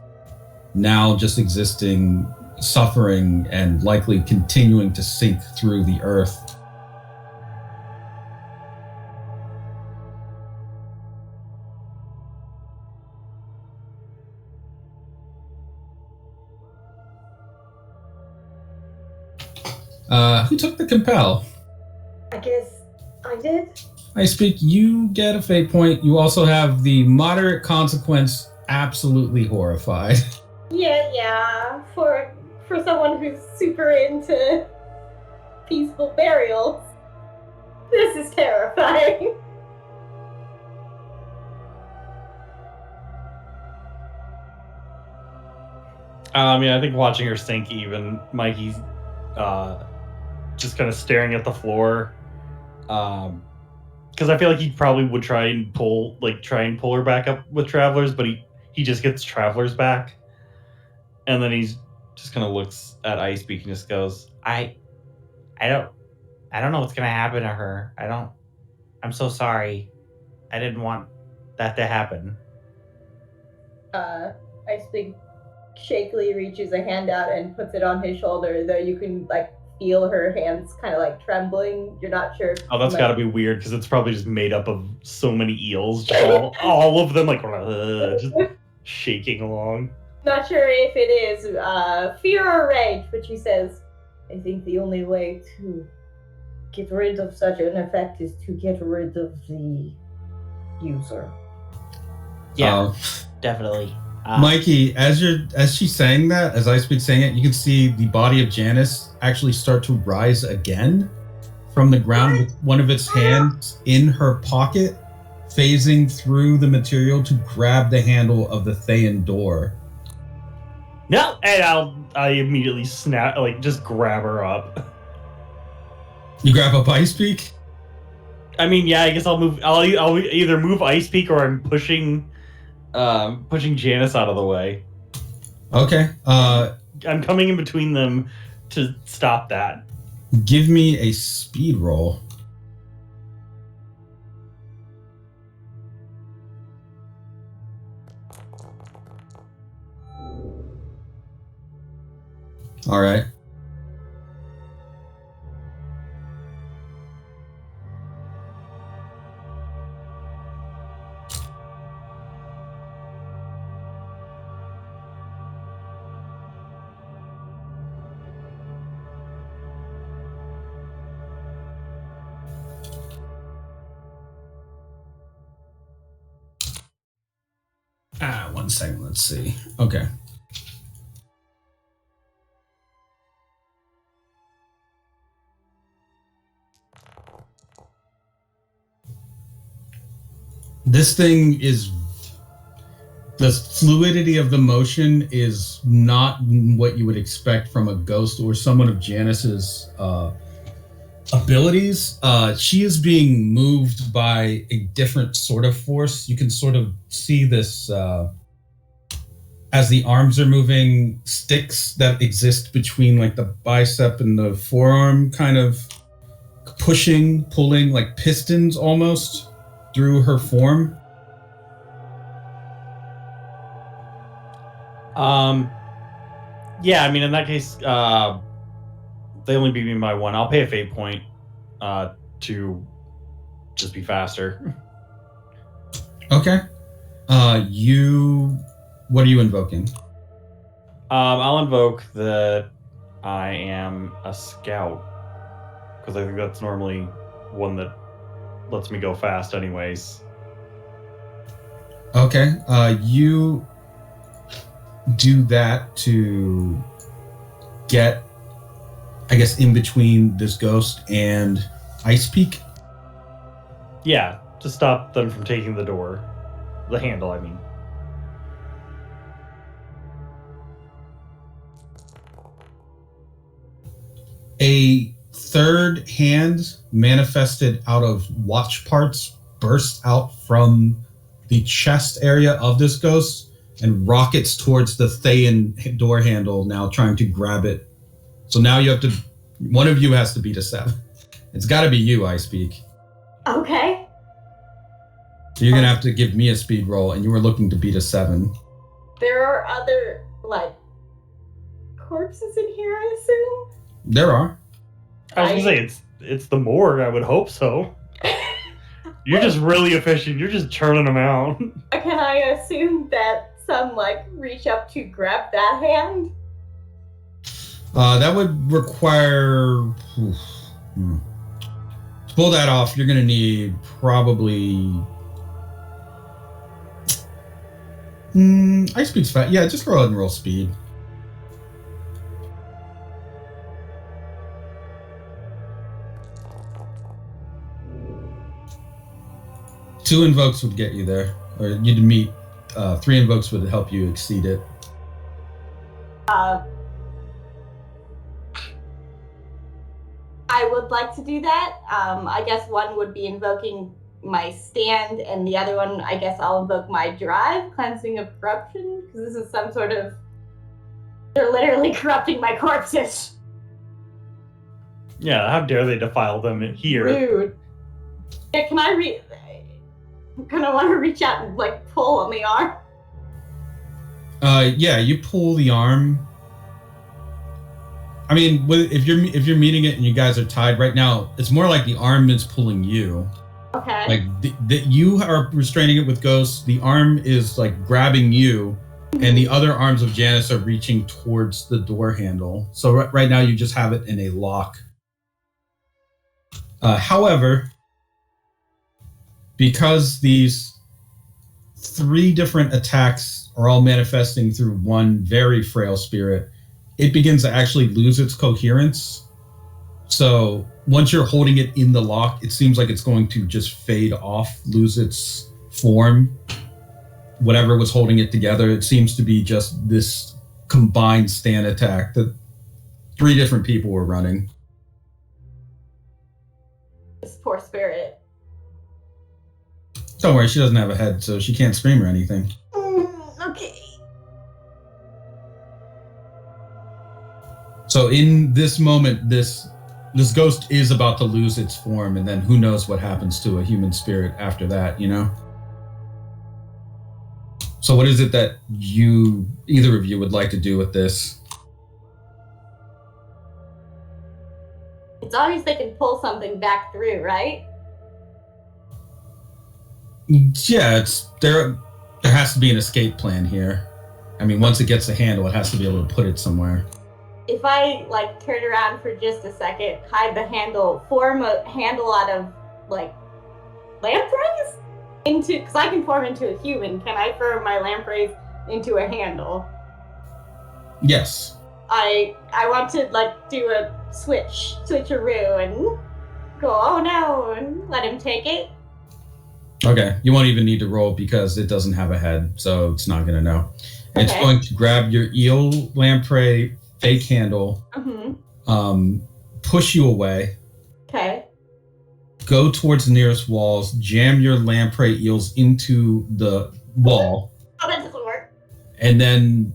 S1: now just existing, suffering, and likely continuing to sink through the earth. Who took the compel?
S5: I guess I did.
S1: I speak, you get a fate point. You also have the moderate consequence, absolutely horrified.
S5: Yeah. For someone who's super into peaceful burials, this is terrifying.
S3: I think watching her sink, even Mikey's just kind of staring at the floor, because I feel like he probably would try and pull her back up with Travelers, but he just gets Travelers back, and then he's just kind of looks at Icebeak and just goes,
S6: I don't know what's gonna happen to her. I'm so sorry. I didn't want that to happen.
S5: Icebeak shakily reaches a hand out and puts it on his shoulder, though you can feel her hands kind of trembling. You're not sure.
S3: "Oh, that's got to be weird because it's probably just made up of so many eels, just all of them just shaking along."
S5: Not sure if it is fear or rage, but she says, I think the only way to get rid of such an effect is to get rid of the user.
S6: Yeah, definitely.
S1: Mikey, as she's saying that, as Icebeak's saying it, you can see the body of Janice actually start to rise again from the ground with one of its hands in her pocket, phasing through the material to grab the handle of the Thayan door.
S3: No, and I immediately snap, just grab her up.
S1: You grab up Icebeak?
S3: I mean, yeah, I guess I'll move. I'll either move Icebeak or I'm pushing Janice out of the way.
S1: Okay.
S3: I'm coming in between them to stop that.
S1: Give me a speed roll. All right. One second. Let's see. Okay. This thing is... The fluidity of the motion is not what you would expect from a ghost or someone of Janice's abilities. She is being moved by a different sort of force. You can sort of see this as the arms are moving, sticks that exist between like the bicep and the forearm kind of pushing, pulling like pistons almost through her form.
S3: Yeah, I mean, in that case, they only beat me by 1. I'll pay a fate point to just be faster.
S1: Okay. What are you invoking?
S3: I'll invoke that I am a scout, because I think that's normally one that lets me go fast anyways.
S1: Okay. You do that to get, I guess, in between this ghost and Ice Peak?
S3: Yeah, to stop them from taking the door. The handle, I mean.
S1: A third hand manifested out of watch parts bursts out from the chest area of this ghost and rockets towards the Thayan door handle, now trying to grab it. So now you have to... One of you has to beat a 7. It's got to be you, I speak.
S2: Okay.
S1: So you're going to have to give me a speed roll, and you were looking to beat a 7.
S2: There are other, like, corpses in here, I assume?
S1: There are.
S3: I was going to say, it's the morgue, I would hope so. You're just really efficient. You're just churning them out.
S2: Can I assume that some, like, reach up to grab that hand?
S1: That would require... To pull that off, you're going to need probably... Ice Speed's fast. Yeah, just go ahead and roll speed. Two invokes would get you there, or you'd meet. 3 invokes would help you exceed it.
S2: I would like to do that. I guess one would be invoking my stand, and the other one, I guess I'll invoke my drive, cleansing of corruption, because this is some sort of... They're literally corrupting my corpses.
S3: Yeah, how dare they defile them here?
S2: Rude. Yeah, can I I'm gonna want to reach out and, like, pull on the arm.
S1: Yeah, you pull the arm. I mean, if you're meeting it and you guys are tied right now, it's more like the arm is pulling you.
S2: Okay.
S1: Like you are restraining it with ghosts. The arm is like grabbing you, and the other arms of Janice are reaching towards the door handle. So right now you just have it in a lock. However, because these 3 different attacks are all manifesting through one very frail spirit, it begins to actually lose its coherence. So once you're holding it in the lock, it seems like it's going to just fade off, lose its form. Whatever was holding it together, it seems to be just this combined stand attack that 3 different people were running.
S2: This poor spirit.
S1: Don't worry, she doesn't have a head, so she can't scream or anything.
S2: Okay.
S1: So in this moment, this ghost is about to lose its form, and then who knows what happens to a human spirit after that, you know? So what is it that either of you would like to do with this?
S2: It's obvious they can pull something back through, right?
S1: Yeah, there has to be an escape plan here. I mean, once it gets a handle, it has to be able to put it somewhere.
S2: If I, like, turn around for just a second, hide the handle, form a handle out of, like, lampreys? Because I can form into a human. Can I form my lampreys into a handle?
S1: Yes.
S2: I want to, like, do a switcheroo and go, oh no, and let him take it.
S1: Okay, you won't even need to roll because it doesn't have a head, so it's not going to know. It's
S2: Okay.
S1: going to grab your eel lamprey fake handle, push you away,
S2: Okay.
S1: go towards the nearest walls, jam your lamprey eels into the wall,
S2: Oh, that doesn't work.
S1: and then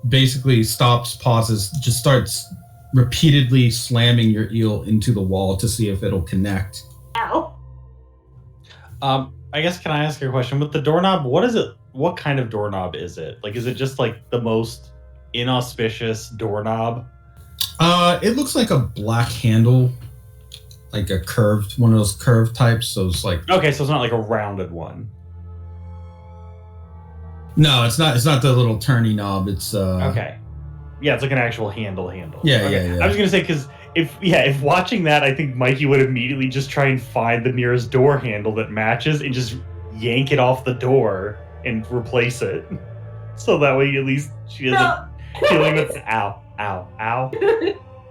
S1: basically stops, pauses, just starts repeatedly slamming your eel into the wall to see if it'll connect.
S2: Ow.
S3: I guess, can I ask you a question? With the doorknob, what is it? What kind of doorknob is it? Like, is it just like the most inauspicious doorknob?
S1: It looks like a black handle, like a curved, one of those curved types. So it's like,
S3: Okay, so it's not like a rounded one.
S1: no, it's not. It's not the little turny knob. It's
S3: Okay. Yeah, it's like an actual handle.
S1: Yeah,
S3: Okay.
S1: yeah.
S3: I was gonna say, because if watching that, I think Mikey would immediately just try and find the nearest door handle that matches and just yank it off the door and replace it. So that way at least she isn't feeling that's ow.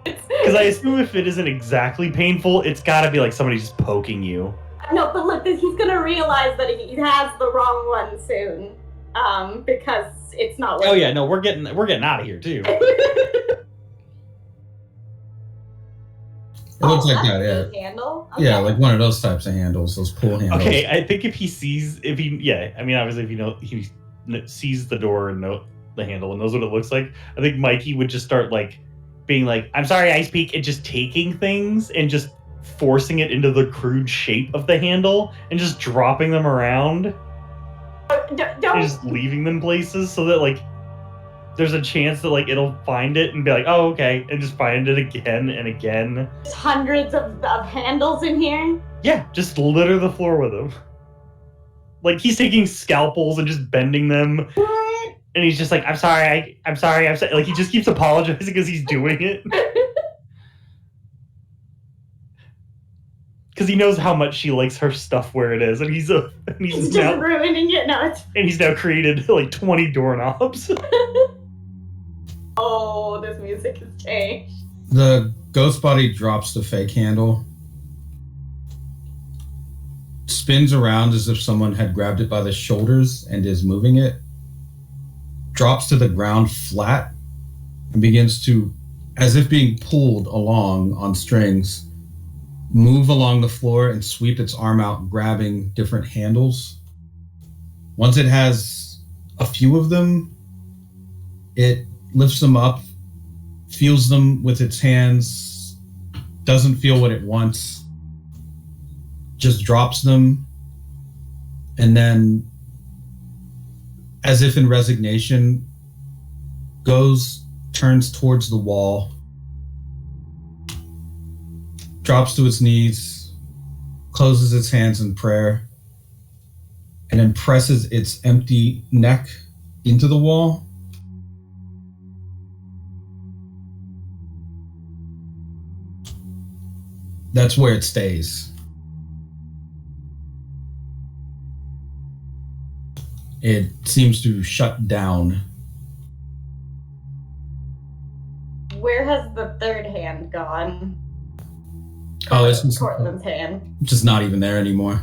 S3: Because I assume if it isn't exactly painful, it's gotta be like somebody just poking you.
S2: No, but look, he's gonna realize that he has the wrong one soon. Because it's not working.
S3: Oh yeah, no, we're getting out of here too.
S1: It looks like that, yeah.
S2: Handle? Okay.
S1: Yeah, like one of those types of handles, those pull handles.
S3: Okay, I think if he sees, obviously if he sees the door and the handle and knows what it looks like, I think Mikey would just start like being like, "I'm sorry, Ice Peak," and just taking things and just forcing it into the crude shape of the handle and just dropping them around and just leaving them places so that like there's a chance that like it'll find it and be like, "Oh, okay," and just find it again and again.
S2: There's hundreds of handles in here.
S3: Yeah, just litter the floor with them. Like he's taking scalpels and just bending them, and he's just like, I'm sorry. Like he just keeps apologizing because he's doing it. Because he knows how much she likes her stuff where it is, and he's
S2: He's
S3: now
S2: just ruining it. No, it's...
S3: and he's now created like 20 doorknobs.
S2: Oh, this music has changed.
S1: The ghost body drops the fake handle, spins around as if someone had grabbed it by the shoulders and is moving it, drops to the ground flat, and begins to, as if being pulled along on strings, move along the floor and sweep its arm out, grabbing different handles. Once it has a few of them, it lifts them up, feels them with its hands, doesn't feel what it wants, just drops them, and then, as if in resignation, turns towards the wall, drops to its knees, closes its hands in prayer, and then presses its empty neck into the wall. That's where it stays. It seems to shut down.
S2: Where has the third hand gone?
S1: Oh, it's
S2: Cortland's hand.
S1: just not even there anymore.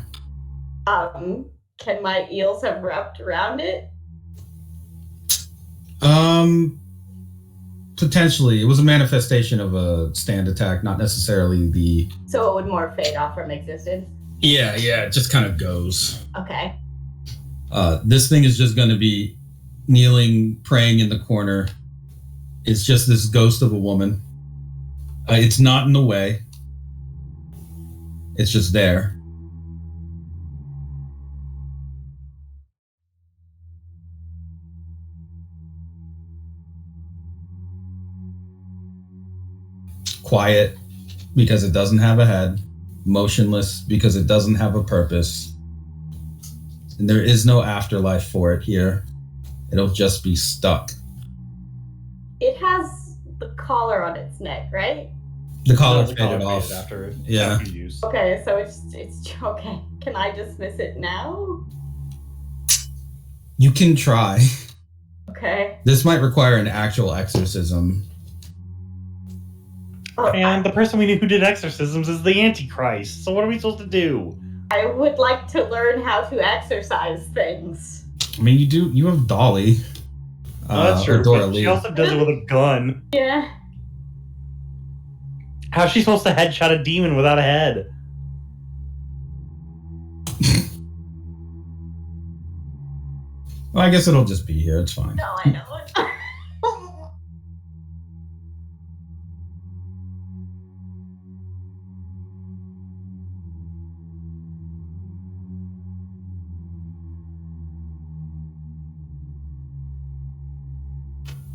S2: Can my eels have wrapped around it?
S1: Potentially. It was a manifestation of a stand attack, not necessarily the...
S2: So it would more fade off from existence?
S1: Yeah, it just kind of goes.
S2: Okay.
S1: This thing is just going to be kneeling, praying in the corner. It's just this ghost of a woman. It's not in the way. It's just there. Quiet because it doesn't have a head. Motionless because it doesn't have a purpose. And there is no afterlife for it here. It'll just be stuck.
S2: It has the collar on its neck, right?
S1: The collar
S3: The
S1: faded off.
S3: after
S1: Yeah.
S3: use.
S2: Okay, so it's okay. Can I dismiss it now?
S1: You can try.
S2: Okay.
S1: This might require an actual exorcism.
S2: Oh,
S3: And the person we knew who did exorcisms is the Antichrist. So what are we supposed to do?
S5: I would like to learn how to exercise things.
S1: I mean, you have Dolly.
S3: Oh, that's
S1: Or
S3: true.
S1: Dora
S3: But she
S1: Lee.
S3: also does it with a gun.
S5: Yeah.
S3: How's she supposed to headshot a demon without a head?
S1: Well, I guess it'll just be here. It's fine.
S5: No, I know.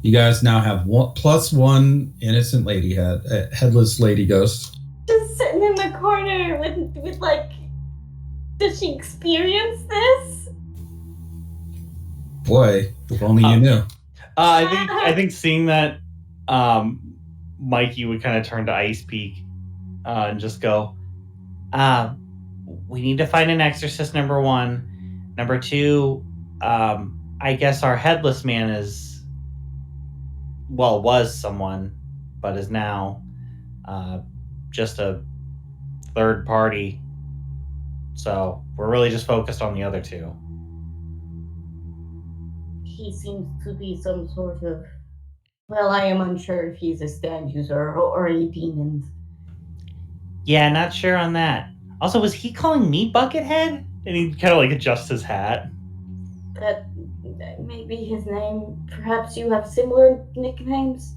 S1: You guys now have +1 innocent lady headless lady ghost.
S5: Just sitting in the corner with like, does she experience this?
S1: Boy, if only you knew.
S3: I think seeing that, Mikey would kind of turn to Ice Peak and just go,
S6: We need to find an exorcist, number one. Number two, I guess our headless man was someone, but is now just a third party. So we're really just focused on the other two.
S5: He seems to be some sort of. Well, I am unsure if he's a stand user or a demon.
S6: Yeah, not sure on that. Also, was he calling me Buckethead?
S3: and he kind of like adjusts his hat.
S5: That may be his name. Perhaps you have similar nicknames?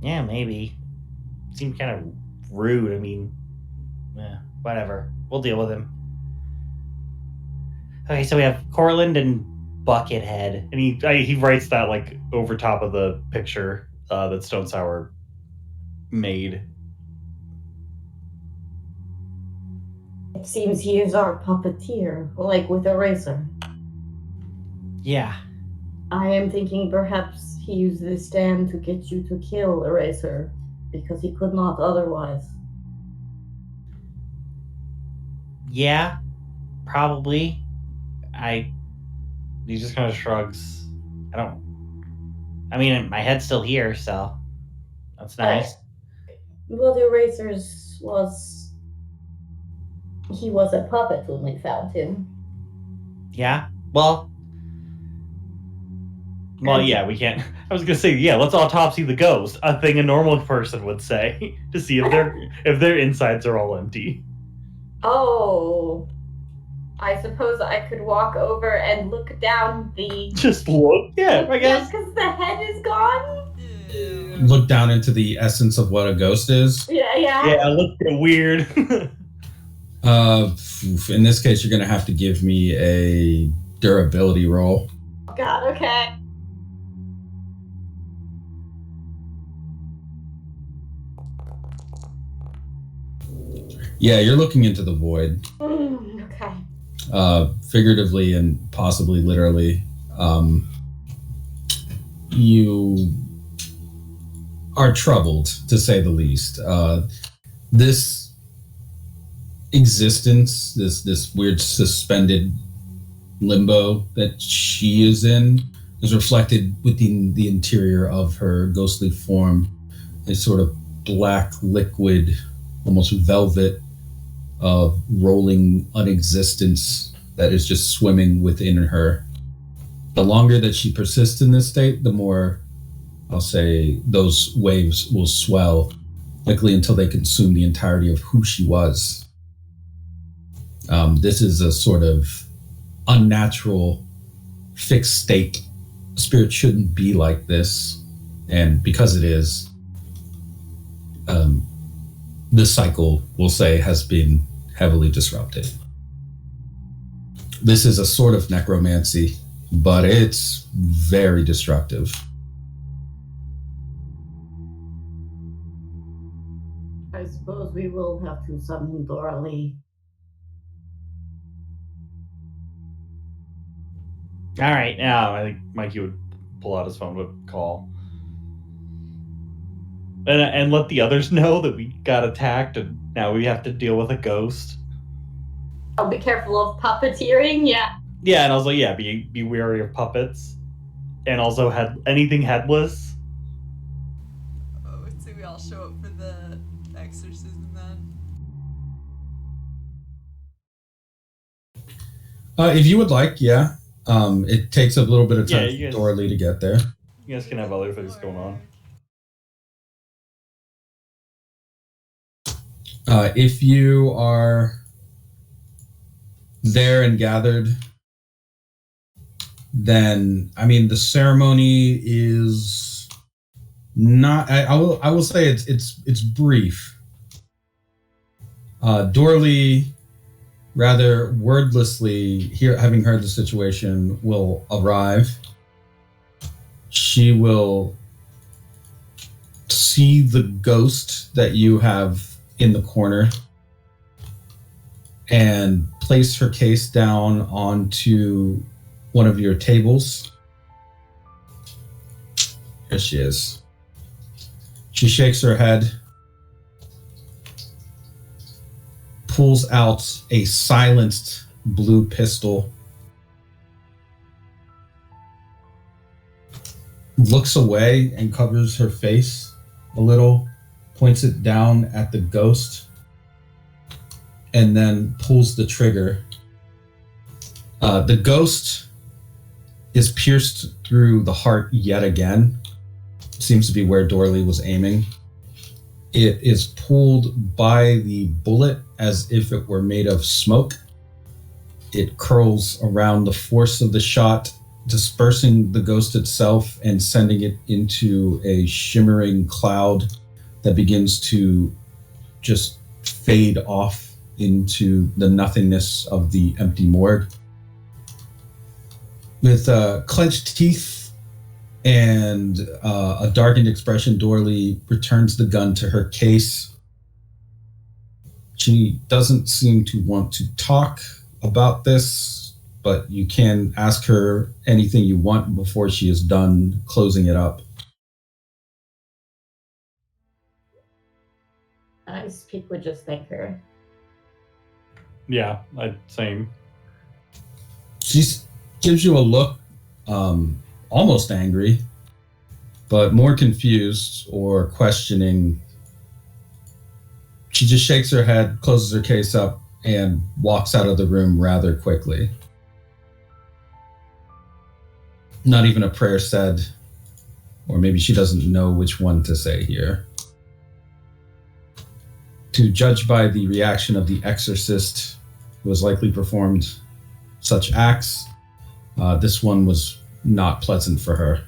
S6: Yeah, maybe. Seemed kind of rude. I mean, whatever. We'll deal with him. Okay, so we have Cortland and Buckethead.
S3: And he writes that like over top of the picture that Stone Sour made.
S5: It seems he is our puppeteer, like with a razor.
S6: Yeah.
S5: I am thinking perhaps he used this stand to get you to kill Eraser, because he could not otherwise.
S6: Yeah, probably.
S3: He just kind of shrugs.
S6: I mean, my head's still here, so that's nice.
S5: Well, the Eraser's was... He was a puppet when we found him.
S6: Yeah. Well,
S3: yeah, we can't. I was gonna say, yeah, let's autopsy the ghost, a thing a normal person would say, to see if their insides are all empty.
S5: Oh, I suppose I could walk over and look down the...
S3: Just look, yeah, I guess.
S5: because the head is gone?
S1: Look down into the essence of what a ghost is.
S3: Yeah, look weird.
S1: In this case, you're going to have to give me a durability roll.
S5: God, okay.
S1: Yeah, you're looking into the void.
S5: Okay.
S1: Figuratively and possibly literally. You are troubled, to say the least. This existence, this weird suspended limbo that she is in, is reflected within the interior of her ghostly form. A sort of black liquid, almost velvet, of rolling unexistence that is just swimming within her. The longer that she persists in this state, the more, I'll say, those waves will swell, likely until they consume the entirety of who she was. This is a sort of unnatural, fixed state. Spirit shouldn't be like this, and because it is, this cycle, we'll say, has been heavily disrupted. This is a sort of necromancy, but it's very destructive.
S5: I suppose we will have to summon Guaraldi.
S6: all right. Now,
S3: I think Mikey would pull out his phone, would call. And let the others know that we got attacked and now we have to deal with a ghost.
S5: Oh, be careful of puppeteering, yeah.
S3: Yeah, and also, yeah, be wary of puppets. And also anything headless.
S4: Oh, so we all show up for the exorcism then?
S1: If you would like, yeah. It takes a little bit of time
S3: Yeah,
S1: for Dorley to get there.
S3: You guys can have other things going on.
S1: If you are there and gathered, then I mean the ceremony is not. I will say it's brief. Dorley, rather wordlessly, having heard the situation, will arrive. She will see the ghost that you have in the corner and place her case down onto one of your tables. Here she is. She shakes her head, pulls out a silenced blue pistol, looks away and covers her face a little, points it down at the ghost, and then pulls the trigger. The ghost is pierced through the heart yet again. Seems to be where Dorley was aiming. It is pulled by the bullet as if it were made of smoke. It curls around the force of the shot, dispersing the ghost itself and sending it into a shimmering cloud that begins to just fade off into the nothingness of the empty morgue. With clenched teeth and a darkened expression, Dorley returns the gun to her case. She doesn't seem to want to talk about this, but you can ask her anything you want before she is done closing it up.
S5: I speak would just thank her.
S3: Yeah, same.
S1: She gives you a look, almost angry, but more confused or questioning. She just shakes her head, closes her case up, and walks out of the room rather quickly. Not even a prayer said, or maybe she doesn't know which one to say here. To judge by the reaction of the exorcist who has likely performed such acts, this one was not pleasant for her.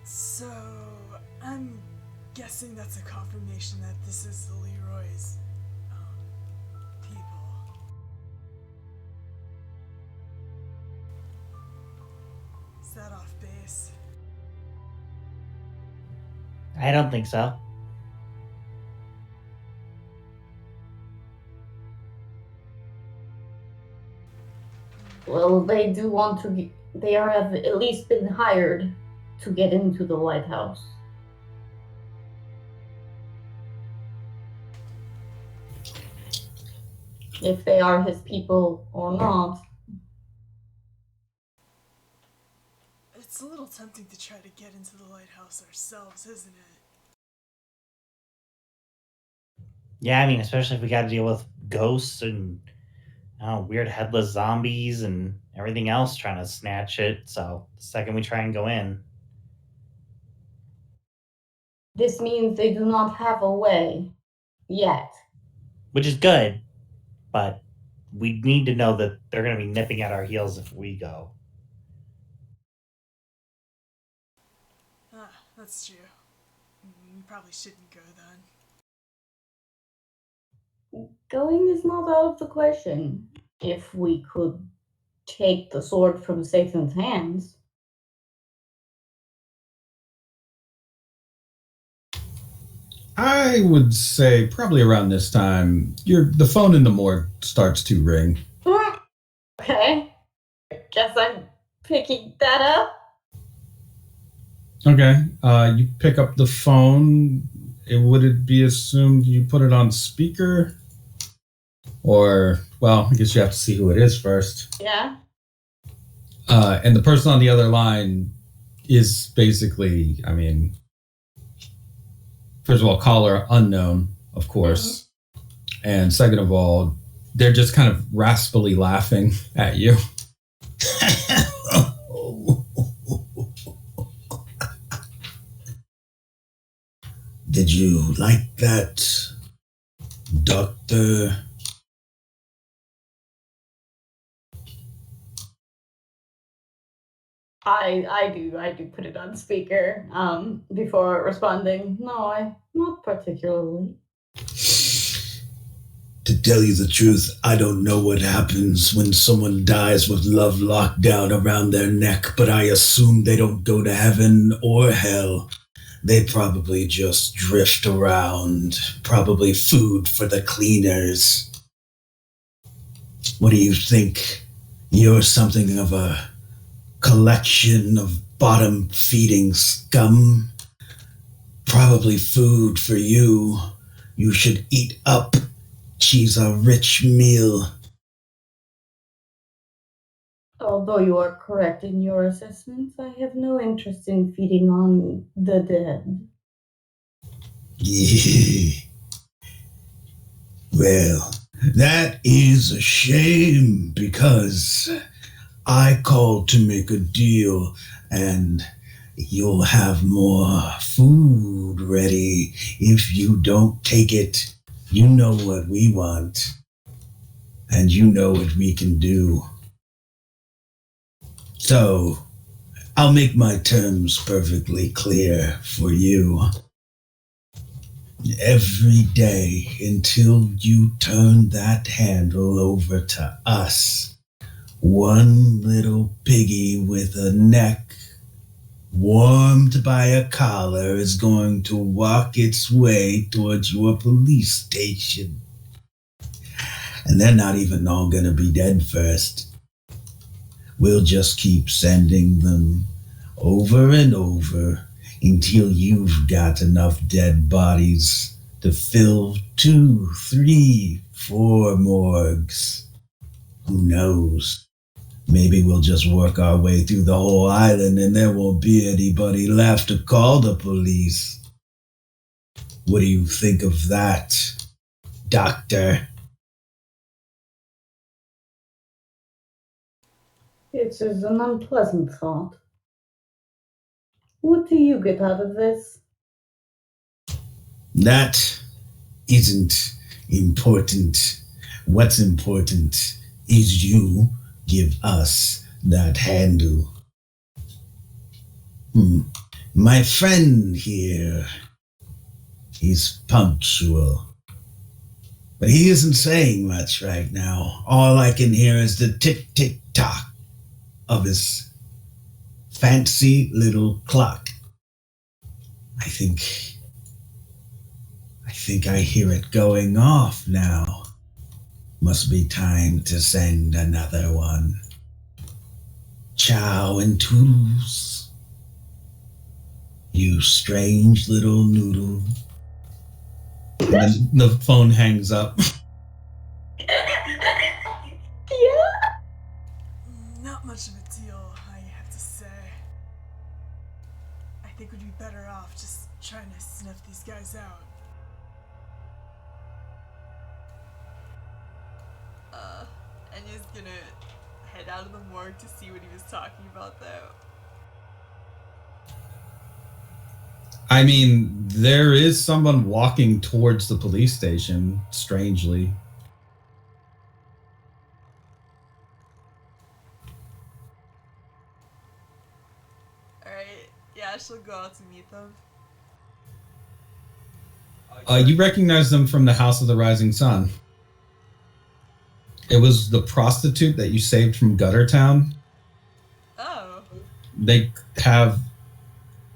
S4: So, I'm guessing that's a confirmation that this is the Leroy's people. Is that off base?
S6: I don't think so.
S5: Well, they do want to. They have at least been hired to get into the lighthouse. If they are his people or not.
S4: It's a little tempting to try to get into the lighthouse ourselves, isn't it?
S6: Yeah, I mean, especially if we got to deal with ghosts and weird headless zombies and everything else trying to snatch it. So the second we try and go in.
S5: This means they do not have a way yet.
S6: Which is good, but we need to know that they're going to be nipping at our heels if we go.
S4: That's true. We probably shouldn't go then.
S5: Going is not out of the question. If we could take the sword from Satan's hands.
S1: I would say probably around this time, the phone in the morgue starts to ring.
S5: Okay. Guess I'm picking that up.
S1: Okay. You pick up the phone. Would it be assumed you put it on speaker? Or, well, I guess you have to see who it is first.
S5: Yeah.
S1: And the person on the other line is basically, I mean, first of all, caller unknown, of course. And second of all, they're just kind of raspily laughing at you. Did you like that, Doctor?
S5: I do put it on speaker before responding. No, not particularly.
S1: To tell you the truth, I don't know what happens when someone dies with love locked down around their neck, but I assume they don't go to heaven or hell. They probably just drift around, probably food for the cleaners. What do you think? You're something of a collection of bottom-feeding scum? Probably food for you. You should eat up. She's a rich meal.
S5: Although you are correct in your assessments, I have no interest in feeding on the dead.
S1: Well, that is a shame because I called to make a deal and you'll have more food ready if you don't take it. You know what we want and you know what we can do. So, I'll make my terms perfectly clear for you. Every day until you turn that handle over to us, one little piggy with a neck warmed by a collar is going to walk its way towards your police station. And they're not even all going to be dead first. We'll just keep sending them over and over until you've got enough dead bodies to fill 2, 3, 4 morgues. Who knows? Maybe we'll just work our way through the whole island and there won't be anybody left to call the police. What do you think of that, Doctor?
S5: It is an unpleasant thought. What do you get out of this?
S1: That isn't important. What's important is you give us that handle. My friend here, he's punctual. But he isn't saying much right now. All I can hear is the tick-tick-tock of his fancy little clock. I think I hear it going off now. Must be time to send another one. Ciao and toodles. You strange little noodle. And then the phone hangs up.
S5: Yeah?
S4: Not much of a deal, I have to say. I think we'd be better off just trying to snuff these guys out. Enya's gonna head out of the morgue to see what he was talking about, though.
S1: I mean, there is someone walking towards the police station, strangely.
S4: Alright, yeah, she'll go out to meet them.
S1: You recognize them from the House of the Rising Sun. It was the prostitute that you saved from Gutter Town.
S4: Oh.
S1: They have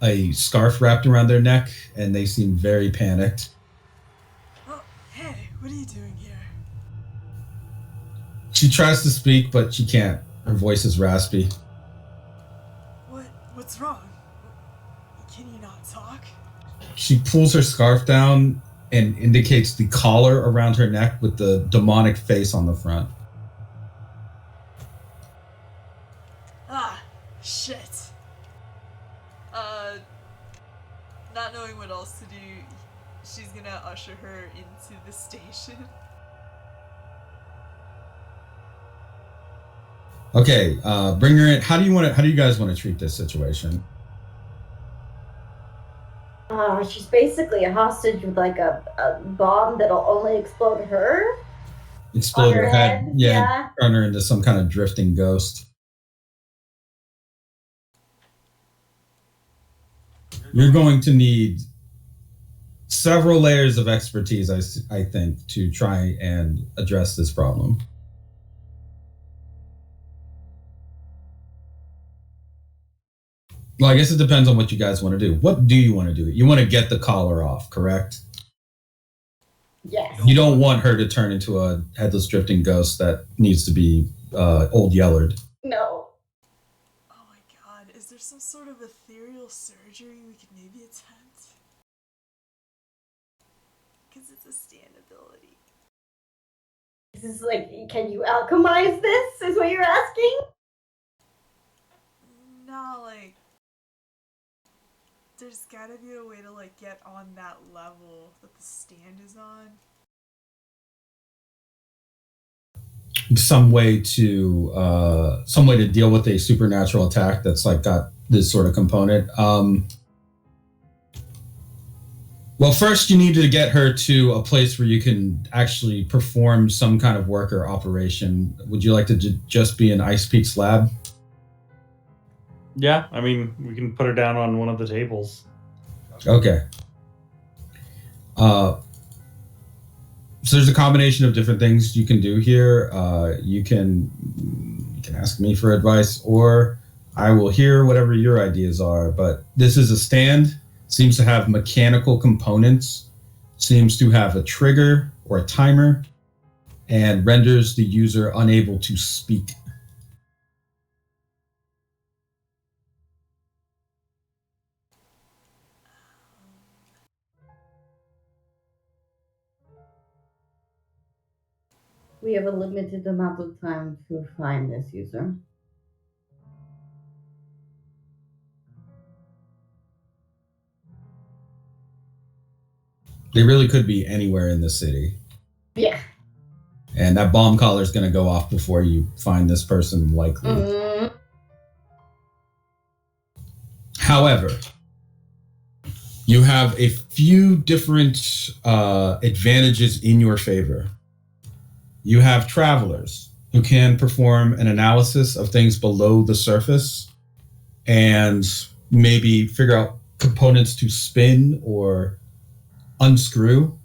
S1: a scarf wrapped around their neck, and they seem very panicked.
S4: Oh, hey, what are you doing here?
S1: She tries to speak, but she can't. Her voice is raspy.
S4: What's wrong? Can you not talk?
S1: She pulls her scarf down and indicates the collar around her neck with the demonic face on the front.
S4: Ah, shit. Not knowing what else to do, usher her into the station.
S1: Okay, bring her in. How do you guys want to treat this situation?
S2: She's basically a hostage with like a bomb that'll only explode her.
S1: Explode
S2: On
S1: her
S2: her
S1: head,
S2: head,
S1: yeah,
S2: yeah.
S1: turn her into some kind of drifting ghost. You're going to need several layers of expertise, I think, to try and address this problem. Well, I guess it depends on what you guys want to do. What do you want to do? You want to get the collar off, correct?
S2: Yes.
S1: You don't want her to turn into a headless drifting ghost that needs to be old yellered.
S2: No.
S4: Oh my god, is there some sort of ethereal surgery we could maybe attempt? Because it's a stand ability.
S2: This is like, can you alchemize this? Is what you're asking?
S4: No, like, there's gotta be a way to like get on that level that the stand is on.
S1: Some way to deal with a supernatural attack that's like got this sort of component. Well, first you need to get her to a place where you can actually perform some kind of work or operation. Would you like to just be an Ice Peaks lab?
S3: Yeah, I mean, we can put her down on one of the tables.
S1: Okay. So there's a combination of different things you can do here. You can ask me for advice, or I will hear whatever your ideas are. But this is a stand. Seems to have mechanical components. Seems to have a trigger or a timer, and renders the user unable to speak.
S2: We have a limited amount of time to find this user.
S1: They really could be anywhere in the city.
S2: Yeah.
S1: And that bomb collar is going to go off before you find this person, likely. However, you have a few different advantages in your favor. You have travelers who can perform an analysis of things below the surface and maybe figure out components to spin or unscrew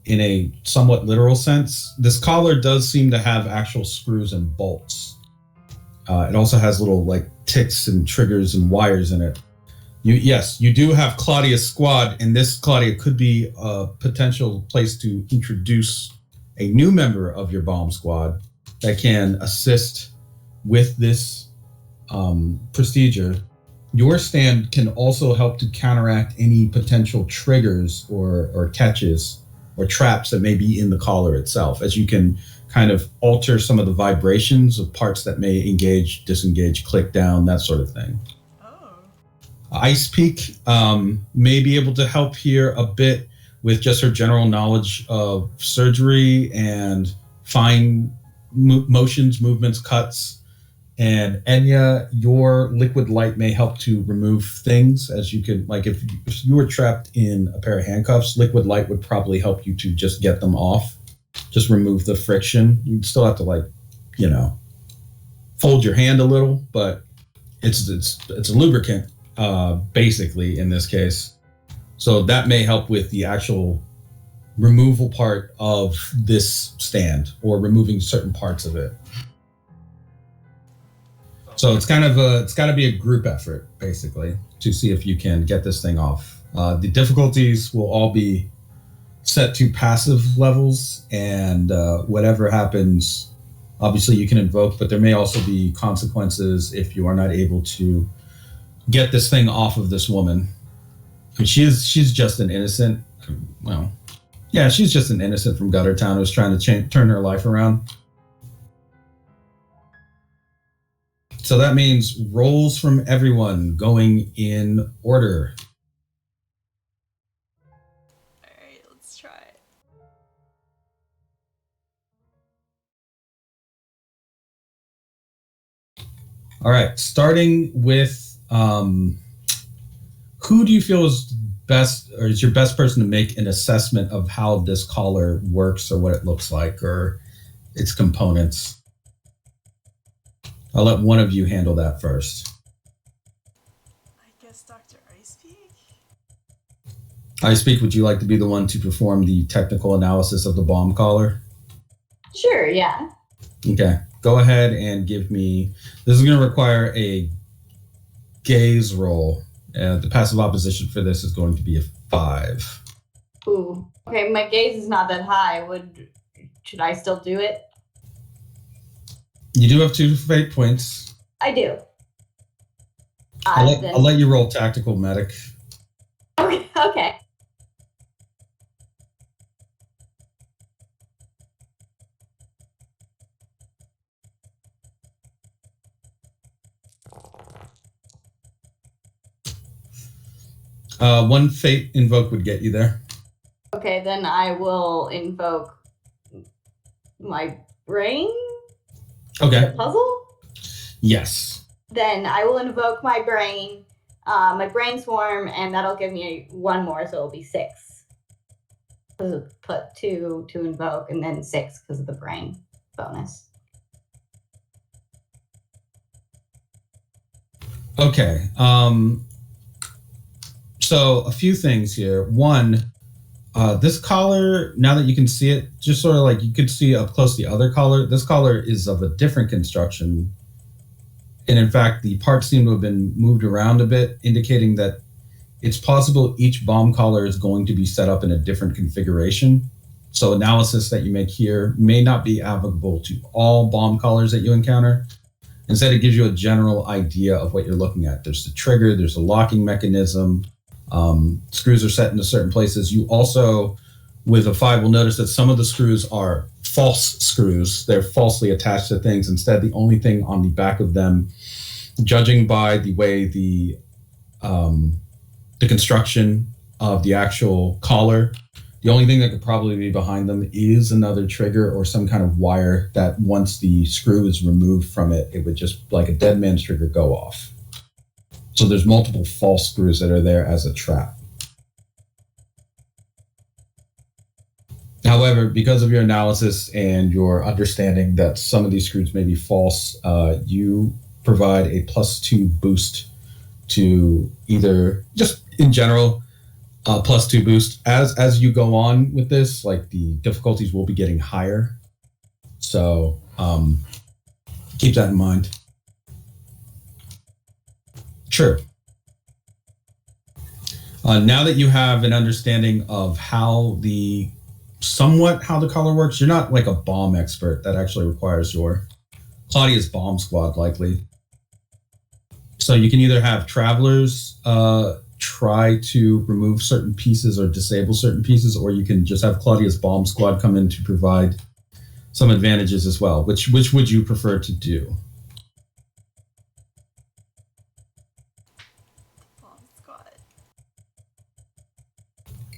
S1: in a somewhat literal sense. This collar does seem to have actual screws and bolts. It also has little like ticks and triggers and wires in it. Yes, you do have Claudia's squad, and this Claudia could be a potential place to introduce a new member of your bomb squad that can assist with this procedure. Your stand can also help to counteract any potential triggers or catches or traps that may be in the collar itself, as you can kind of alter some of the vibrations of parts that may engage, disengage, click down, that sort of thing. Ice Peak may be able to help here a bit with just her general knowledge of surgery and fine motions, movements, cuts. And Enya, your liquid light may help to remove things, as you could, like if you were trapped in a pair of handcuffs, liquid light would probably help you to just get them off, just remove the friction. You'd still have to fold your hand a little, but it's a lubricant. Basically in this case. So that may help with the actual removal part of this stand or removing certain parts of it. So it's got to be a group effort basically to see if you can get this thing off. The difficulties will all be set to passive levels, and whatever happens, obviously you can invoke, but there may also be consequences if you are not able to get this thing off of this woman. I mean, she's just an innocent. Well, yeah, she's just an innocent from Gutter Town who's trying to turn her life around. So that means rolls from everyone going in order.
S4: Alright, let's try
S1: All right, starting with who do you feel is best, or is your best person to make an assessment of how this collar works, or what it looks like, or its components? I'll let one of you handle that first.
S4: I guess Dr. Icepeak?
S1: I speak. Would you like to be the one to perform the technical analysis of the bomb collar?
S2: Sure, yeah.
S1: Okay, go ahead and give me. This is going to require a gaze roll. The passive opposition for this is going to be a 5.
S2: Ooh. Okay, my gaze is not that high. Should I still do it?
S1: You do have 2 fate points.
S2: I do.
S1: I'll let you roll tactical medic.
S2: Okay.
S1: One fate invoke would get you there.
S2: Okay, then I will invoke my brain.
S1: Okay.
S2: The puzzle?
S1: Yes.
S2: Then I will invoke my brain swarm, and that'll give me 1 more, so it'll be 6. Put 2 to invoke, and then 6 because of the brain bonus.
S1: Okay. So a few things here. One, this collar, now that you can see it, just sort of like you could see up close the other collar, this collar is of a different construction. And in fact, the parts seem to have been moved around a bit, indicating that it's possible each bomb collar is going to be set up in a different configuration. So analysis that you make here may not be applicable to all bomb collars that you encounter. Instead, it gives you a general idea of what you're looking at. There's the trigger, there's a locking mechanism, screws are set into certain places. You also, with a 5, will notice that some of the screws are false screws. They're falsely attached to things. Instead, the only thing on the back of them, judging by the way the construction of the actual collar, the only thing that could probably be behind them is another trigger or some kind of wire that once the screw is removed from it, it would just, like a dead man's trigger, go off. So there's multiple false screws that are there as a trap. However, because of your analysis and your understanding that some of these screws may be false, you provide a +2 boost to either, just in general, +2 boost. As you go on with this, like, the difficulties will be getting higher. So keep that in mind. Sure. Now that you have an understanding of how the color works, you're not like a bomb expert. That actually requires your Claudia's bomb squad, likely. So you can either have travelers try to remove certain pieces or disable certain pieces, or you can just have Claudia's bomb squad come in to provide some advantages as well. Which would you prefer to do?
S4: Bomb squad.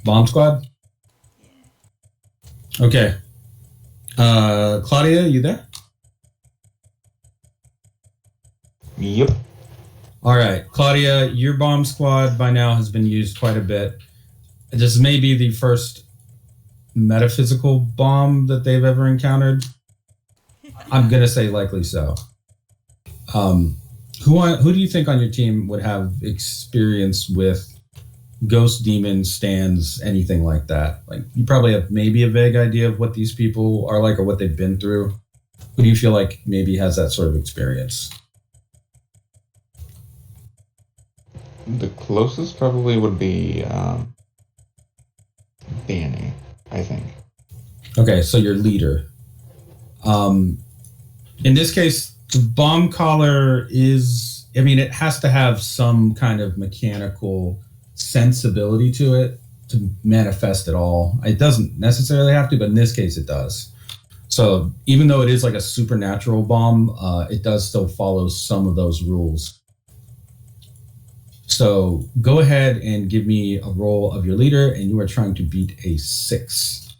S1: Bomb squad?
S4: Yeah.
S1: Okay. Claudia, you there?
S7: Yep.
S1: All right, Claudia, your bomb squad by now has been used quite a bit. This may be the first metaphysical bomb that they've ever encountered. I'm going to say likely so. Who do you think on your team would have experience with ghost demons, stands, anything like that? Like, you probably have maybe a vague idea of what these people are like or what they've been through. Who do you feel like maybe has that sort of experience?
S7: The closest probably would be Danny, I think.
S1: Okay, so your leader. In this case, the bomb collar is, I mean, it has to have some kind of mechanical sensibility to it to manifest at all. It doesn't necessarily have to, but in this case it does. So even though it is like a supernatural bomb, it does still follow some of those rules. So go ahead and give me a roll of your leader, and you are trying to beat a 6.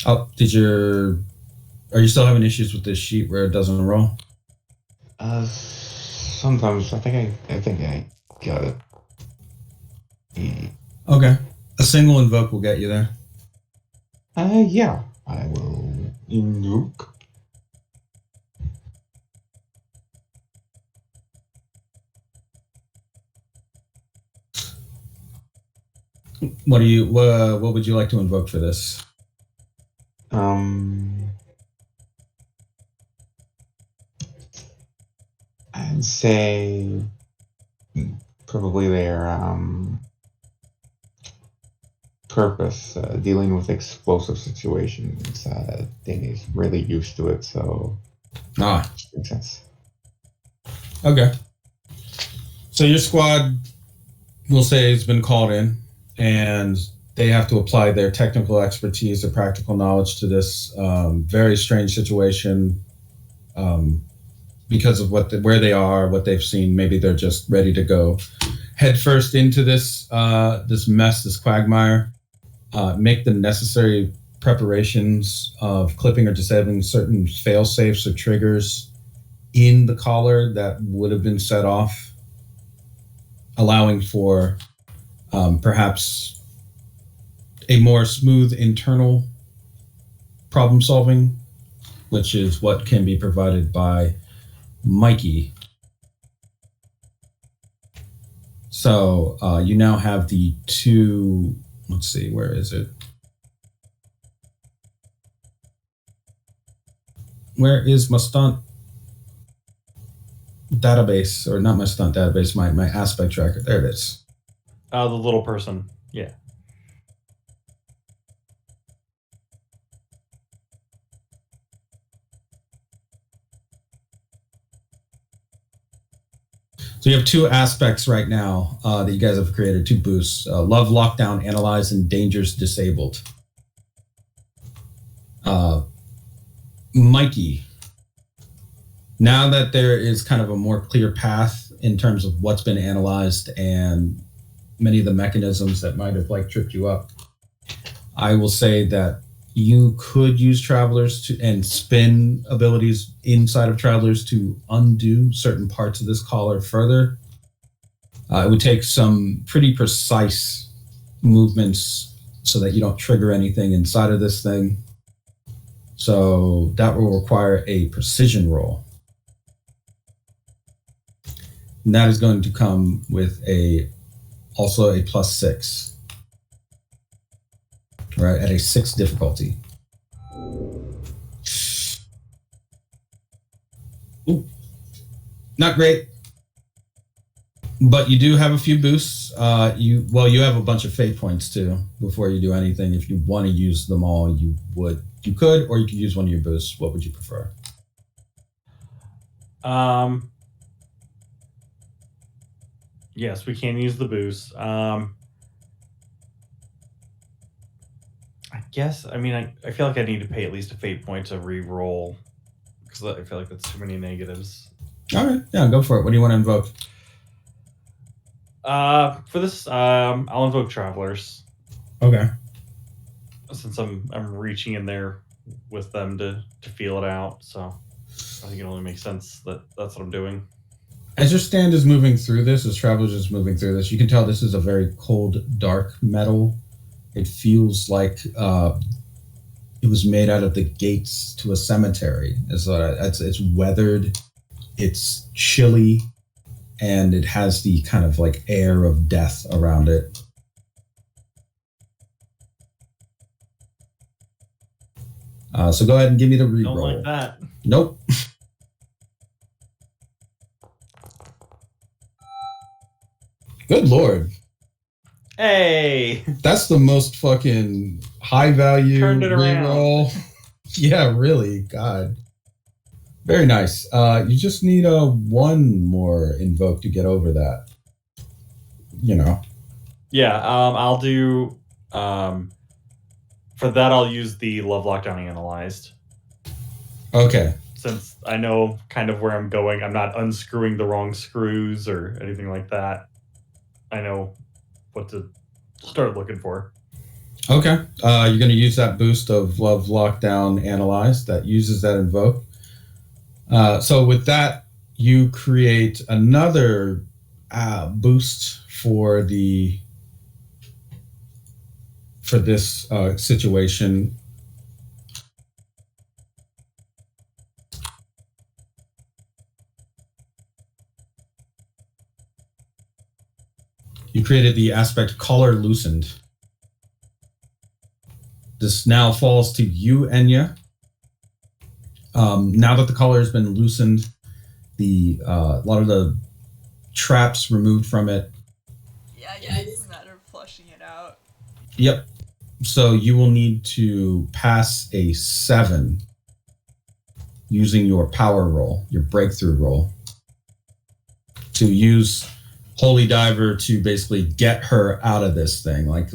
S1: Oh, are you still having issues with this sheet where it doesn't roll?
S7: Sometimes I think I got it. Yeah.
S1: Okay. A single invoke will get you there.
S7: Yeah. I will invoke.
S1: What would you like to invoke for this?
S7: I'd say probably their purpose, dealing with explosive situations. Danny's really used to it, so makes sense.
S1: Okay. So your squad, we'll say, has been called in, and they have to apply their technical expertise, their practical knowledge to this very strange situation. Because of where they are, what they've seen, maybe they're just ready to go headfirst into this mess, this quagmire. Make the necessary preparations of clipping or disabling certain fail safes or triggers in the collar that would have been set off, allowing for perhaps a more smooth internal problem solving, which is what can be provided by Mikey. So you now have the two. Let's see, where is it? Where is my stunt database, or not my stunt database? My aspect tracker. There it is.
S3: The little person. Yeah.
S1: So you have two aspects right now that you guys have created, two boosts. Love, lockdown, analyze, and dangers disabled. Mikey, now that there is kind of a more clear path in terms of what's been analyzed and many of the mechanisms that might have tripped you up, I will say that you could use travelers and spin abilities inside of travelers to undo certain parts of this collar further. It would take some pretty precise movements so that you don't trigger anything inside of this thing. So that will require a precision roll. And that is going to come with also a +6. Right, at a 6 difficulty. Ooh, not great. But you do have a few boosts. You have a bunch of fate points too. Before you do anything, if you want to use them all, you could, or you could use one of your boosts. What would you prefer?
S3: Yes, we can use the boost. I guess. I mean, I feel like I need to pay at least a fate point to re-roll because I feel like that's too many negatives.
S1: All right, yeah, go for it. What do you want to invoke?
S3: For this, I'll invoke travelers.
S1: Okay.
S3: Since I'm reaching in there with them to feel it out, so I think it only makes sense that that's what I'm doing.
S1: As your stand is moving through this, as travelers is moving through this, you can tell this is a very cold, dark metal. It feels like it was made out of the gates to a cemetery. It's weathered, it's chilly, and it has the kind of air of death around it. So go ahead and give me the reroll.
S3: Don't like that.
S1: Nope. Good Lord.
S3: Hey!
S1: That's the most fucking high value
S3: Turned it
S1: reroll. Yeah, really. God. Very nice. You just need one more invoke to get over that.
S3: Yeah, I'll do... for that, I'll use the Love Lockdown Analyzed.
S1: Okay.
S3: Since I know kind of where I'm going, I'm not unscrewing the wrong screws or anything like that. I know what to start looking for.
S1: Okay. You're going to use that boost of Love, Lockdown, Analyze that uses that invoke. So with that, you create another boost for this situation. You created the aspect Color Loosened. This now falls to you, Enya. Now that the color has been loosened, a lot of the traps removed from it.
S4: Yeah, I guess it's a matter of flushing it out.
S1: Yep. So you will need to pass a 7 using your power roll, your breakthrough roll, to use Holy Diver to basically get her out of this thing, like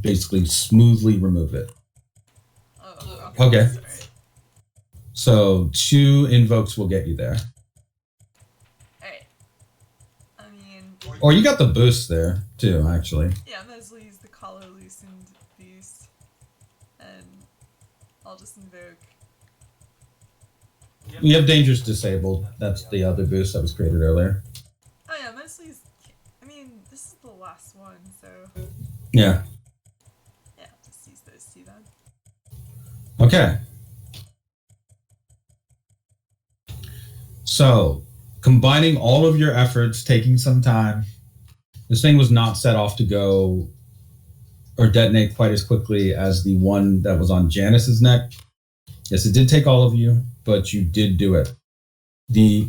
S1: basically smoothly remove it.
S4: Oh,
S1: Okay.
S4: Sorry.
S1: So 2 invokes will get you there.
S4: Alright. I mean...
S1: Or you got the boost there, too, actually.
S4: Yeah, I might as well use the collar loosened boost. And I'll just invoke...
S1: We have Dangerous Disabled. That's the other boost that was created earlier.
S4: Oh yeah, mostly use... I mean, this is the last one, so...
S1: Yeah.
S4: Yeah, just use those 2 then.
S1: Okay. So, combining all of your efforts, taking some time, this thing was not set off to go or detonate quite as quickly as the one that was on Janice's neck. Yes, it did take all of you, but you did do it. The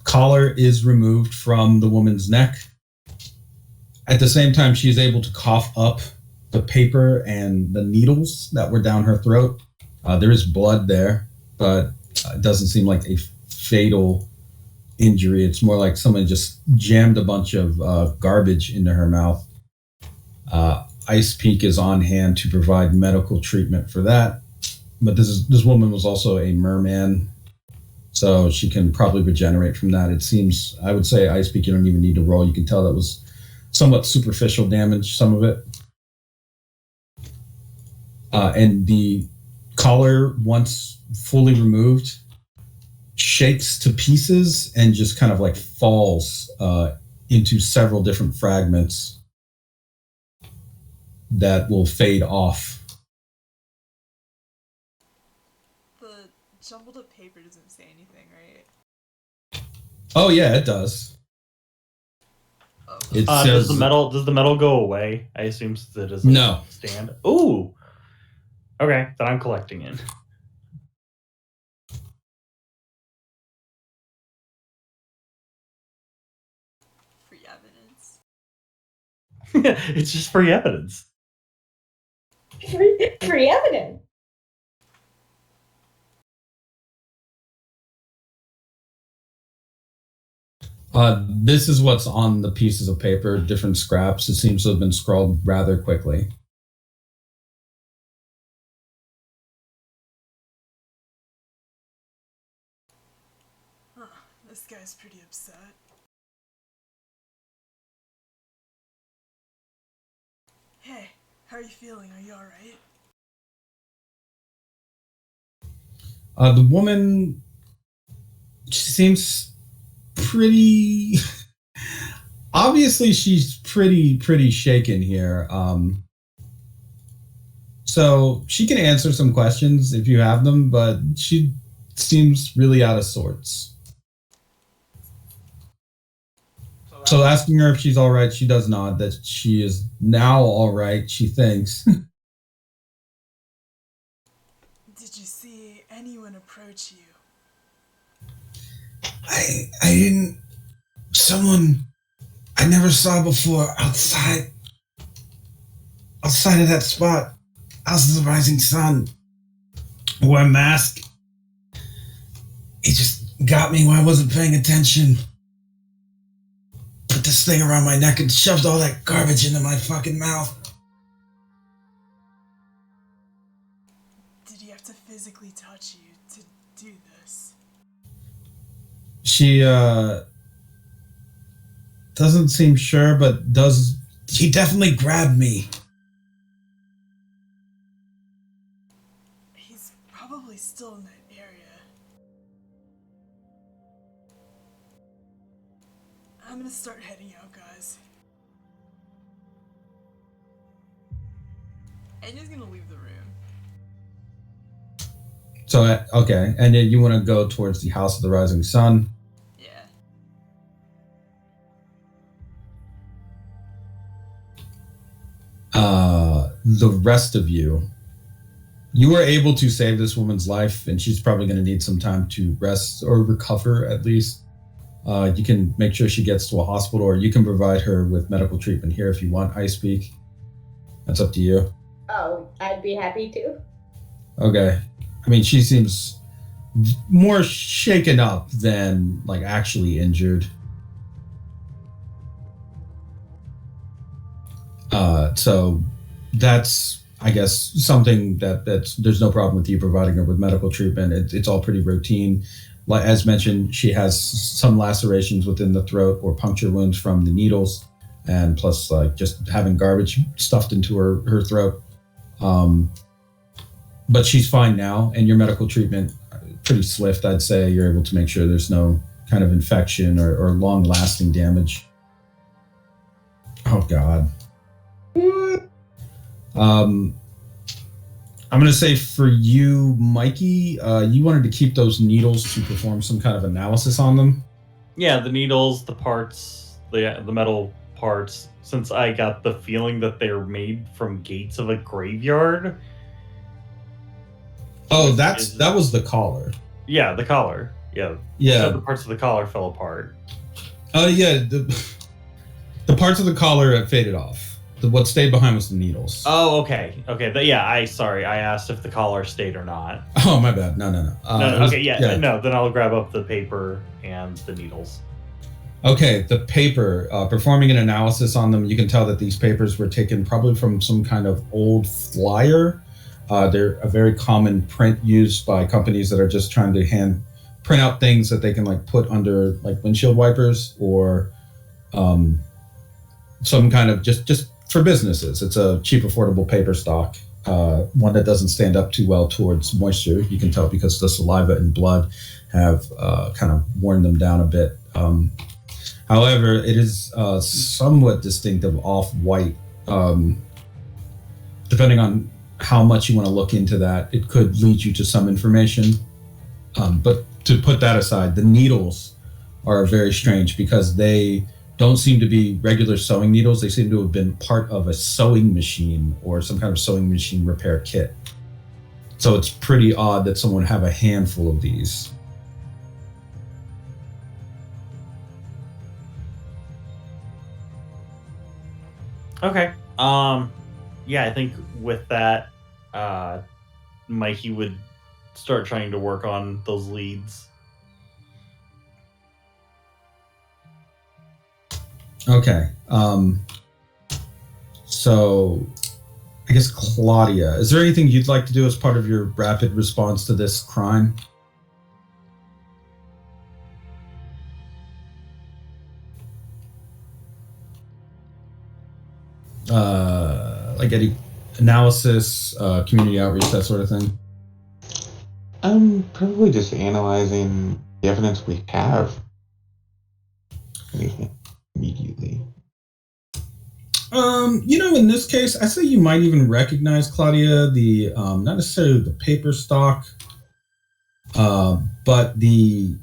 S1: collar is removed from the woman's neck. At the same time, she is able to cough up the paper and the needles that were down her throat. There is blood there, but it doesn't seem like a fatal injury. It's more like someone just jammed a bunch of garbage into her mouth. Ice Peak is on hand to provide medical treatment for that. But this woman was also a merman, so she can probably regenerate from that. It seems, I would say, Ice Peak, you don't even need to roll. You can tell that was somewhat superficial damage, some of it. And the collar, once fully removed, shakes to pieces and just kind of like falls into several different fragments that will fade off.
S4: The jumbled up paper doesn't say anything, right?
S1: Oh yeah, it does.
S4: Oh.
S1: It
S3: Does
S1: says
S3: the metal go away? I assume that it doesn't
S1: no.
S3: stand. Ooh. Okay, then I'm collecting it.
S4: Free evidence.
S3: It's just free evidence.
S2: Free evidence.
S1: This is what's on the pieces of paper, different scraps. It seems to have been scrawled rather quickly.
S4: Huh, this guy's pretty upset. Hey, how are you feeling? Are you alright?
S1: The woman, she seems pretty... Obviously, she's pretty shaken here. So she can answer some questions if you have them, but she seems really out of sorts. So asking her if she's all right, she does nod that she is now all right, she thinks.
S4: Did you see anyone approach you?
S1: I didn't... Someone I never saw before outside of that spot. House of the Rising Sun. Wore a mask. It just got me when I wasn't paying attention. Put this thing around my neck and shoved all that garbage into my fucking mouth.
S4: Did he have to physically touch you to do this?
S1: She doesn't seem sure, but he definitely grabbed me.
S4: still in that area. I'm gonna start heading out, guys. Enya's gonna leave the room.
S1: So, okay. And then you want to go towards the House of the Rising Sun.
S4: Yeah.
S1: The rest of you were able to save this woman's life, and she's probably going to need some time to rest or recover at least. You can make sure she gets to a hospital, or you can provide her with medical treatment here if you want, I speak. That's up to you.
S2: Oh, I'd be happy to.
S1: Okay. I mean, she seems more shaken up than like actually injured. So that's, I guess, something that's there's no problem with you providing her with medical treatment. It's all pretty routine. Like as mentioned, she has some lacerations within the throat or puncture wounds from the needles, and plus like just having garbage stuffed into her throat. But she's fine now, and your medical treatment pretty swift. I'd say you're able to make sure there's no kind of infection or long-lasting damage. Oh God. I'm gonna say for you, Mikey, you wanted to keep those needles to perform some kind of analysis on them.
S3: Yeah, the needles, the parts, the metal parts. Since I got the feeling that they're made from gates of a graveyard.
S1: Oh, that was the collar.
S3: Yeah, the collar. Yeah.
S1: Yeah.
S3: So the parts of the collar fell apart.
S1: Oh yeah, the parts of the collar had faded off. What stayed behind was the needles.
S3: Oh, okay. Okay. I asked if the collar stayed or not.
S1: Oh, my bad. No.
S3: No, okay, yeah. No, then I'll grab up the paper and the needles.
S1: Okay, the paper, performing an analysis on them, you can tell that these papers were taken probably from some kind of old flyer. They're a very common print used by companies that are just trying to hand print out things that they can like put under like windshield wipers or some kind of just for businesses. It's a cheap, affordable paper stock, one that doesn't stand up too well towards moisture. You can tell because the saliva and blood have kind of worn them down a bit. However, it is somewhat distinctive off-white. Depending on how much you want to look into that, it could lead you to some information. But to put that aside, the needles are very strange because they don't seem to be regular sewing needles. They seem to have been part of a sewing machine or some kind of sewing machine repair kit. So it's pretty odd that someone would have a handful of these.
S3: Okay. Yeah, I think with that, Mikey would start trying to work on those leads.
S1: Okay. So I guess Claudia, is there anything you'd like to do as part of your rapid response to this crime? Like any analysis, community outreach, that sort of thing?
S7: Probably just analyzing the evidence we have. Immediately.
S1: In this case, I say you might even recognize, Claudia, the not necessarily the paper stock, but maybe.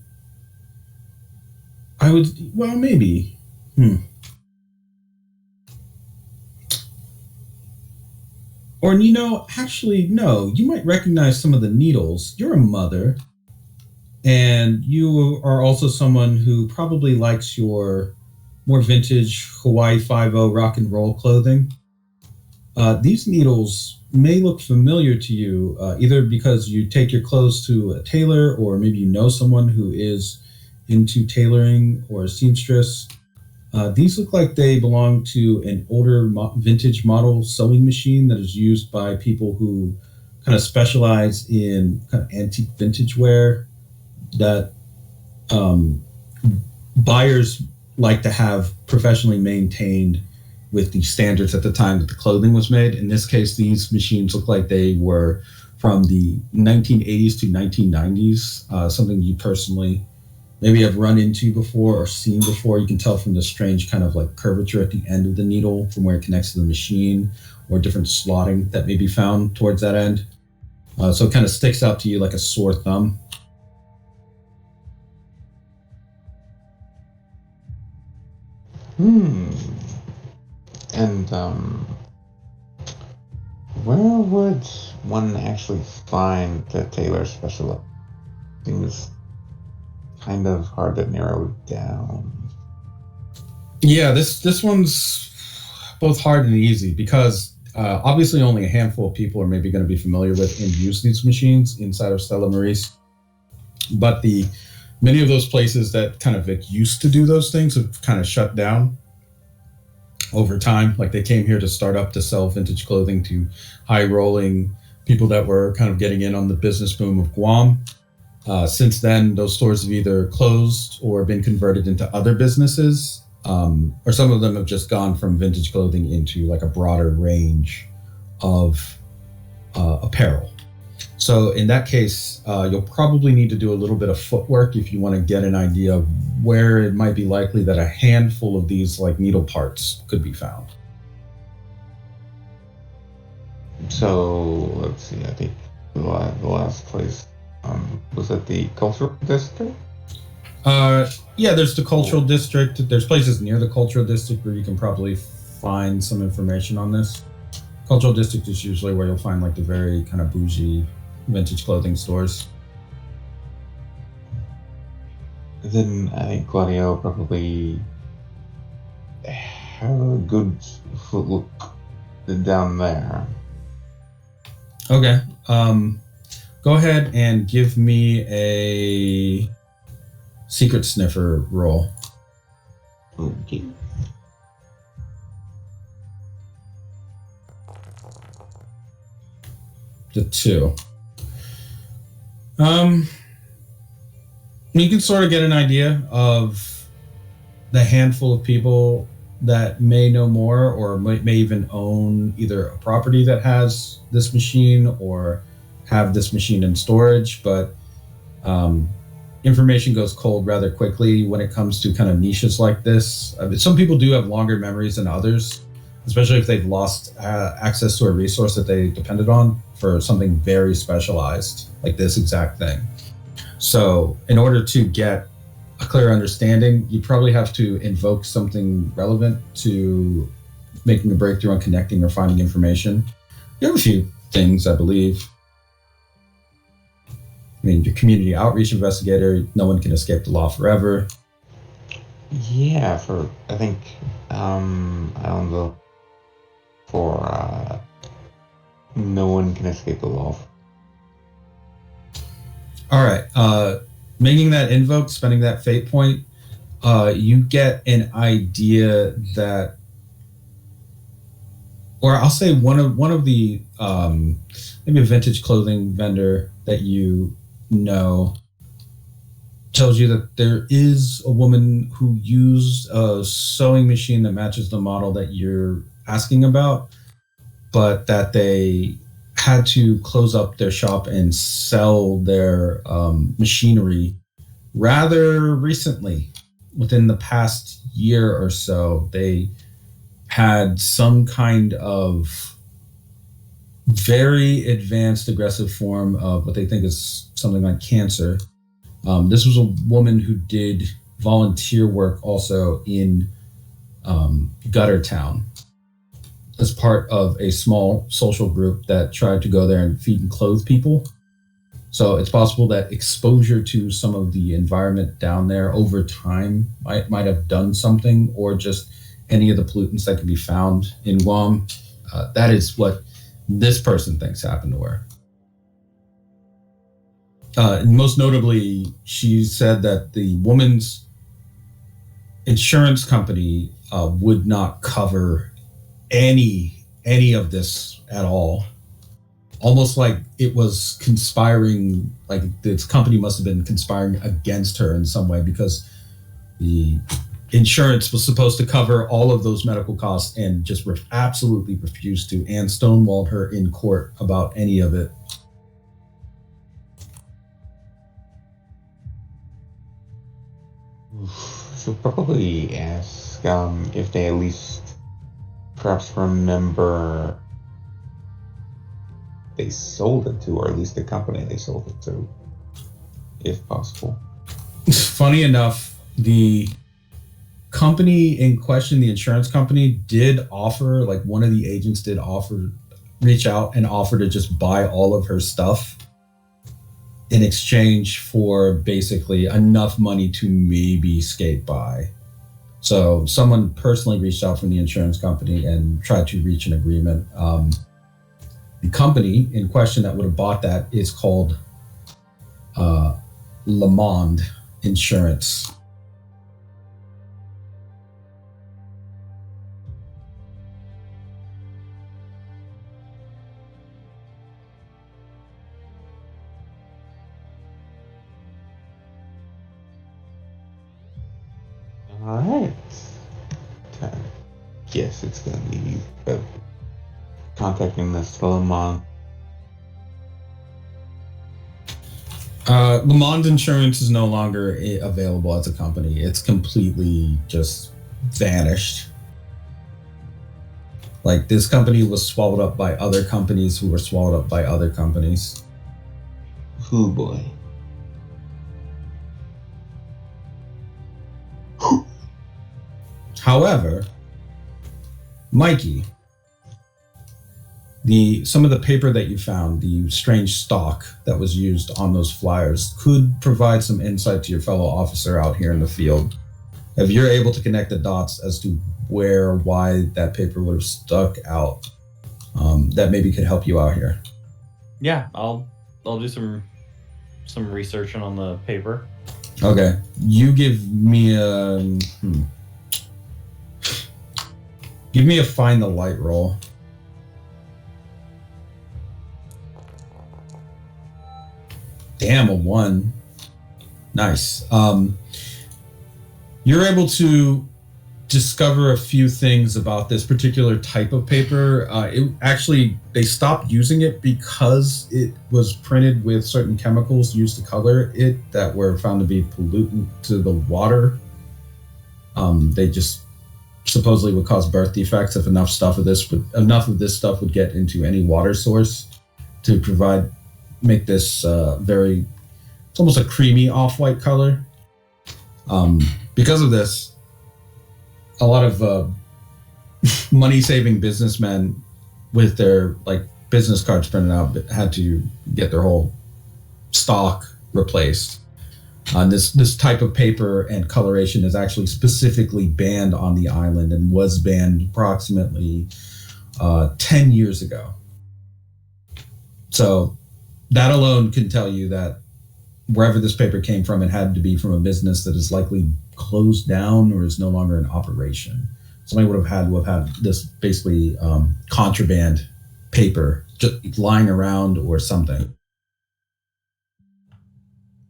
S1: Or, actually, no, you might recognize some of the needles. You're a mother, and you are also someone who probably likes your more vintage Hawaii Five-0 rock and roll clothing. These needles may look familiar to you, either because you take your clothes to a tailor, or maybe you know someone who is into tailoring or a seamstress. These look like they belong to an older vintage model sewing machine that is used by people who kind of specialize in kind of antique vintage wear that buyers like to have professionally maintained with the standards at the time that the clothing was made. In this case, these machines look like they were from the 1980s to 1990s, something you personally maybe have run into before or seen before. You can tell from the strange kind of like curvature at the end of the needle from where it connects to the machine, or different slotting that may be found towards that end. So it kind of sticks out to you like a sore thumb.
S7: And where would one actually find the tailor specialist? Things kind of hard to narrow down.
S1: Yeah, this one's both hard and easy because obviously only a handful of people are maybe going to be familiar with and use these machines inside of Stella Maris. But many of those places that kind of like used to do those things have kind of shut down over time. Like they came here to start up to sell vintage clothing to high rolling people that were kind of getting in on the business boom of Guam. Since then, those stores have either closed or been converted into other businesses, or some of them have just gone from vintage clothing into like a broader range of apparel. So in that case, you'll probably need to do a little bit of footwork if you want to get an idea of where it might be likely that a handful of these like needle parts could be found.
S7: So let's see. I think the last place was at the cultural district.
S1: Yeah, there's the cultural district. There's places near the cultural district where you can probably find some information on this. Cultural district is usually where you'll find like the very kind of bougie vintage clothing stores.
S7: Then I think Claudio probably have a good foot look down there.
S1: Okay. Go ahead and give me a secret sniffer roll.
S7: Okay.
S1: The 2. You can sort of get an idea of the handful of people that may know more or may even own either a property that has this machine or have this machine in storage, but information goes cold rather quickly when it comes to kind of niches like this. Some people do have longer memories than others, especially if they've lost access to a resource that they depended on for something very specialized, like this exact thing. So in order to get a clear understanding, you probably have to invoke something relevant to making a breakthrough on connecting or finding information. You have a few things, I believe. I mean, your community outreach investigator, no one can escape the law forever.
S7: Yeah, I think I don't know, for no one can escape the law.
S1: All right. Making that invoke, spending that fate point, you get an idea that, or I'll say one of the maybe a vintage clothing vendor that you know tells you that there is a woman who used a sewing machine that matches the model that you're asking about, but that they had to close up their shop and sell their machinery rather recently. Within the past year or so, they had some kind of very advanced aggressive form of what they think is something like cancer. This was a woman who did volunteer work also in Gutter Town as part of a small social group that tried to go there and feed and clothe people. So it's possible that exposure to some of the environment down there over time might have done something, or just any of the pollutants that can be found in Guam. That is what this person thinks happened to her. Most notably, she said that the woman's insurance company would not cover any of this at all. Almost like it was conspiring, like this company must have been conspiring against her in some way, because the insurance was supposed to cover all of those medical costs and just absolutely refused to, and stonewalled her in court about any of it.
S7: So probably ask if they at least perhaps remember they sold it to, or at least the company they sold it to, if possible.
S1: Funny enough, the company in question, the insurance company, did offer, like one of the agents did offer, reach out and offer to just buy all of her stuff in exchange for basically enough money to maybe skate by. So someone personally reached out from the insurance company and tried to reach an agreement. The company in question that would have bought that is called Le Monde Insurance.
S7: Alright. Yes, it's gonna be contacting the Solomon.
S1: Le Monde Insurance is no longer available as a company. It's completely just vanished. Like, this company was swallowed up by other companies who were swallowed up by other companies.
S7: Oh boy.
S1: However, Mikey, some of the paper that you found, the strange stock that was used on those flyers, could provide some insight to your fellow officer out here in the field. If you're able to connect the dots as to where or why that paper would have stuck out, that maybe could help you out here.
S3: Yeah, I'll do some researching on the paper.
S1: Okay, you give me a find the light roll. Damn, a 1. Nice. You're able to discover a few things about this particular type of paper. They stopped using it because it was printed with certain chemicals used to color it that were found to be pollutant to the water. They just supposedly would cause birth defects if enough of this stuff would get into any water source to make this it's almost a creamy off-white color. Because of this, a lot of money-saving businessmen with their business cards printed out had to get their whole stock replaced. This type of paper and coloration is actually specifically banned on the island and was banned approximately 10 years ago. So that alone can tell you that wherever this paper came from, it had to be from a business that is likely closed down or is no longer in operation. Somebody would have had this basically contraband paper just lying around or something.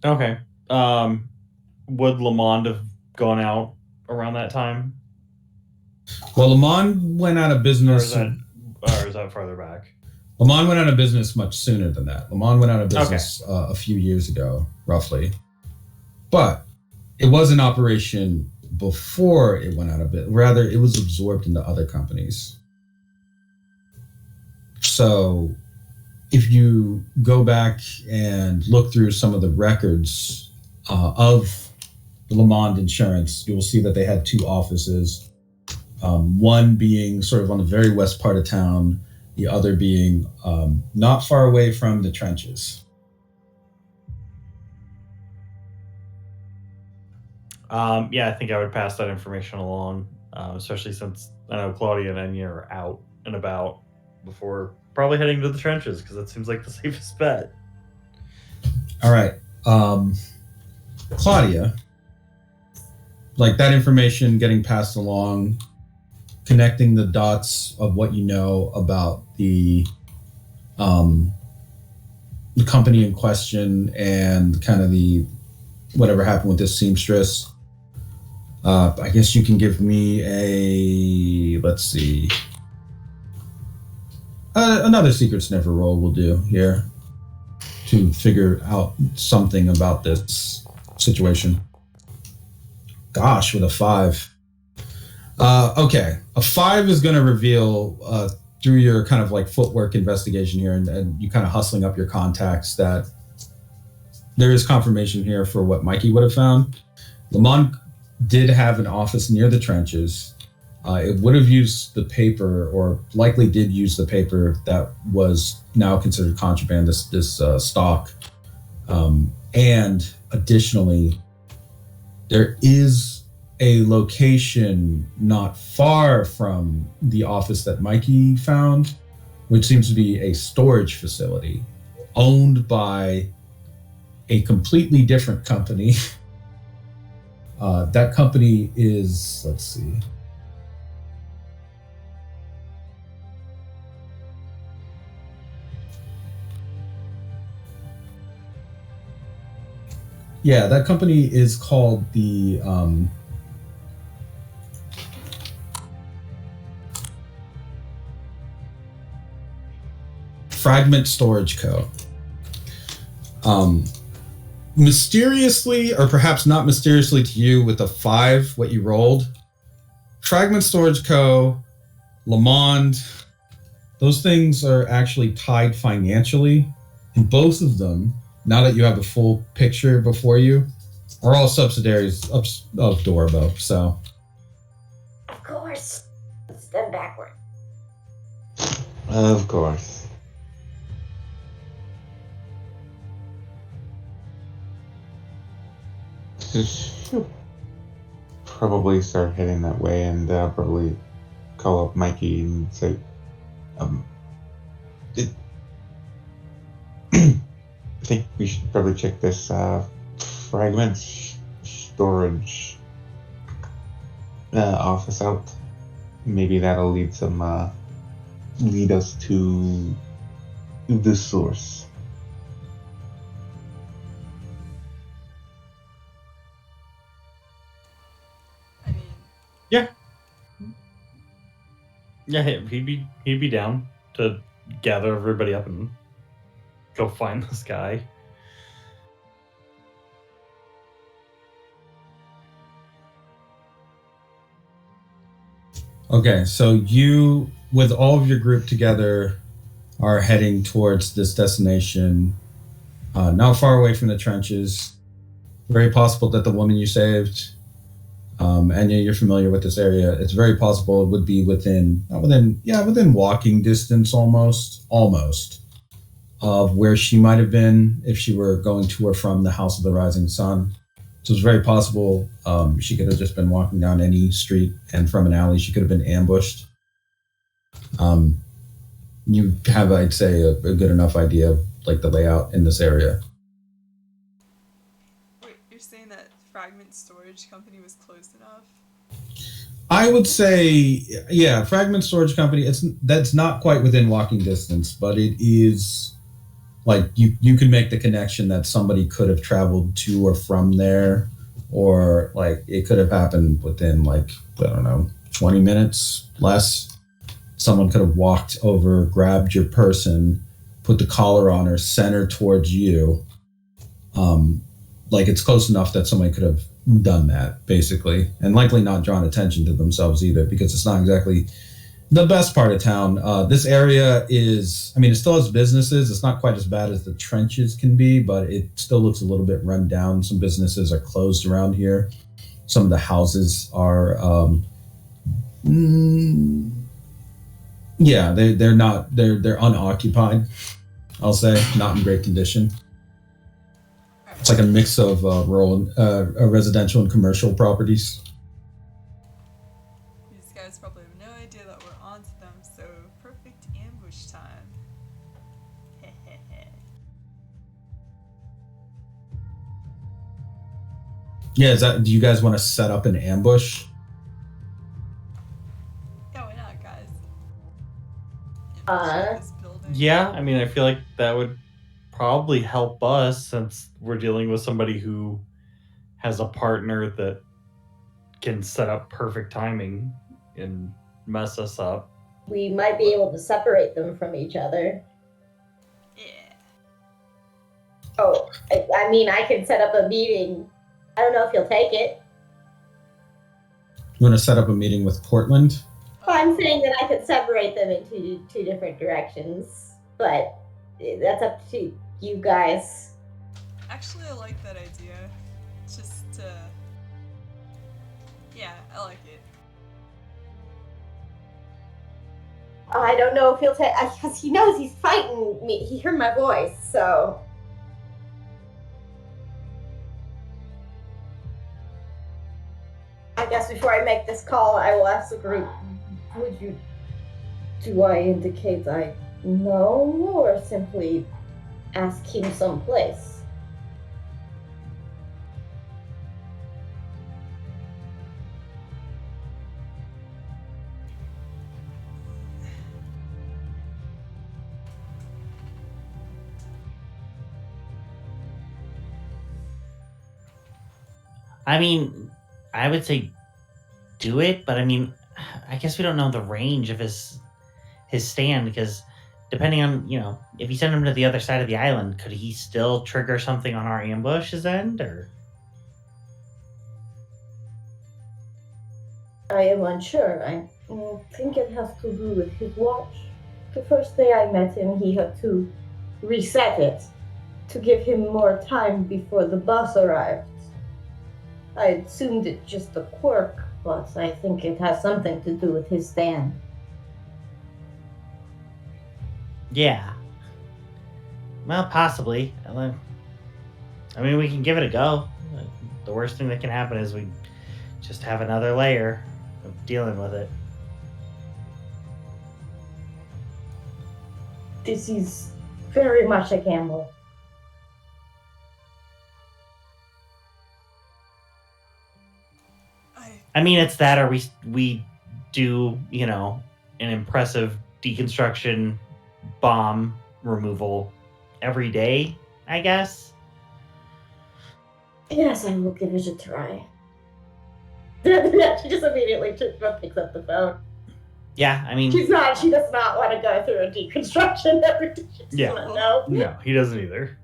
S3: Okay. Would Le Monde have gone out around that time?
S1: Well, Le Monde went out of business.
S3: Or is that farther back?
S1: Le Monde went out of business much sooner than that. Le Monde went out of business a few years ago, roughly. But it was in operation before it went out of business. Rather, it was absorbed into other companies. So if you go back and look through some of the records of Le Monde Insurance, you will see that they had 2 offices. One being sort of on the very west part of town, the other being not far away from the trenches.
S3: Yeah, I think I would pass that information along, especially since I know Claudia and Enya are out and about before probably heading to the trenches, because that seems like the safest bet.
S1: All right. Claudia, that information getting passed along, connecting the dots of what you know about the company in question and kind of whatever happened with this seamstress. I guess you can give me let's see. Another secret sniffer roll will do here to figure out something about this situation. gosh, with a 5. Okay, a 5 is going to reveal through your kind of like footwork investigation here, and you kind of hustling up your contacts, that there is confirmation here for what Mikey would have found. Lamont did have an office near the trenches. It would have used the paper, or likely did use the paper that was now considered contraband, this stock. And additionally, there is a location not far from the office that Mikey found, which seems to be a storage facility owned by a completely different company. That company is, let's see. Yeah, that company is called the Fragment Storage Co. Mysteriously, or perhaps not mysteriously to you, with a 5, what you rolled, Fragment Storage Co., Lamond, those things are actually tied financially, and both of them, now that you have the full picture before you, are all subsidiaries of Dorbo. So,
S5: Of course. Step backward.
S7: Of course. She'll probably start heading that way, and probably call up Mikey and say, I think we should probably check this fragment storage office out. Maybe that'll lead us to the source.
S4: I mean,
S3: Yeah, he'd be down to gather everybody up and go find this guy.
S1: okay, so you, with all of your group together, are heading towards this destination, not far away from the trenches. Very possible that the woman you saved, and you're familiar with this area, it's very possible it would be within walking distance almost of where she might have been if she were going to or from the House of the Rising Sun. So it's very possible she could have just been walking down any street, and from an alley she could have been ambushed. You have, I'd say, a good enough idea of like the layout in this area.
S4: wait, you're saying that Fragment Storage Company was close enough?
S1: I would say, yeah, Fragment Storage Company. That's not quite within walking distance, but it is like you can make the connection that somebody could have traveled to or from there, or like it could have happened within, like, I don't know, 20 minutes less. Someone could have walked over, grabbed your person, put the collar on her, sent her towards you. Like, it's close enough that somebody could have done that, basically, and likely not drawn attention to themselves either, because it's not exactly the best part of town. This area is, I mean, it still has businesses. It's not quite as bad as the trenches can be, but it still looks a little bit run down. Some businesses are closed around here. Some of the houses are, yeah, they're unoccupied. I'll say, not in great condition. It's like a mix of rural, residential and commercial properties.
S4: These guys probably have no idea that we're onto them, so perfect ambush time.
S1: Yeah, do you guys want to set up an ambush?
S4: Yeah, why not, guys? This building.
S3: Yeah, I mean, I feel like that would probably help us, since we're dealing with somebody who has a partner that can set up perfect timing and mess us up.
S5: We might be able to separate them from each other.
S4: Yeah.
S5: Oh, I mean, I can set up a meeting. I don't know if you'll take it.
S1: You want to set up a meeting with Portland?
S2: Well, I'm saying that I could separate them into two different directions, but that's up to you guys.
S4: Actually, I like that idea. Just yeah, I like it.
S2: I don't know if he'll take, because he knows he's fighting me. He heard my voice, so. I guess before I make this call, I will ask the group, do I indicate I know, or simply ask him someplace?
S6: I mean, I would say do it, but I mean, I guess we don't know the range of his stand, because depending on, if you send him to the other side of the island, could he still trigger something on our ambush's end, or?
S5: I am unsure. I think it has to do with his watch. The first day I met him, he had to reset it to give him more time before the bus arrived. I assumed it just a quirk, but I think it has something to do with his stand.
S6: Yeah. Well, possibly. I mean, we can give it a go. The worst thing that can happen is we just have another layer of dealing with it.
S5: This is very much a gamble.
S6: I mean, it's that, or we do, an impressive deconstruction bomb removal every day, I guess.
S5: Yes, I will give it a try. She just immediately picks up the phone.
S6: Yeah, I mean,
S2: She does not want to go through a deconstruction every day.
S6: No, he doesn't either.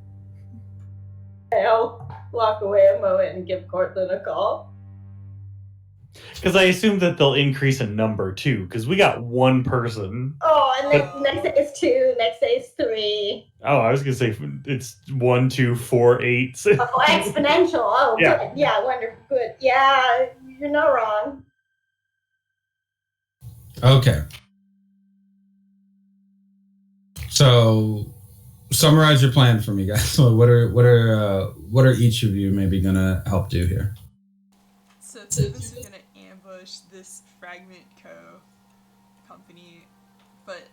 S2: I'll walk away a moment and give Cortland a call.
S6: Because I assume that they'll increase in number too, because we got one person.
S2: Oh, and next day is 2, next day is 3.
S6: Oh, I was gonna say it's 1, 2, 4, 8.
S2: Oh, exponential. Oh,
S6: Yeah.
S2: good. Yeah, wonderful. Good. Yeah, you're not wrong.
S1: Okay. So, summarize your plan for me, guys. So, what are each of you maybe gonna help do here?
S4: So Tibbs is gonna ambush this Fragment Co. company, but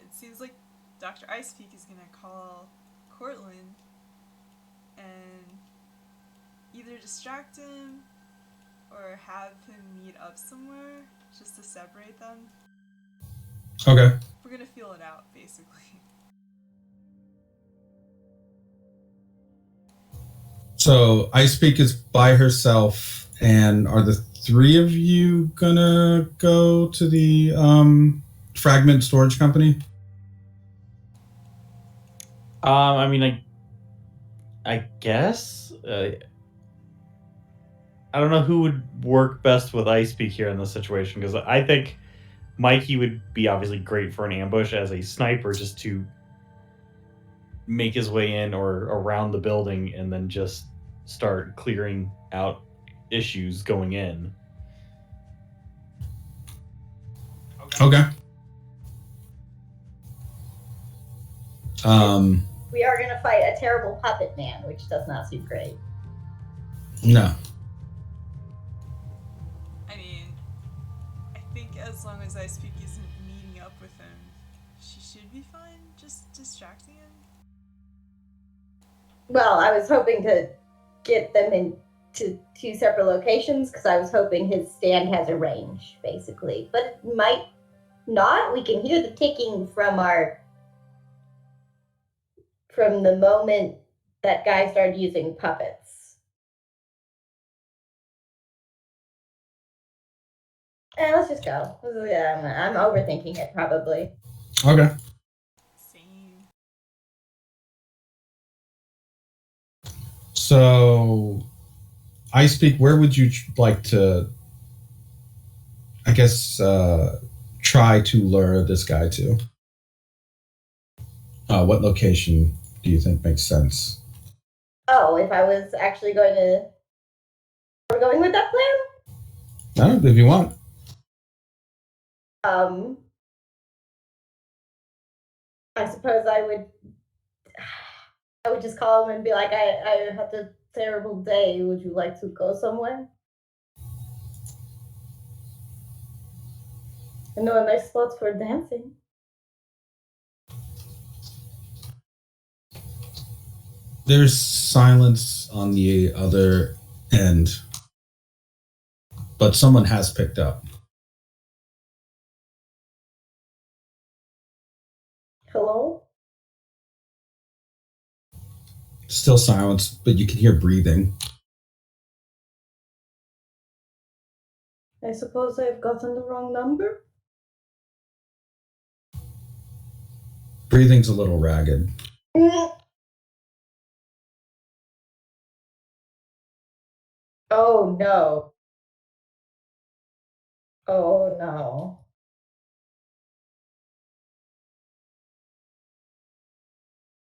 S4: it seems like Dr. Icepeak is gonna call Cortland and either distract him or have him meet up somewhere just to separate them.
S1: Okay.
S4: We're gonna feel it out, basically.
S1: So, Icepeak is by herself, and are the 3 of you gonna go to the fragment storage company?
S3: I mean, I guess. I don't know who would work best with Icepeak here in this situation, because I think Mikey would be obviously great for an ambush as a sniper, just to make his way in or around the building and then just start clearing out issues going in.
S1: Okay.
S2: We are going to fight a terrible puppet man, which does not seem great.
S1: No.
S4: I mean, I think as long as Icepeak isn't meeting up with him, she should be fine just distracting him.
S2: Well, I was hoping to get them into 2 separate locations because I was hoping his stand has a range, basically. But it might not. We can hear the ticking from the moment that guy started using puppets. Let's just go. I'm overthinking it, probably.
S1: Okay.
S4: Same.
S1: So, Icepeak, where would you like to I guess, try to lure this guy to. What location do you think makes sense?
S2: Oh, if I was actually going to. We're going with that plan?
S1: If you want.
S2: I suppose I would just call him and be like, I had a terrible day. Would you like to go somewhere? I know a nice spot for dancing.
S1: There's silence on the other end, but someone has picked up.
S2: Hello?
S1: Still silence, but you can hear breathing.
S2: I suppose I've gotten the wrong number?
S1: Breathing's a little ragged.
S2: Oh no. Oh no.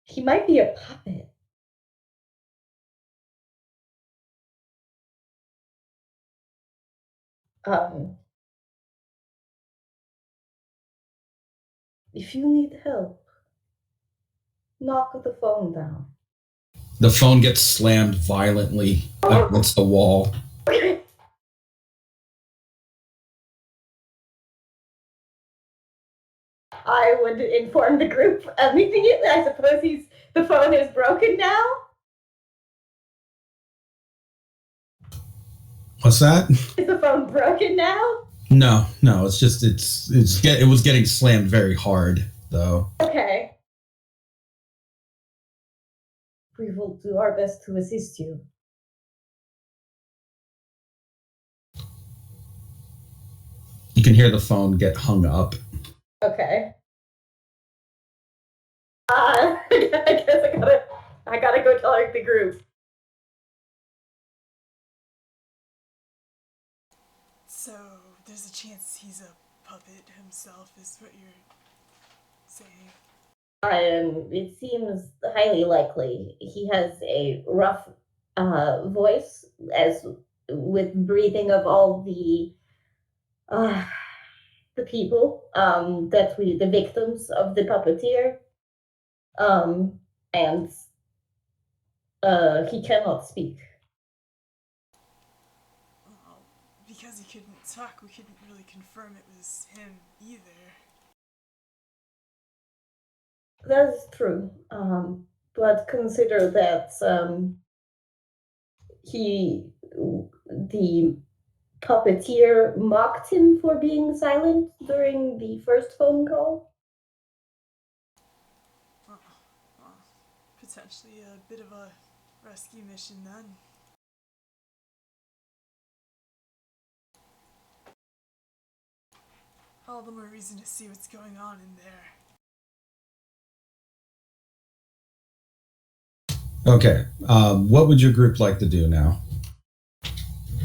S2: He might be a puppet. If you need help, knock the phone down.
S1: The phone gets slammed violently against the wall.
S2: I would inform the group immediately. I suppose the phone is broken now.
S1: What's that?
S2: Is the phone broken now?
S1: No. It's just it was getting slammed very hard though.
S2: Okay. We will do our best to assist you.
S1: You can hear the phone get hung up.
S2: Okay. I guess I gotta go tell the group.
S4: So there's a chance he's a puppet himself, is what you're saying.
S2: It seems highly likely. He has a rough voice, as with breathing of all the people the victims of the puppeteer, and he cannot speak.
S4: Well, because he couldn't talk, we couldn't really confirm it was him either.
S2: That is true. But consider that the puppeteer mocked him for being silent during the first phone call.
S4: Well, potentially a bit of a rescue mission then. All the more reason to see what's going on in there.
S1: Okay. What would your group like to do now?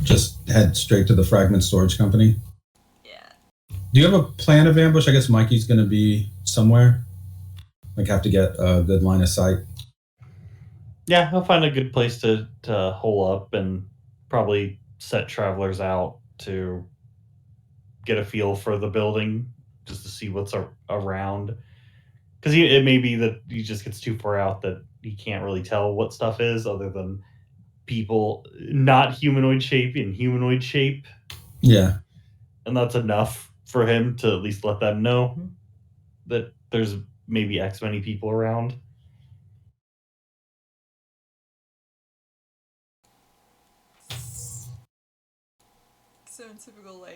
S1: Just head straight to the fragment storage company?
S4: Yeah.
S1: Do you have a plan of ambush? I guess Mikey's going to be somewhere. Like, have to get a good line of sight.
S3: Yeah, he'll find a good place to hole up and probably set travelers out to get a feel for the building, just to see what's around. Because it may be that he just gets too far out that he can't really tell what stuff is other than people not humanoid shape in humanoid shape.
S1: Yeah.
S3: And that's enough for him to at least let them know that there's maybe X many people around.
S4: So in typical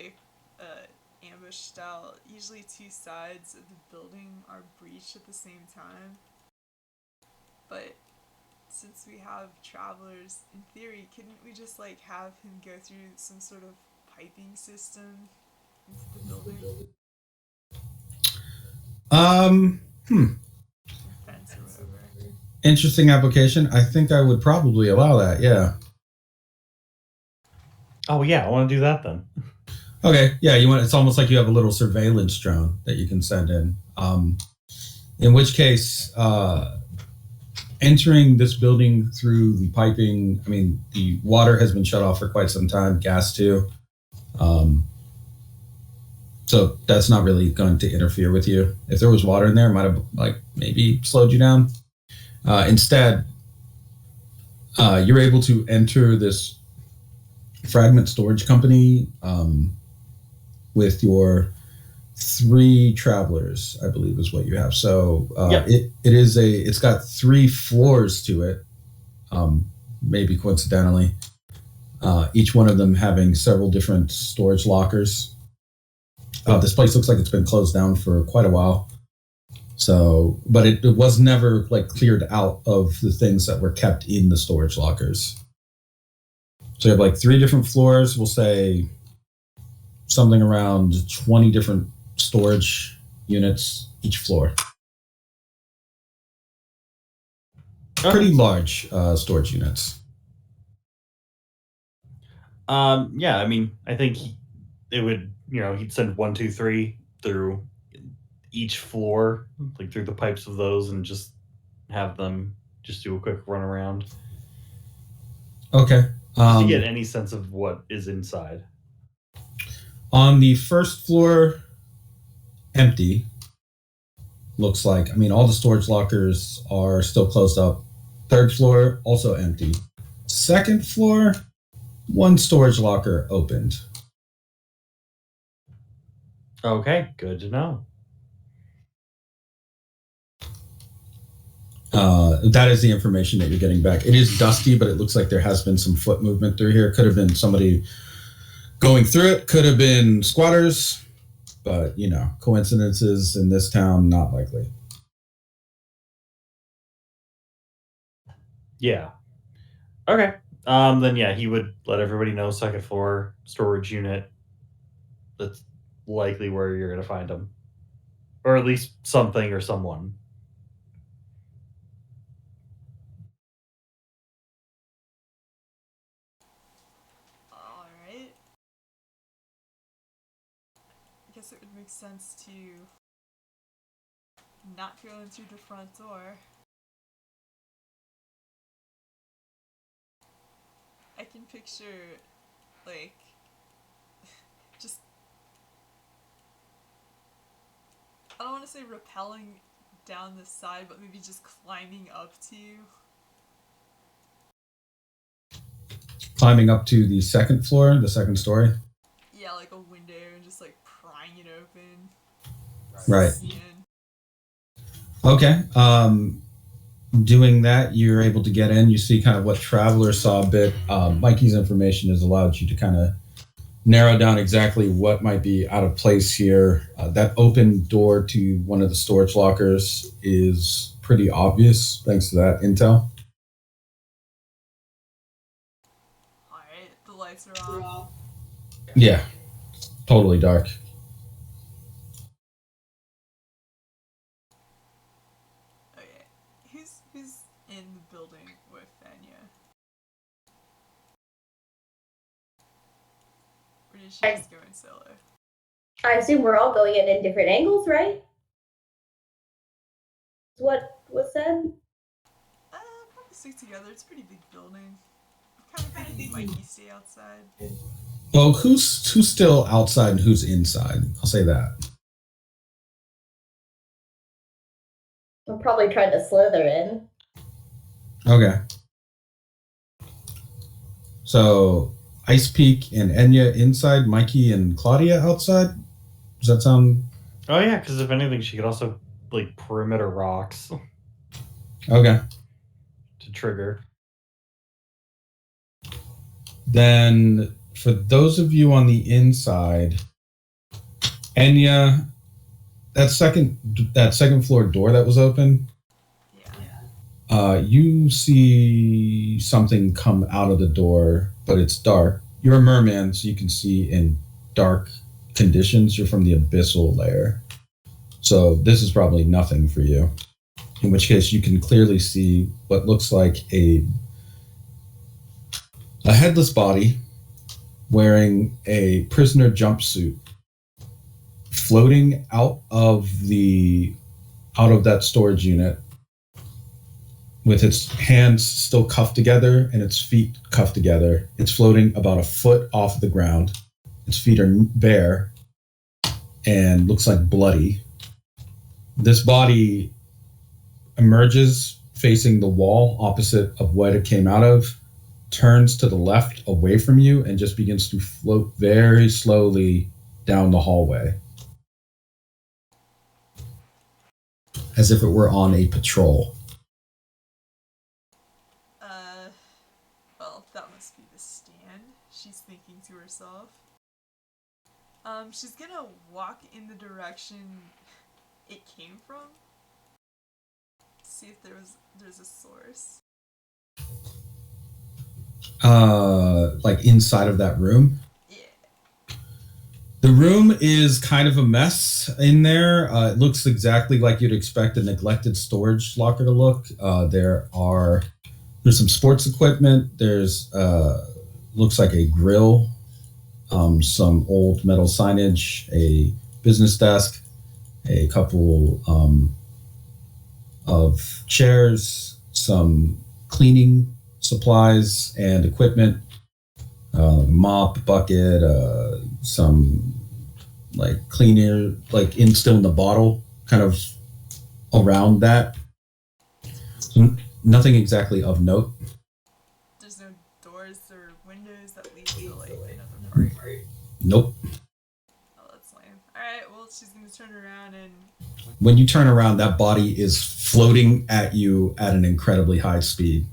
S4: ambush style, usually two sides of the building are breached at the same time. But since we have travelers, in theory, couldn't we just have him go through some sort of piping system into the building? Fence or whatever.
S1: Interesting application. I think I would probably allow that, yeah.
S3: Oh yeah, I want to do that then.
S1: Okay, yeah, you want. It's almost like you have a little surveillance drone that you can send in. In which case, entering this building through the piping. I mean, the water has been shut off for quite some time. Gas too. So that's not really going to interfere with you. If there was water in there, it might have like maybe slowed you down. Instead, you're able to enter this fragment storage company with your 3 travelers, I believe is what you have. So
S3: Yep.
S1: it's got 3 floors to it, maybe coincidentally. Each one of them having several different storage lockers. This place looks like it's been closed down for quite a while. So, but it was never like cleared out of the things that were kept in the storage lockers. So you have like 3 different floors. We'll say something around 20 different storage units each floor. Pretty large storage units.
S3: Yeah, I mean, I think it would, he'd send 1, 2, 3 through each floor, like through the pipes of those, and just have them just do a quick run around.
S1: Okay.
S3: Just to get any sense of what is inside.
S1: On the first floor, empty. Looks like, I mean, all the storage lockers are still closed up. Third floor, also empty. Second floor, 1 storage locker opened.
S3: Okay, good to know.
S1: That is the information that you're getting back. It is dusty, but it looks like there has been some foot movement through here. Could have been somebody going through it. Could have been squatters. But, coincidences in this town, not likely.
S3: Yeah. Okay. Then, yeah, he would let everybody know second floor storage unit. That's likely where you're going to find them. Or at least something or someone.
S4: Alright. I guess it would make sense to not go in through the front door. I can picture, like, just, I don't want to say rappelling down the side, but maybe just climbing up to you.
S1: Climbing up to the second floor, the second story.
S4: Yeah, like a window and just like prying it open.
S1: Right.
S4: Skin.
S1: Okay. Doing that, you're able to get in. You see kind of what Traveler saw a bit. Mikey's information has allowed you to kind of narrow down exactly what might be out of place here. That open door to one of the storage lockers is pretty obvious thanks to that intel.
S4: Alright, the lights are off.
S1: Yeah, totally dark.
S4: Okay, who's in the building with Fenya? Or did she just go in solo?
S2: I assume we're all going in different angles, right? Is what was said?
S4: Probably stick together. It's a pretty big building. I'm kind of thinking Mikey stay outside.
S1: Well, who's still outside and who's inside? I'll say that.
S2: I'm probably trying to slither in.
S1: Okay. So, Ice Peak and Enya inside, Mikey and Claudia outside? Does that sound...
S3: Oh, yeah, because if anything, she could also, like, perimeter rocks
S1: Okay.
S3: to trigger.
S1: Then, for those of you on the inside, Enya, that second floor door that was open, you see something come out of the door, but it's dark. You're a merman, so you can see in dark conditions. You're from the abyssal layer. So this is probably nothing for you. In which case you can clearly see what looks like a headless body wearing a prisoner jumpsuit floating out of that storage unit with its hands still cuffed together and its feet cuffed together. It's floating about a foot off the ground. Its feet are bare and looks like bloody. This body emerges facing the wall opposite of what it came out of, turns to the left away from you, and just begins to float very slowly down the hallway, as if it were on a patrol.
S4: Well, that must be the stand, she's thinking to herself. She's gonna walk in the direction it came from. See if there's a source.
S1: Like inside of that room?
S4: Yeah.
S1: The room is kind of a mess in there. It looks exactly like you'd expect a neglected storage locker to look. There's some sports equipment. There's looks like a grill, some old metal signage, a business desk, a couple of chairs, some cleaning supplies and equipment, mop, bucket, some like cleaner, like still in the bottle, kind of around that. So nothing exactly of note.
S4: There's no doors or windows that lead to like another part.
S1: Nope.
S4: Oh, that's lame. Alright, well she's gonna turn around and
S1: When you turn around, that body is floating at you at an incredibly high speed.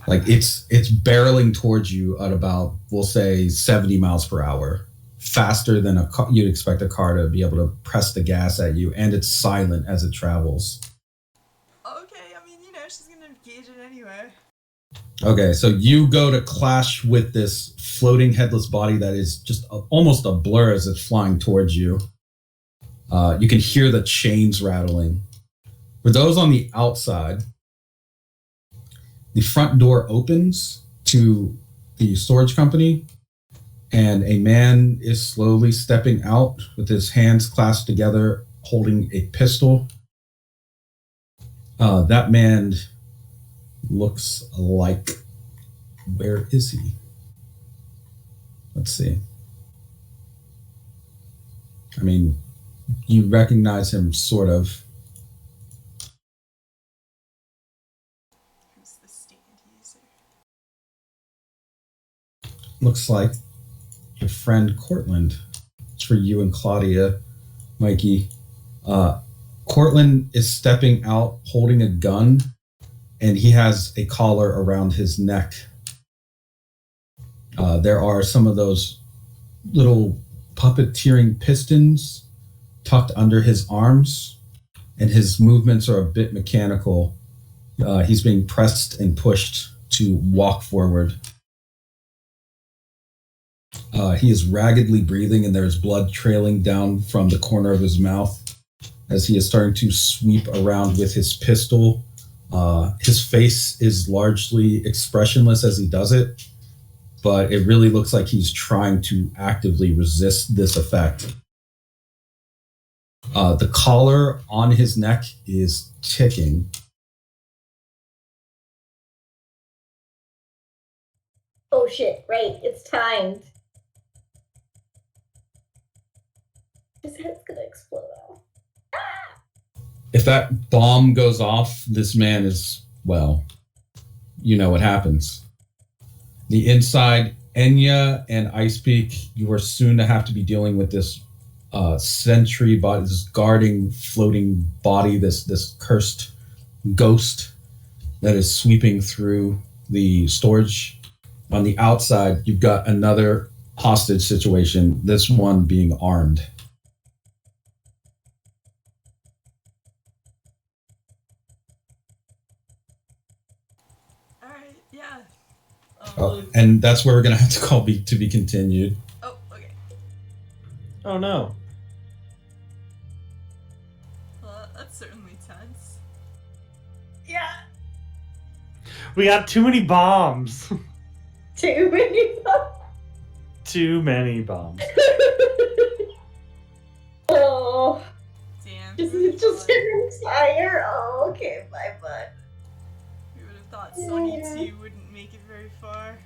S1: Like it's barreling towards you at about, we'll say, 70 miles per hour, faster than you'd expect a car to be able to press the gas at you, and it's silent as it travels.
S4: okay, I mean, she's gonna engage it anyway.
S1: Okay, so you go to clash with this floating headless body that is just almost a blur as it's flying towards you. You can hear the chains rattling. For those on the outside, the front door opens to the storage company, and a man is slowly stepping out with his hands clasped together, holding a pistol. That man looks like... Where is he? Let's see. I mean, you recognize him, sort of.
S4: Who's the stand user?
S1: Looks like your friend Cortland. It's for you and Claudia, Mikey. Cortland is stepping out holding a gun, and he has a collar around his neck. There are some of those little puppeteering pistons tucked under his arms, and his movements are a bit mechanical. He's being pressed and pushed to walk forward. He is raggedly breathing, and there's blood trailing down from the corner of his mouth as he is starting to sweep around with his pistol. His face is largely expressionless as he does it, but it really looks like he's trying to actively resist this effect. The collar on his neck is ticking.
S2: Oh shit, right, it's timed. His head's gonna explode out.
S1: If that bomb goes off, this man is, well, you know what happens. The inside, Enya and Icepeak, you are soon to have to be dealing with this sentry body, this guarding, floating body, this cursed ghost that is sweeping through the storage. On the outside, you've got another hostage situation, this one being armed.
S4: Alright, yeah.
S1: And that's where we're going to have to call to be continued.
S4: Oh, okay.
S3: Oh no.
S4: Well, that's certainly tense.
S2: Yeah.
S3: We got too many bombs.
S2: Too many.
S3: Too many bombs.
S2: Oh,
S4: Damn.
S2: just
S4: who would've
S2: just
S4: thought-
S2: an entire. Oh, okay, bye bye.
S4: Who would have thought Sunny 2 wouldn't make it very far?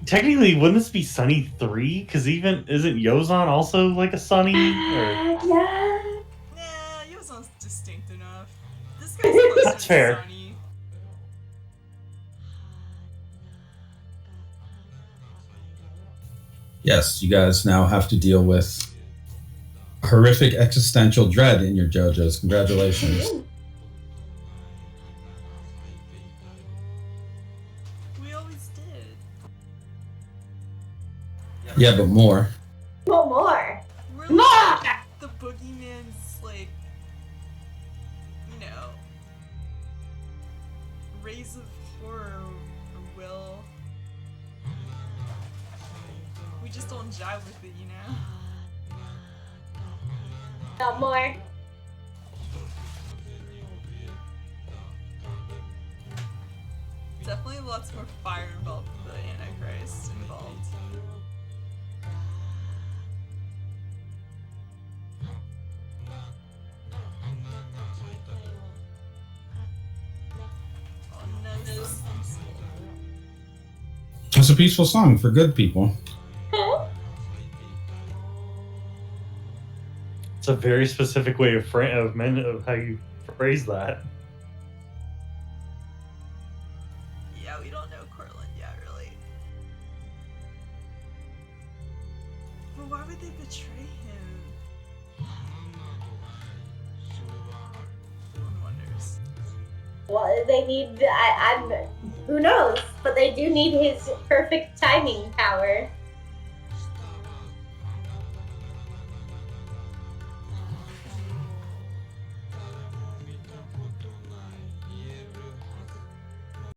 S3: Technically, wouldn't this be Sunny 3? Because even isn't Yozon also like a Sunny? Or
S2: Yeah.
S4: Nah, Yozon's distinct enough. This guy's closer
S3: That's
S4: to
S3: fair.
S4: Sunny.
S1: Yes, you guys now have to deal with horrific existential dread in your JoJo's. Congratulations.
S4: We always did.
S1: Yeah, but more.
S2: What more?
S4: We're
S2: More!
S4: like the boogeyman's, like, you know, rays of horror or will. We just don't jive with it, you know?
S2: Not more.
S4: Definitely lots more fire involved with the Antichrist involved. Oh no, this is
S1: It's a peaceful song for good people.
S2: Huh?
S3: it's a very specific way of how you phrase that.
S4: yeah, we don't know Cortland yet, really. But why would they betray him? One wonders.
S2: Well, they need. I'm. Who knows? But they do need his perfect timing power.